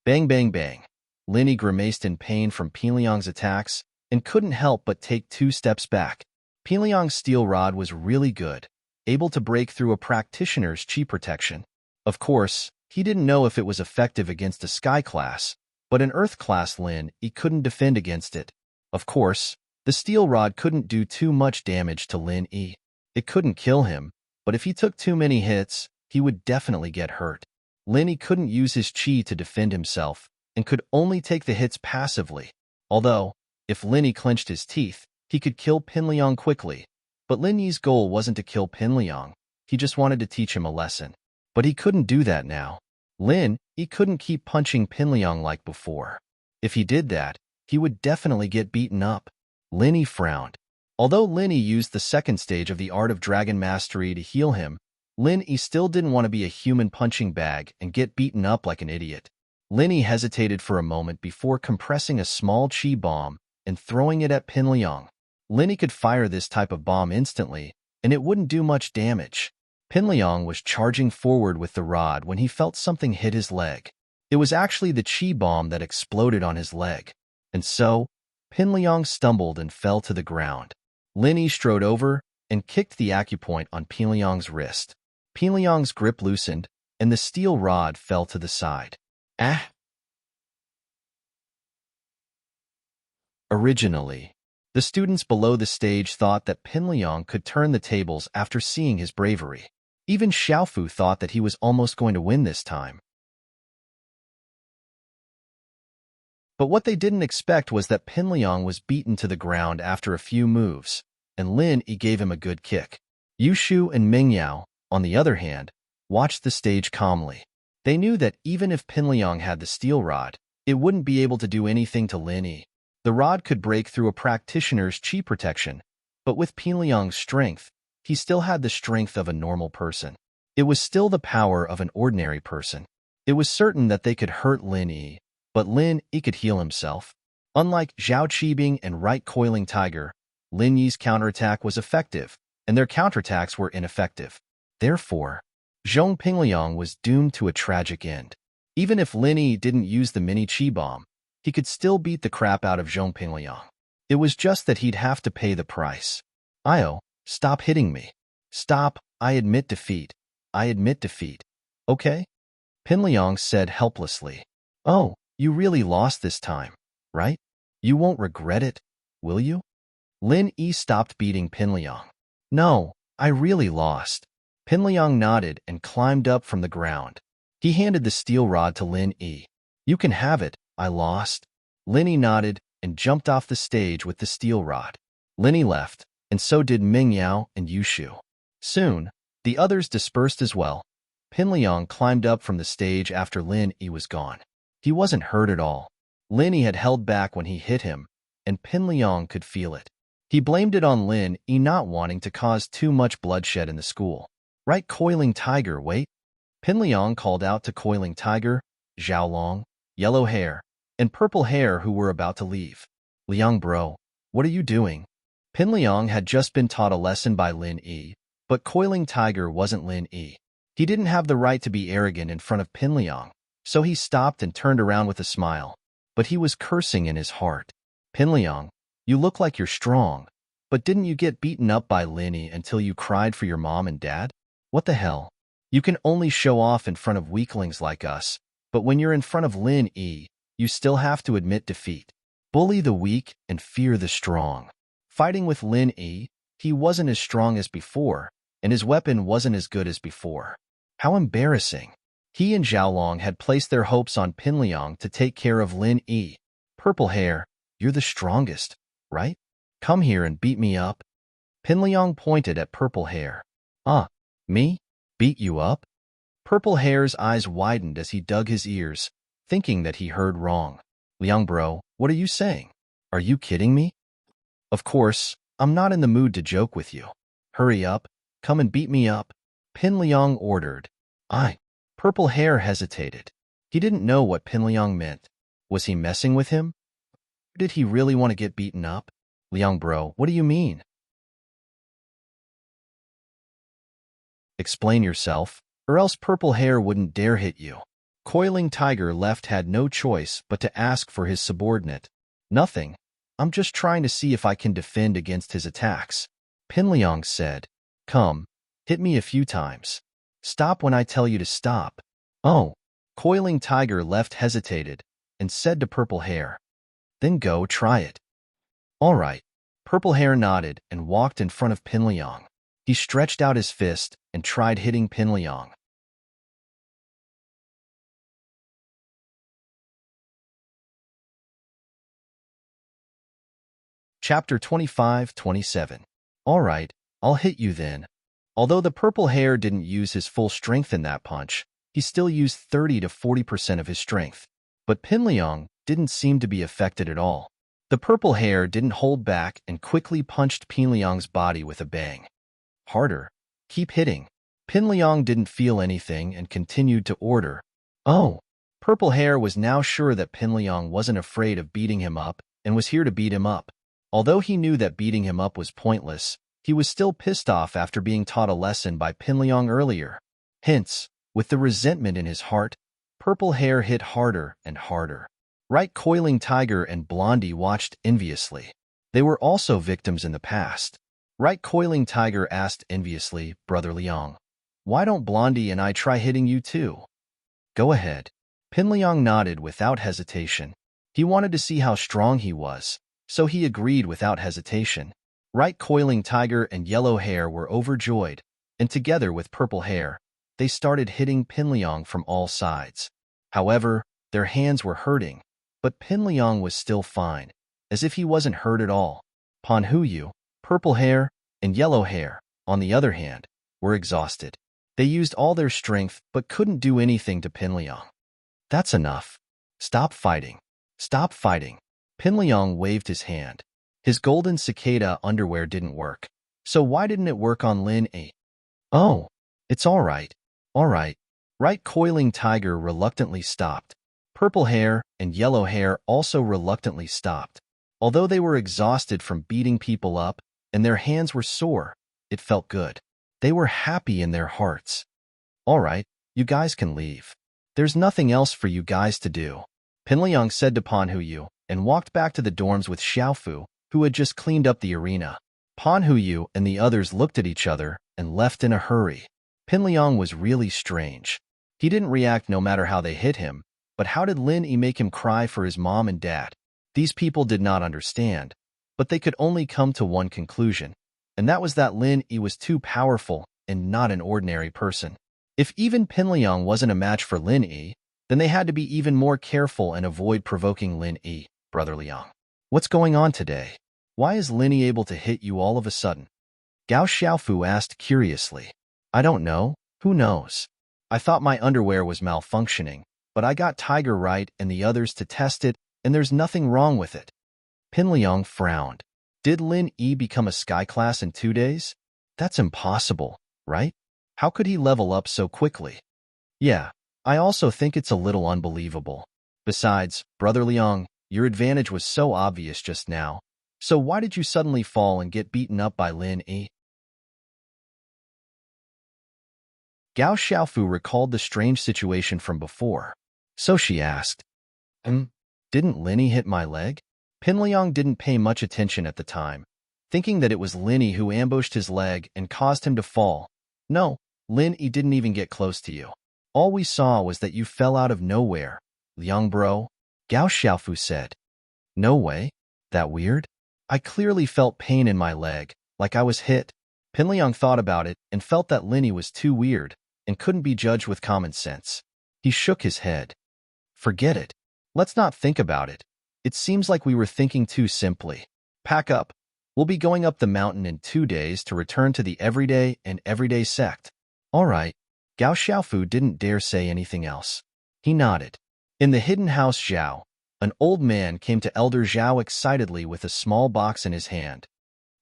Bang, bang, bang. Lin Yi grimaced in pain from Pin Liang's attacks and couldn't help but take 2 steps back. Pin Liang's steel rod was really good, able to break through a practitioner's chi protection. Of course, he didn't know if it was effective against a Sky class, but an Earth class Lin Yi couldn't defend against it. Of course, the steel rod couldn't do too much damage to Lin Yi. It couldn't kill him, but if he took too many hits, he would definitely get hurt. Lin Yi couldn't use his chi to defend himself and could only take the hits passively. Although, if Lin Yi clenched his teeth, he could kill Pin Liang quickly. But Lin Yi's goal wasn't to kill Pin Liang, he just wanted to teach him a lesson. But he couldn't do that now. Lin Yi couldn't keep punching Pin Liang like before. If he did that, he would definitely get beaten up. Lin Yi frowned. Although Lin Yi used the second stage of the Art of Dragon Mastery to heal him, Lin Yi still didn't want to be a human punching bag and get beaten up like an idiot. Lin Yi hesitated for a moment before compressing a small chi bomb and throwing it at Pin Liang. Lin Yi could fire this type of bomb instantly, and it wouldn't do much damage. Pin Liang was charging forward with the rod when he felt something hit his leg. It was actually the chi bomb that exploded on his leg. And so, Pin Liang stumbled and fell to the ground. Lin Yi strode over and kicked the acupoint on Pin Liang's wrist. Pin Liang's grip loosened, and the steel rod fell to the side. Ah! Originally, the students below the stage thought that Pin Liang could turn the tables after seeing his bravery. Even Xiaofu thought that he was almost going to win this time. But what they didn't expect was that Pin Liang was beaten to the ground after a few moves, and Lin Yi gave him a good kick. Yushu and Mingyao, on the other hand, watched the stage calmly. They knew that even if Pin Liang had the steel rod, it wouldn't be able to do anything to Lin Yi. The rod could break through a practitioner's chi protection, but with Pin Liang's strength, he still had the strength of a normal person. It was still the power of an ordinary person. It was certain that they could hurt Lin Yi, but Lin Yi could heal himself. Unlike Zhao Qibing and Right Coiling Tiger, Lin Yi's counterattack was effective, and their counterattacks were ineffective. Therefore, Zhong Pingliang was doomed to a tragic end. Even if Lin Yi didn't use the mini chi bomb, he could still beat the crap out of Zhong Pingliang. It was just that he'd have to pay the price. Io, stop hitting me. Stop, I admit defeat. I admit defeat. Okay? Pingliang said helplessly. Oh, you really lost this time, right? You won't regret it, will you? Lin Yi stopped beating Pingliang. No, I really lost. Pingliang nodded and climbed up from the ground. He handed the steel rod to Lin Yi. You can have it, I lost. Lin Yi nodded and jumped off the stage with the steel rod. Lin Yi left, and so did Mingyao and Yushu. Soon, the others dispersed as well. Pingliang climbed up from the stage after Lin Yi was gone. He wasn't hurt at all. Lin Yi had held back when he hit him, and Pingliang could feel it. He blamed it on Lin Yi not wanting to cause too much bloodshed in the school. Right, Coiling Tiger, wait. Pingliang called out to Coiling Tiger, Xiaolong, Yellow Hair, and Purple Hair who were about to leave. Liang bro, what are you doing? Pingliang had just been taught a lesson by Lin Yi, but Coiling Tiger wasn't Lin Yi. He didn't have the right to be arrogant in front of Pingliang, so he stopped and turned around with a smile. But he was cursing in his heart. Pingliang, you look like you're strong, but didn't you get beaten up by Lin Yi until you cried for your mom and dad? What the hell? You can only show off in front of weaklings like us, but when you're in front of Lin Yi, you still have to admit defeat. Bully the weak and fear the strong. Fighting with Lin Yi, he wasn't as strong as before, and his weapon wasn't as good as before. How embarrassing. He and Xiaolong had placed their hopes on Pingliang to take care of Lin Yi. Purple Hair, you're the strongest, right? Come here and beat me up. Pingliang pointed at Purple Hair. Me? Beat you up? Purple Hair's eyes widened as he dug his ears, thinking that he heard wrong. Liang bro, what are you saying? Are you kidding me? Of course, I'm not in the mood to joke with you. Hurry up, come and beat me up. Pingliang ordered. Purple Hair hesitated. He didn't know what Pingliang meant. Was he messing with him? Did he really want to get beaten up? Liang bro, what do you mean? Explain yourself, or else Purple Hair wouldn't dare hit you. Coiling Tiger Left had no choice but to ask for his subordinate. Nothing. I'm just trying to see if I can defend against his attacks. Pinliang said. Come, hit me a few times. Stop when I tell you to stop. Oh. Coiling Tiger Left hesitated and said to Purple Hair. Then go try it. All right. Purple Hair nodded and walked in front of Pinliang. He stretched out his fist and tried hitting Pinliang. Chapter 25-27. All right, I'll hit you then. Although the Purple Hair didn't use his full strength in that punch, he still used 30 to 40% of his strength. But Pinliang didn't seem to be affected at all. The Purple Hair didn't hold back and quickly punched Pinliang's body with a bang. Harder. Keep hitting. Pinliang didn't feel anything and continued to order. Oh. Purple Hair was now sure that Pinliang wasn't afraid of beating him up and was here to beat him up. Although he knew that beating him up was pointless, he was still pissed off after being taught a lesson by Pinliang earlier. Hence, with the resentment in his heart, Purple Hair hit harder and harder. Right Coiling Tiger and Blondie watched enviously. They were also victims in the past. Right Coiling Tiger asked enviously, Brother Liang, why don't Blondie and I try hitting you too? Go ahead. Pinliang nodded without hesitation. He wanted to see how strong he was, so he agreed without hesitation. Right Coiling Tiger and Yellow Hair were overjoyed, and together with Purple Hair, they started hitting Pinliang from all sides. However, their hands were hurting, but Pinliang was still fine, as if he wasn't hurt at all. Panhuyu, Purple Hair, and Yellow Hair, on the other hand, were exhausted. They used all their strength but couldn't do anything to Pinliang. That's enough. Stop fighting. Stop fighting. Pinliang waved his hand. His golden cicada underwear didn't work. So why didn't it work on Lin A? Oh, it's all right. All right. Right Coiling Tiger reluctantly stopped. Purple Hair and Yellow Hair also reluctantly stopped. Although they were exhausted from beating people up and their hands were sore, it felt good. They were happy in their hearts. All right, you guys can leave. There's nothing else for you guys to do. Pinliang said to Panhuyu and walked back to the dorms with Xiaofu, who had just cleaned up the arena. Panhuyu and the others looked at each other and left in a hurry. Pinliang was really strange. He didn't react no matter how they hit him, but how did Lin Yi make him cry for his mom and dad? These people did not understand, but they could only come to one conclusion, and that was that Lin Yi was too powerful and not an ordinary person. If even Pinliang wasn't a match for Lin Yi, then they had to be even more careful and avoid provoking Lin Yi. Brother Liang, what's going on today? Why is Lin Yi able to hit you all of a sudden? Gao Xiaofu asked curiously. I don't know. Who knows? I thought my underwear was malfunctioning, but I got Tiger right and the others to test it, and there's nothing wrong with it. Pinliang frowned. Did Lin Yi become a sky class in 2 days? That's impossible, right? How could he level up so quickly? Yeah, I also think it's a little unbelievable. Besides, Brother Liang, your advantage was so obvious just now. So why did you suddenly fall and get beaten up by Lin Yi? Gao Xiaofu recalled the strange situation from before. So she asked, Didn't Lin Yi hit my leg? Pinliang didn't pay much attention at the time, thinking that it was Lin Yi who ambushed his leg and caused him to fall. No, Lin Yi didn't even get close to you. All we saw was that you fell out of nowhere. Liang bro, Gao Xiaofu said. No way? That weird? I clearly felt pain in my leg, like I was hit. Pinliang thought about it and felt that Lin Yi was too weird and couldn't be judged with common sense. He shook his head. Forget it. Let's not think about it. It seems like we were thinking too simply. Pack up. We'll be going up the mountain in 2 days to return to the everyday sect. All right. Gao Xiaofu didn't dare say anything else. He nodded. In the hidden house Zhao, an old man came to Elder Zhao excitedly with a small box in his hand.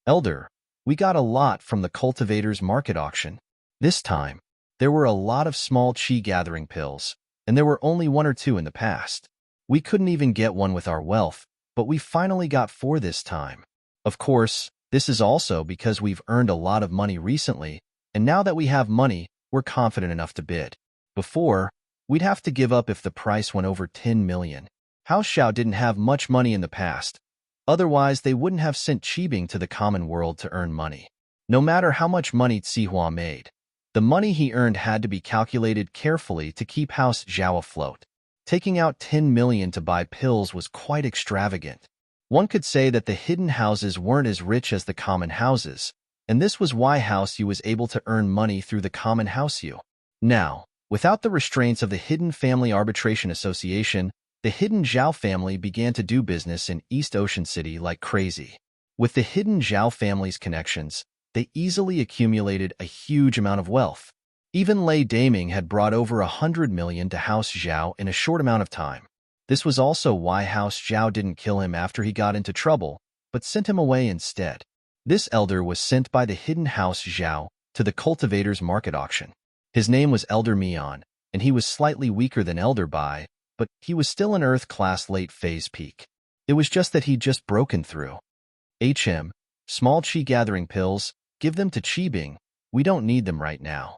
Elder, we got a lot from the cultivator's market auction. This time, there were a lot of small chi gathering pills, and there were only 1 or 2 in the past. We couldn't even get one with our wealth, but we finally got 4 this time. Of course, this is also because we've earned a lot of money recently, And now that we have money, we're confident enough to bid. Before, we'd have to give up if the price went over 10 million. House Xiao didn't have much money in the past. Otherwise, they wouldn't have sent Qibing to the common world to earn money. No matter how much money Cihua made, the money he earned had to be calculated carefully to keep House Zhao afloat. Taking out 10 million to buy pills was quite extravagant. One could say that the hidden houses weren't as rich as the common houses, and this was why House Yu was able to earn money through the common House Yu. Now, without the restraints of the Hidden Family Arbitration Association, the Hidden Zhao family began to do business in East Ocean City like crazy. With the Hidden Zhao family's connections, they easily accumulated a huge amount of wealth. Even Lei Daming had brought over 100 million to House Zhao in a short amount of time. This was also why House Zhao didn't kill him after he got into trouble, but sent him away instead. This elder was sent by the Hidden House Zhao to the Cultivators Market Auction. His name was Elder Mian, and he was slightly weaker than Elder Bai, but he was still an Earth-class late-phase peak. It was just that he'd just broken through. Small Qi gathering pills, give them to Qibing. We don't need them right now.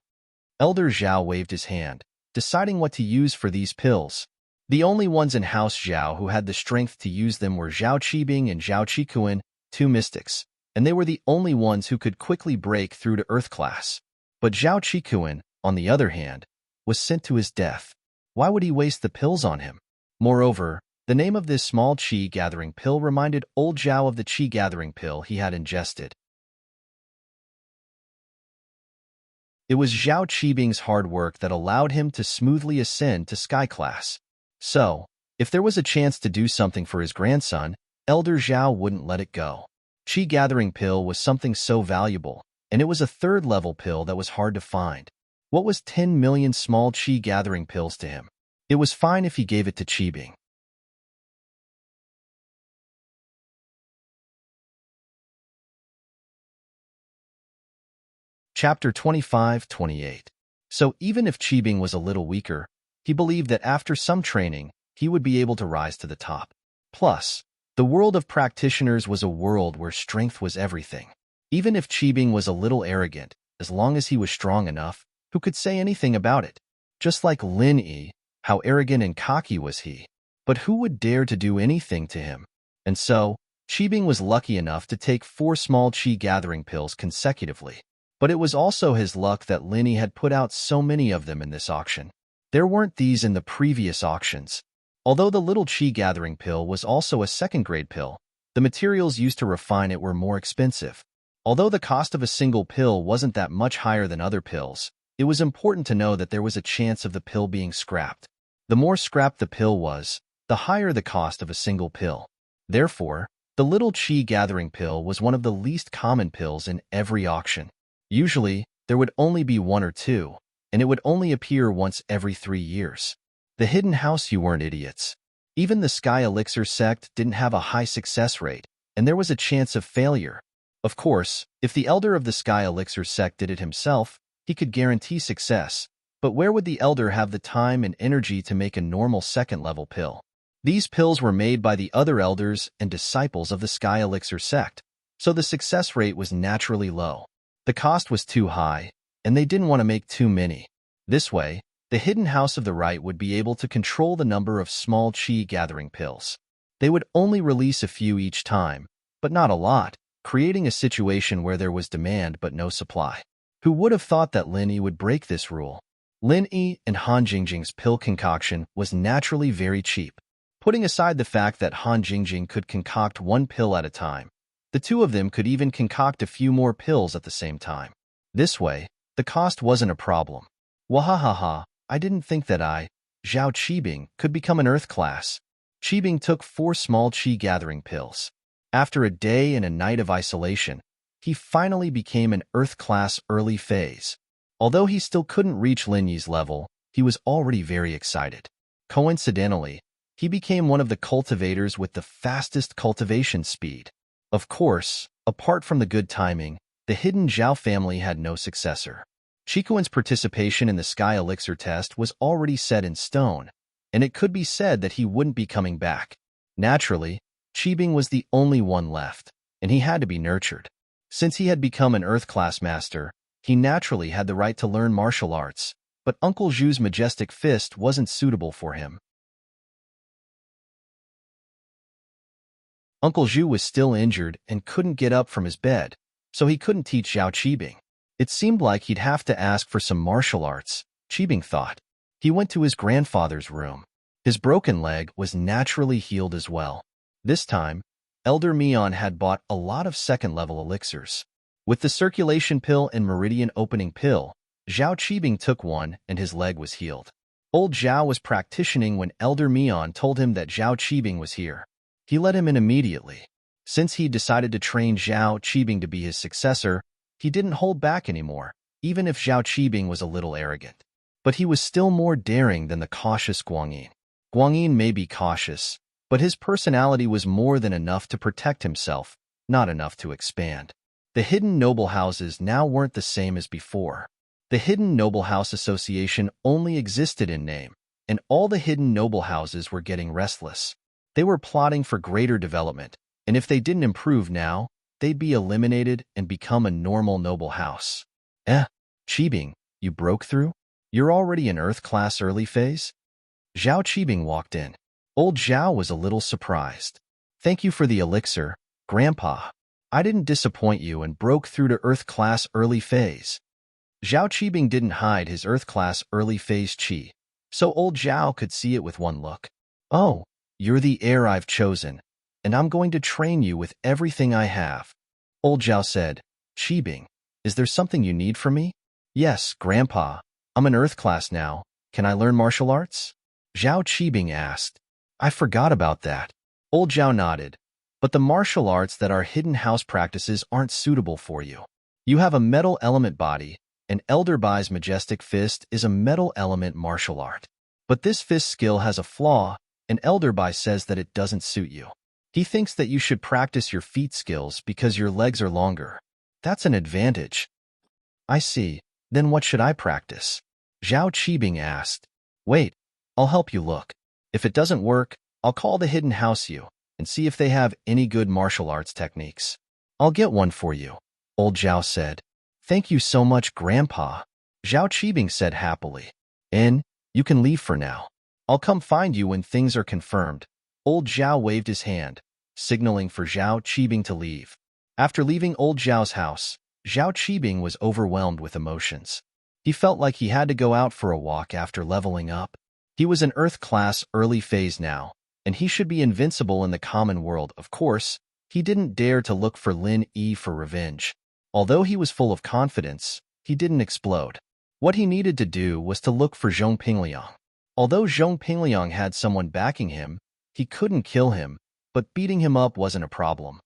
Elder Zhao waved his hand, deciding what to use for these pills. The only ones in House Zhao who had the strength to use them were Zhao Qibing and Zhao Qikuan, two mystics, and they were the only ones who could quickly break through to Earth class. But Zhao Qikuan, on the other hand, was sent to his death. Why would he waste the pills on him? Moreover, the name of this small Qi gathering pill reminded old Zhao of the Qi gathering pill he had ingested. It was Zhao Qibing's hard work that allowed him to smoothly ascend to Sky Class. So, if there was a chance to do something for his grandson, Elder Zhao wouldn't let it go. Qi gathering pill was something so valuable, and it was a third-level pill that was hard to find. What was 10 million small Qi gathering pills to him? It was fine if he gave it to Qibing. Chapter 25-28. So even if Qibing was a little weaker, he believed that after some training, he would be able to rise to the top. Plus, the world of practitioners was a world where strength was everything. Even if Qibing was a little arrogant, as long as he was strong enough, who could say anything about it? Just like Lin Yi, how arrogant and cocky was he? But who would dare to do anything to him? And so, Qibing was lucky enough to take 4 small Qi gathering pills consecutively. But it was also his luck that Lin Yi had put out so many of them in this auction. There weren't these in the previous auctions. Although the little Qi gathering pill was also a second-grade pill, the materials used to refine it were more expensive. Although the cost of a single pill wasn't that much higher than other pills, it was important to know that there was a chance of the pill being scrapped. The more scrapped the pill was, the higher the cost of a single pill. Therefore, the little Qi gathering pill was one of the least common pills in every auction. Usually, there would only be 1 or 2, and it would only appear once every 3 years. The Hidden House You weren't idiots. Even the Sky Elixir sect didn't have a high success rate, and there was a chance of failure. Of course, if the elder of the Sky Elixir sect did it himself, he could guarantee success, but where would the elder have the time and energy to make a normal second-level pill? These pills were made by the other elders and disciples of the Sky Elixir sect, so the success rate was naturally low. The cost was too high, and they didn't want to make too many. This way, the Hidden House of the Right would be able to control the number of small Qi gathering pills. They would only release a few each time, but not a lot, creating a situation where there was demand but no supply. Who would have thought that Lin Yi would break this rule? Lin Yi and Han Jingjing's pill concoction was naturally very cheap. Putting aside the fact that Han Jingjing could concoct 1 pill at a time, the two of them could even concoct a few more pills at the same time. This way, the cost wasn't a problem. Wahahaha, I didn't think that Zhao Qibing, could become an Earth class. Qibing took 4 small Qi gathering pills. After a day and a night of isolation, he finally became an Earth class early phase. Although he still couldn't reach Lin Yi's level, he was already very excited. Coincidentally, he became one of the cultivators with the fastest cultivation speed. Of course, apart from the good timing, the Hidden Zhao family had no successor. Qikuan's participation in the Sky Elixir test was already set in stone, and it could be said that he wouldn't be coming back. Naturally, Qibing was the only one left, and he had to be nurtured. Since he had become an Earth-class master, He naturally had the right to learn martial arts, but Uncle Zhu's majestic fist wasn't suitable for him. Uncle Zhu was still injured and couldn't get up from his bed, so he couldn't teach Zhao Qibing. It seemed like he'd have to ask for some martial arts, Qibing thought. He went to his grandfather's room. His broken leg was naturally healed as well. This time, Elder Mian had bought a lot of second-level elixirs. With the circulation pill and meridian opening pill, Zhao Qibing took one and his leg was healed. Old Zhao was practicing when Elder Mian told him that Zhao Qibing was here. He let him in immediately. Since he decided to train Zhao Qibing to be his successor, he didn't hold back anymore, even if Zhao Qibing was a little arrogant. But he was still more daring than the cautious Guangyin. Guangyin may be cautious, but his personality was more than enough to protect himself, not enough to expand. The hidden noble houses now weren't the same as before. The Hidden Noble House Association only existed in name, and all the hidden noble houses were getting restless. They were plotting for greater development, and if they didn't improve now, they'd be eliminated and become a normal noble house. Qibing, you broke through? You're already in Earth-class early phase? Zhao Qibing walked in. Old Zhao was a little surprised. Thank you for the elixir, Grandpa. I didn't disappoint you and broke through to Earth-class early phase. Zhao Qibing didn't hide his Earth-class early phase qi, so old Zhao could see it with one look. Oh, you're the heir I've chosen, and I'm going to train you with everything I have. Old Zhao said, Qibing, is there something you need from me? Yes, Grandpa. I'm in Earth class now. Can I learn martial arts? Zhao Qibing asked. I forgot about that. Old Zhao nodded. But the martial arts that are hidden house practices aren't suitable for you. You have a metal element body, and Elder Bai's majestic fist is a metal element martial art. But this fist skill has a flaw, and Elder Bai says that it doesn't suit you. He thinks that you should practice your feet skills because your legs are longer. That's an advantage. I see. Then what should I practice? Zhao Qibing asked. Wait, I'll help you look. If it doesn't work, I'll call the hidden house you and see if they have any good martial arts techniques. I'll get one for you, old Zhao said. Thank you so much, Grandpa, Zhao Qibing said happily. And you can leave for now. I'll come find you when things are confirmed. Old Zhao waved his hand, signaling for Zhao Qibing to leave. After leaving old Zhao's house, Zhao Qibing was overwhelmed with emotions. He felt like he had to go out for a walk after leveling up. He was in Earth class early phase now, and he should be invincible in the common world. Of course, he didn't dare to look for Lin Yi for revenge. Although he was full of confidence, he didn't explode. What he needed to do was to look for Zhong Pingliang. Although Zhong Pingliang had someone backing him, he couldn't kill him, but beating him up wasn't a problem.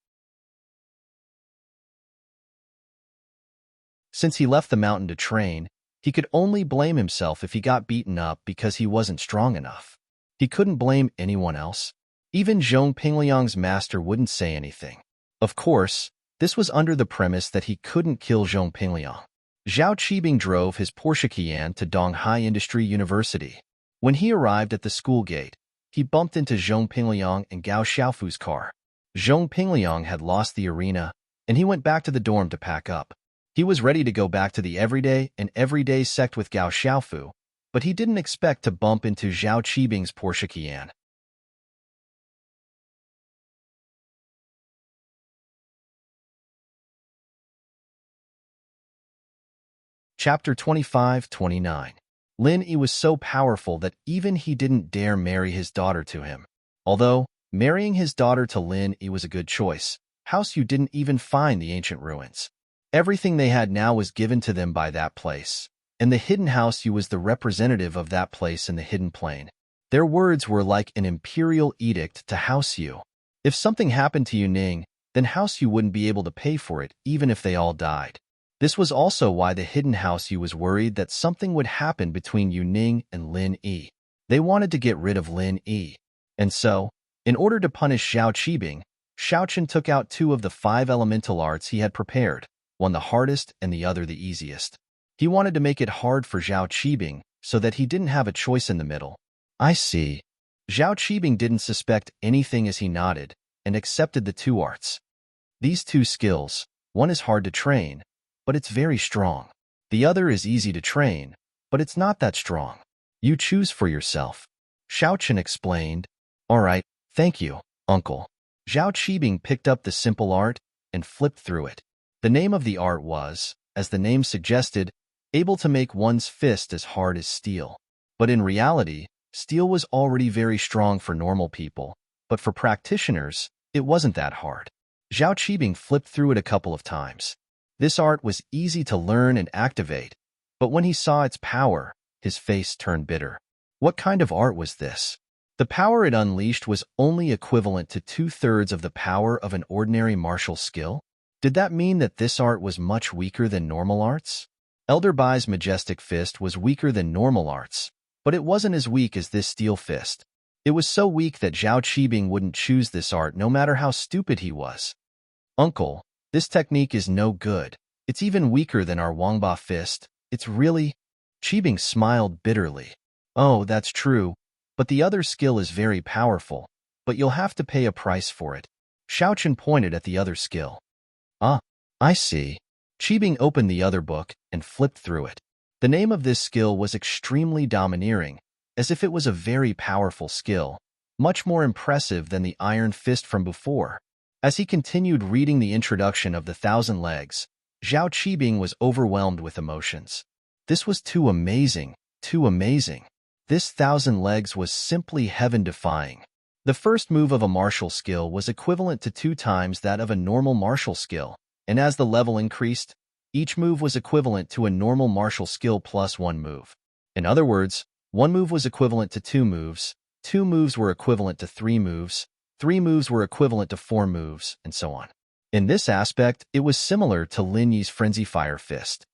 Since he left the mountain to train, he could only blame himself if he got beaten up because he wasn't strong enough. He couldn't blame anyone else. Even Zhong Pingliang's master wouldn't say anything. Of course, this was under the premise that he couldn't kill Zhong Pingliang. Zhao Qibing drove his Porsche Cayenne to Donghai Industry University. When he arrived at the school gate, he bumped into Zhong Pingliang and Gao Xiaofu's car. Zhong Pingliang had lost the arena, and he went back to the dorm to pack up. He was ready to go back to the everyday sect with Gao Xiaofu, but he didn't expect to bump into Zhao Qibing's Porsche Cayenne. Chapter 25-29. Lin Yi was so powerful that even he didn't dare marry his daughter to him. Although, marrying his daughter to Lin Yi was a good choice, House Yu didn't even find the ancient ruins. Everything they had now was given to them by that place, and the hidden House Yu was the representative of that place in the hidden plane. Their words were like an imperial edict to House Yu. If something happened to Yuning, then House Yu wouldn't be able to pay for it even if they all died. This was also why the hidden House Yu was worried that something would happen between Yuning and Lin Yi. They wanted to get rid of Lin Yi. And so, in order to punish Zhao Qibing, Shaochen took out 2 of the 5 elemental arts he had prepared, one the hardest and the other the easiest. He wanted to make it hard for Zhao Qibing so that he didn't have a choice in the middle. I see. Zhao Qibing didn't suspect anything as he nodded and accepted the 2 arts. These 2 skills, one is hard to train, but it's very strong. The other is easy to train, but it's not that strong. You choose for yourself. Xiaochen explained. All right, thank you, uncle. Zhao Qibing picked up the simple art and flipped through it. The name of the art was, as the name suggested, able to make one's fist as hard as steel. But in reality, steel was already very strong for normal people, but for practitioners, it wasn't that hard. Zhao Qibing flipped through it a couple of times. This art was easy to learn and activate, but when he saw its power, his face turned bitter. What kind of art was this? The power it unleashed was only equivalent to 2/3 of the power of an ordinary martial skill? Did that mean that this art was much weaker than normal arts? Elder Bai's majestic fist was weaker than normal arts, but it wasn't as weak as this steel fist. It was so weak that Zhao Qibing wouldn't choose this art no matter how stupid he was. Uncle, this technique is no good. It's even weaker than our Wangba fist. It's really... Qibing smiled bitterly. Oh, that's true, but the other skill is very powerful, but you'll have to pay a price for it. Xiaochen pointed at the other skill. Ah, I see. Qibing opened the other book and flipped through it. The name of this skill was extremely domineering, as if it was a very powerful skill, much more impressive than the iron fist from before. As he continued reading the introduction of the 1,000 legs, Zhao Qibing was overwhelmed with emotions. This was too amazing, too amazing. This 1,000 legs was simply heaven-defying. The first move of a martial skill was equivalent to 2 times that of a normal martial skill, and as the level increased, each move was equivalent to a normal martial skill plus 1 move. In other words, 1 move was equivalent to 2 moves, 2 moves were equivalent to 3 moves, 3 moves were equivalent to 4 moves, and so on. In this aspect, it was similar to Lin Yi's Frenzy Fire Fist.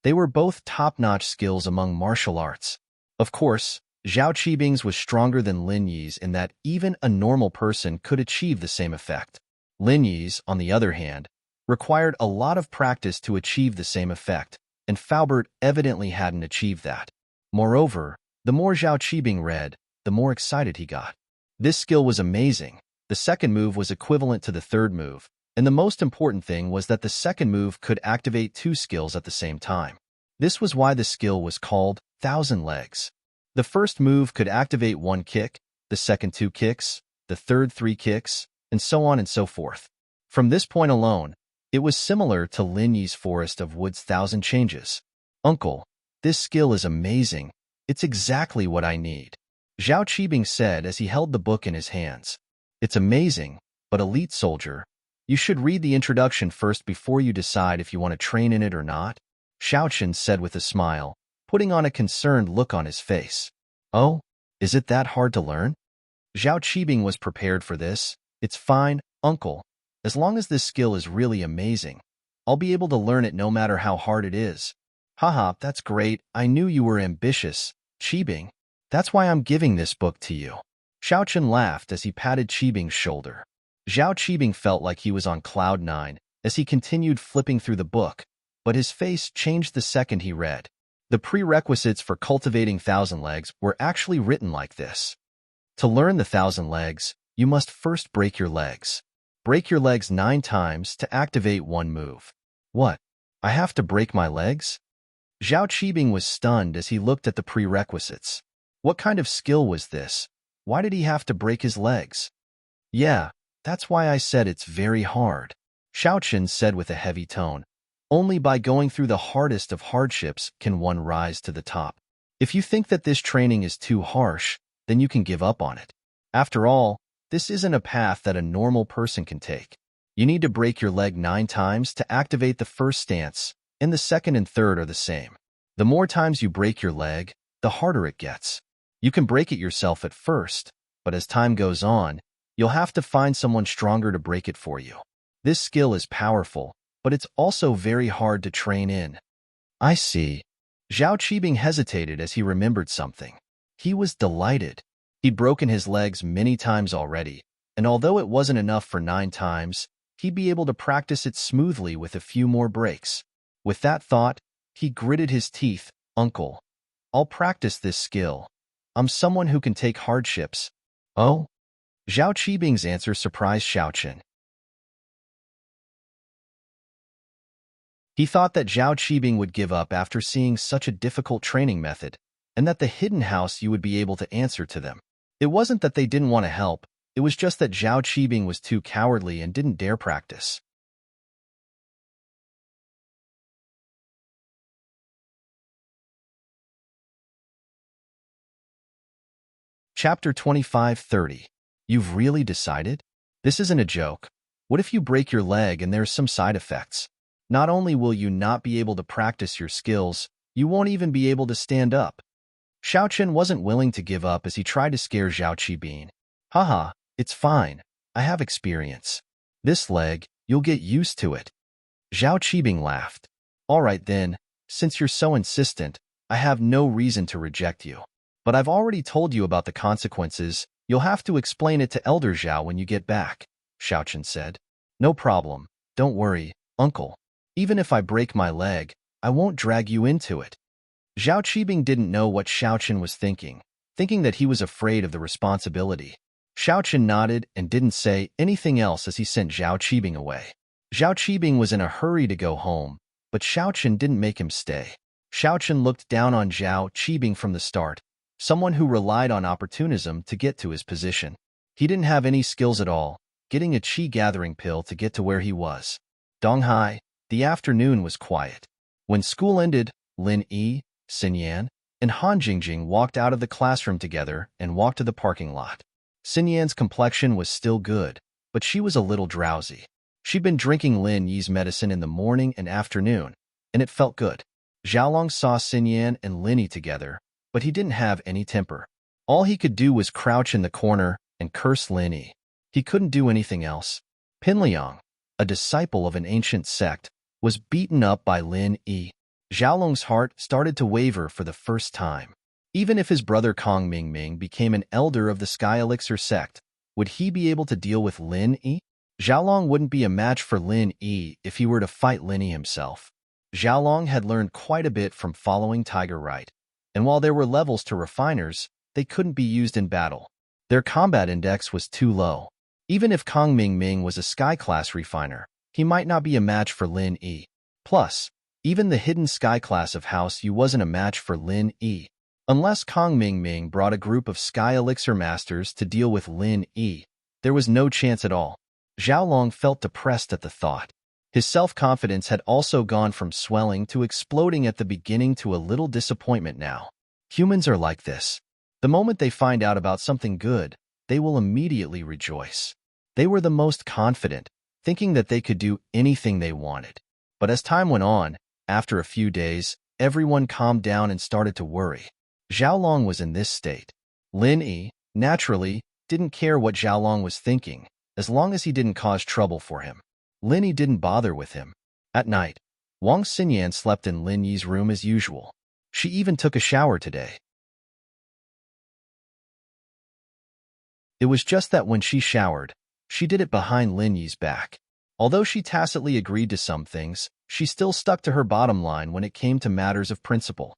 They were both top-notch skills among martial arts. Of course, Zhao Qibing's was stronger than Lin Yi's in that even a normal person could achieve the same effect. Lin Yi's, on the other hand, required a lot of practice to achieve the same effect, and Faubert evidently hadn't achieved that. Moreover, the more Zhao Qibing read, the more excited he got. This skill was amazing. The second move was equivalent to the third move, and the most important thing was that the second move could activate 2 skills at the same time. This was why the skill was called 1,000 legs. The first move could activate 1 kick, the second 2 kicks, the third 3 kicks, and so on and so forth. From this point alone, it was similar to Lin Yi's Forest of Woods' 1,000 changes. Uncle, this skill is amazing. It's exactly what I need. Zhao Qibing said as he held the book in his hands. It's amazing, but elite soldier, you should read the introduction first before you decide if you want to train in it or not, Xiaochen said with a smile, putting on a concerned look on his face. Oh, is it that hard to learn? Zhao Qibing was prepared for this. It's fine, uncle. As long as this skill is really amazing, I'll be able to learn it no matter how hard it is. Haha, that's great. I knew you were ambitious, Qibing. That's why I'm giving this book to you. Xiaochen laughed as he patted Qibing's shoulder. Zhao Qibing felt like he was on cloud 9 as he continued flipping through the book, but his face changed the second he read. The prerequisites for cultivating 1,000 legs were actually written like this. To learn the 1,000 legs, you must first break your legs. Break your legs 9 times to activate 1 move. What? I have to break my legs? Zhao Qibing was stunned as he looked at the prerequisites. What kind of skill was this? Why did he have to break his legs? Yeah, that's why I said it's very hard, Xiaochen said with a heavy tone. Only by going through the hardest of hardships can one rise to the top. If you think that this training is too harsh, then you can give up on it. After all, this isn't a path that a normal person can take. You need to break your leg 9 times to activate the first stance, and the second and third are the same. The more times you break your leg, the harder it gets. You can break it yourself at first, but as time goes on, you'll have to find someone stronger to break it for you. This skill is powerful, but it's also very hard to train in. I see. Zhao Qibing hesitated as he remembered something. He was delighted. He'd broken his legs many times already, and although it wasn't enough for 9 times, he'd be able to practice it smoothly with a few more breaks. With that thought, he gritted his teeth. Uncle, I'll practice this skill. I'm someone who can take hardships. Oh? Zhao Qibing's answer surprised Xiaochen. He thought that Zhao Qibing would give up after seeing such a difficult training method, and that the hidden house you would be able to answer to them. It wasn't that they didn't want to help, it was just that Zhao Qibing was too cowardly and didn't dare practice. Chapter 25:30. You've really decided? This isn't a joke. What if you break your leg and there's some side effects? Not only will you not be able to practice your skills, you won't even be able to stand up. Xiaochen wasn't willing to give up as he tried to scare Zhao Qibing. Haha, it's fine. I have experience. This leg, you'll get used to it. Zhao Qibing laughed. All right then, since you're so insistent, I have no reason to reject you. But I've already told you about the consequences. You'll have to explain it to Elder Zhao when you get back, Xiaochen said. No problem. Don't worry, uncle. Even if I break my leg, I won't drag you into it. Zhao Qibing didn't know what Xiaochen was thinking that he was afraid of the responsibility. Xiaochen nodded and didn't say anything else as he sent Zhao Qibing away. Zhao Qibing was in a hurry to go home, but Xiaochen didn't make him stay. Xiaochen looked down on Zhao Qibing from the start, someone who relied on opportunism to get to his position. He didn't have any skills at all, getting a qi gathering pill to get to where he was. Donghai, the afternoon was quiet. When school ended, Lin Yi, Xin Yan, and Han Jingjing walked out of the classroom together and walked to the parking lot. Xin Yan's complexion was still good, but she was a little drowsy. She'd been drinking Lin Yi's medicine in the morning and afternoon, and it felt good. Xiaolong saw Xin Yan and Lin Yi together, but he didn't have any temper. All he could do was crouch in the corner and curse Lin Yi. He couldn't do anything else. Pinliang, a disciple of an ancient sect, was beaten up by Lin Yi. Xiaolong's heart started to waver for the first time. Even if his brother Kong Mingming became an elder of the Sky Elixir sect, would he be able to deal with Lin Yi? Xiaolong wouldn't be a match for Lin Yi if he were to fight Lin Yi himself. Xiaolong had learned quite a bit from following Tiger Right, and while there were levels to refiners, they couldn't be used in battle. Their combat index was too low. Even if Kong Mingming was a Sky-class refiner, he might not be a match for Lin Yi. Plus, even the hidden Sky-class of House Yu wasn't a match for Lin Yi. Unless Kong Mingming brought a group of Sky Elixir Masters to deal with Lin Yi, there was no chance at all. Xiaolong felt depressed at the thought. His self-confidence had also gone from swelling to exploding at the beginning to a little disappointment now. Humans are like this. The moment they find out about something good, they will immediately rejoice. They were the most confident, thinking that they could do anything they wanted. But as time went on, after a few days, everyone calmed down and started to worry. Xiaolong was in this state. Lin Yi, naturally, didn't care what Xiaolong was thinking, as long as he didn't cause trouble for him. Lin Yi didn't bother with him. At night, Wang Xinyan slept in Lin Yi's room as usual. She even took a shower today. It was just that when she showered, she did it behind Lin Yi's back. Although she tacitly agreed to some things, she still stuck to her bottom line when it came to matters of principle.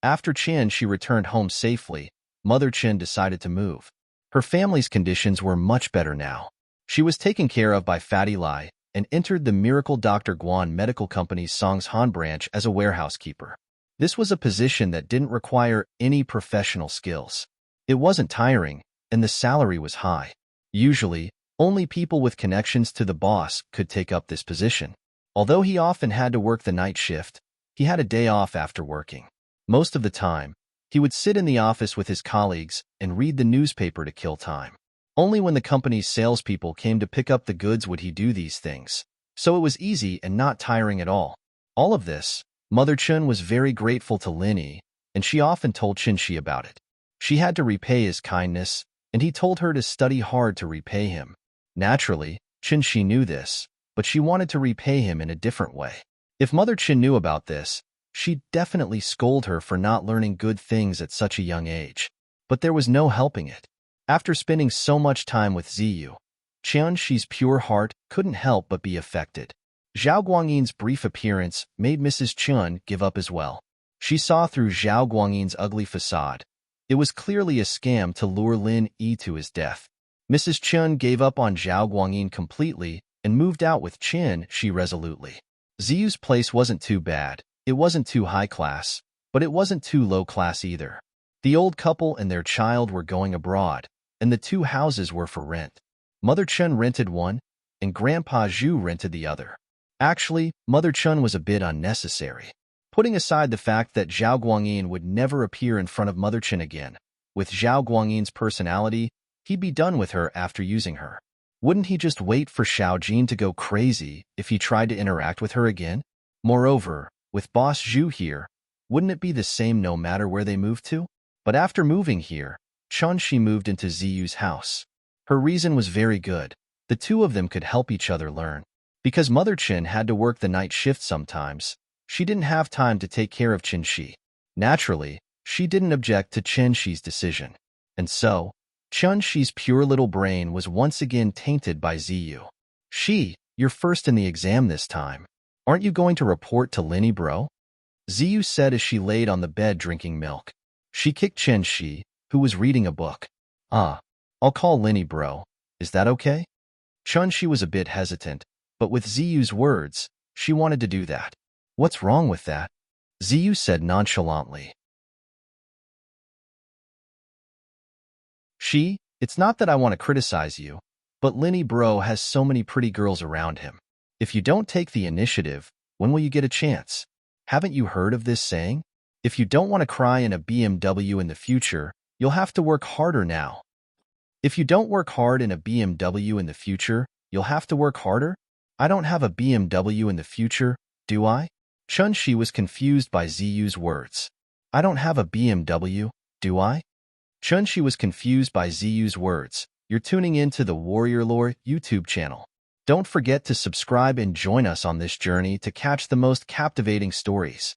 After Chen she returned home safely, Mother Chen decided to move. Her family's conditions were much better now. She was taken care of by Fatty Lai and entered the Miracle Dr. Guan Medical Company's Songshan branch as a warehouse keeper. This was a position that didn't require any professional skills. It wasn't tiring, and the salary was high. Usually, only people with connections to the boss could take up this position. Although he often had to work the night shift, he had a day off after working. Most of the time, he would sit in the office with his colleagues and read the newspaper to kill time. Only when the company's salespeople came to pick up the goods would he do these things, so it was easy and not tiring at all. All of this, Mother Chen was very grateful to Lin Yi, and she often told Qin Shi about it. She had to repay his kindness, and he told her to study hard to repay him. Naturally, Qin Shi knew this, but she wanted to repay him in a different way. If Mother Chen knew about this, she'd definitely scold her for not learning good things at such a young age. But there was no helping it. After spending so much time with Ziyu, Qian Shi's pure heart couldn't help but be affected. Zhao Guangyin's brief appearance made Mrs. Qian give up as well. She saw through Zhao Guangyin's ugly facade. It was clearly a scam to lure Lin Yi to his death. Mrs. Qian gave up on Zhao Guangyin completely and moved out with Qin Shi resolutely. Ziyu's place wasn't too bad. It wasn't too high class, but it wasn't too low class either. The old couple and their child were going abroad, and the two houses were for rent. Mother Chen rented one, and Grandpa Zhu rented the other. Actually, Mother Chen was a bit unnecessary. Putting aside the fact that Zhao Guangyin would never appear in front of Mother Chen again, with Zhao Guangyin's personality, he'd be done with her after using her. Wouldn't he just wait for Xiao Jin to go crazy if he tried to interact with her again? Moreover, with Boss Zhu here, wouldn't it be the same no matter where they moved to? But after moving here, Chunshi moved into Ziyu's house. Her reason was very good. The two of them could help each other learn. Because Mother Chen had to work the night shift sometimes, she didn't have time to take care of Qinshi. Naturally, she didn't object to Qinshi's decision. And so, Qinshi's pure little brain was once again tainted by Ziyu. You're first in the exam this time. Aren't you going to report to Linny, bro? Ziyu said as she laid on the bed drinking milk. She kicked Qinshi, who was reading a book. I'll call Linny, bro. Is that okay? Chunshi was a bit hesitant, but with Ziyu's words, she wanted to do that. What's wrong with that? Ziyu said nonchalantly. It's not that I want to criticize you, but Linny bro has so many pretty girls around him. If you don't take the initiative, when will you get a chance? Haven't you heard of this saying? If you don't want to cry in a BMW in the future, you'll have to work harder now. If you don't work hard in a BMW in the future, you'll have to work harder? I don't have a BMW in the future, do I? Chunshi was confused by Ziyu's words. I don't have a BMW, do I? Chunshi was confused by Ziyu's words. You're tuning in to the Warrior Lore YouTube channel. Don't forget to subscribe and join us on this journey to catch the most captivating stories.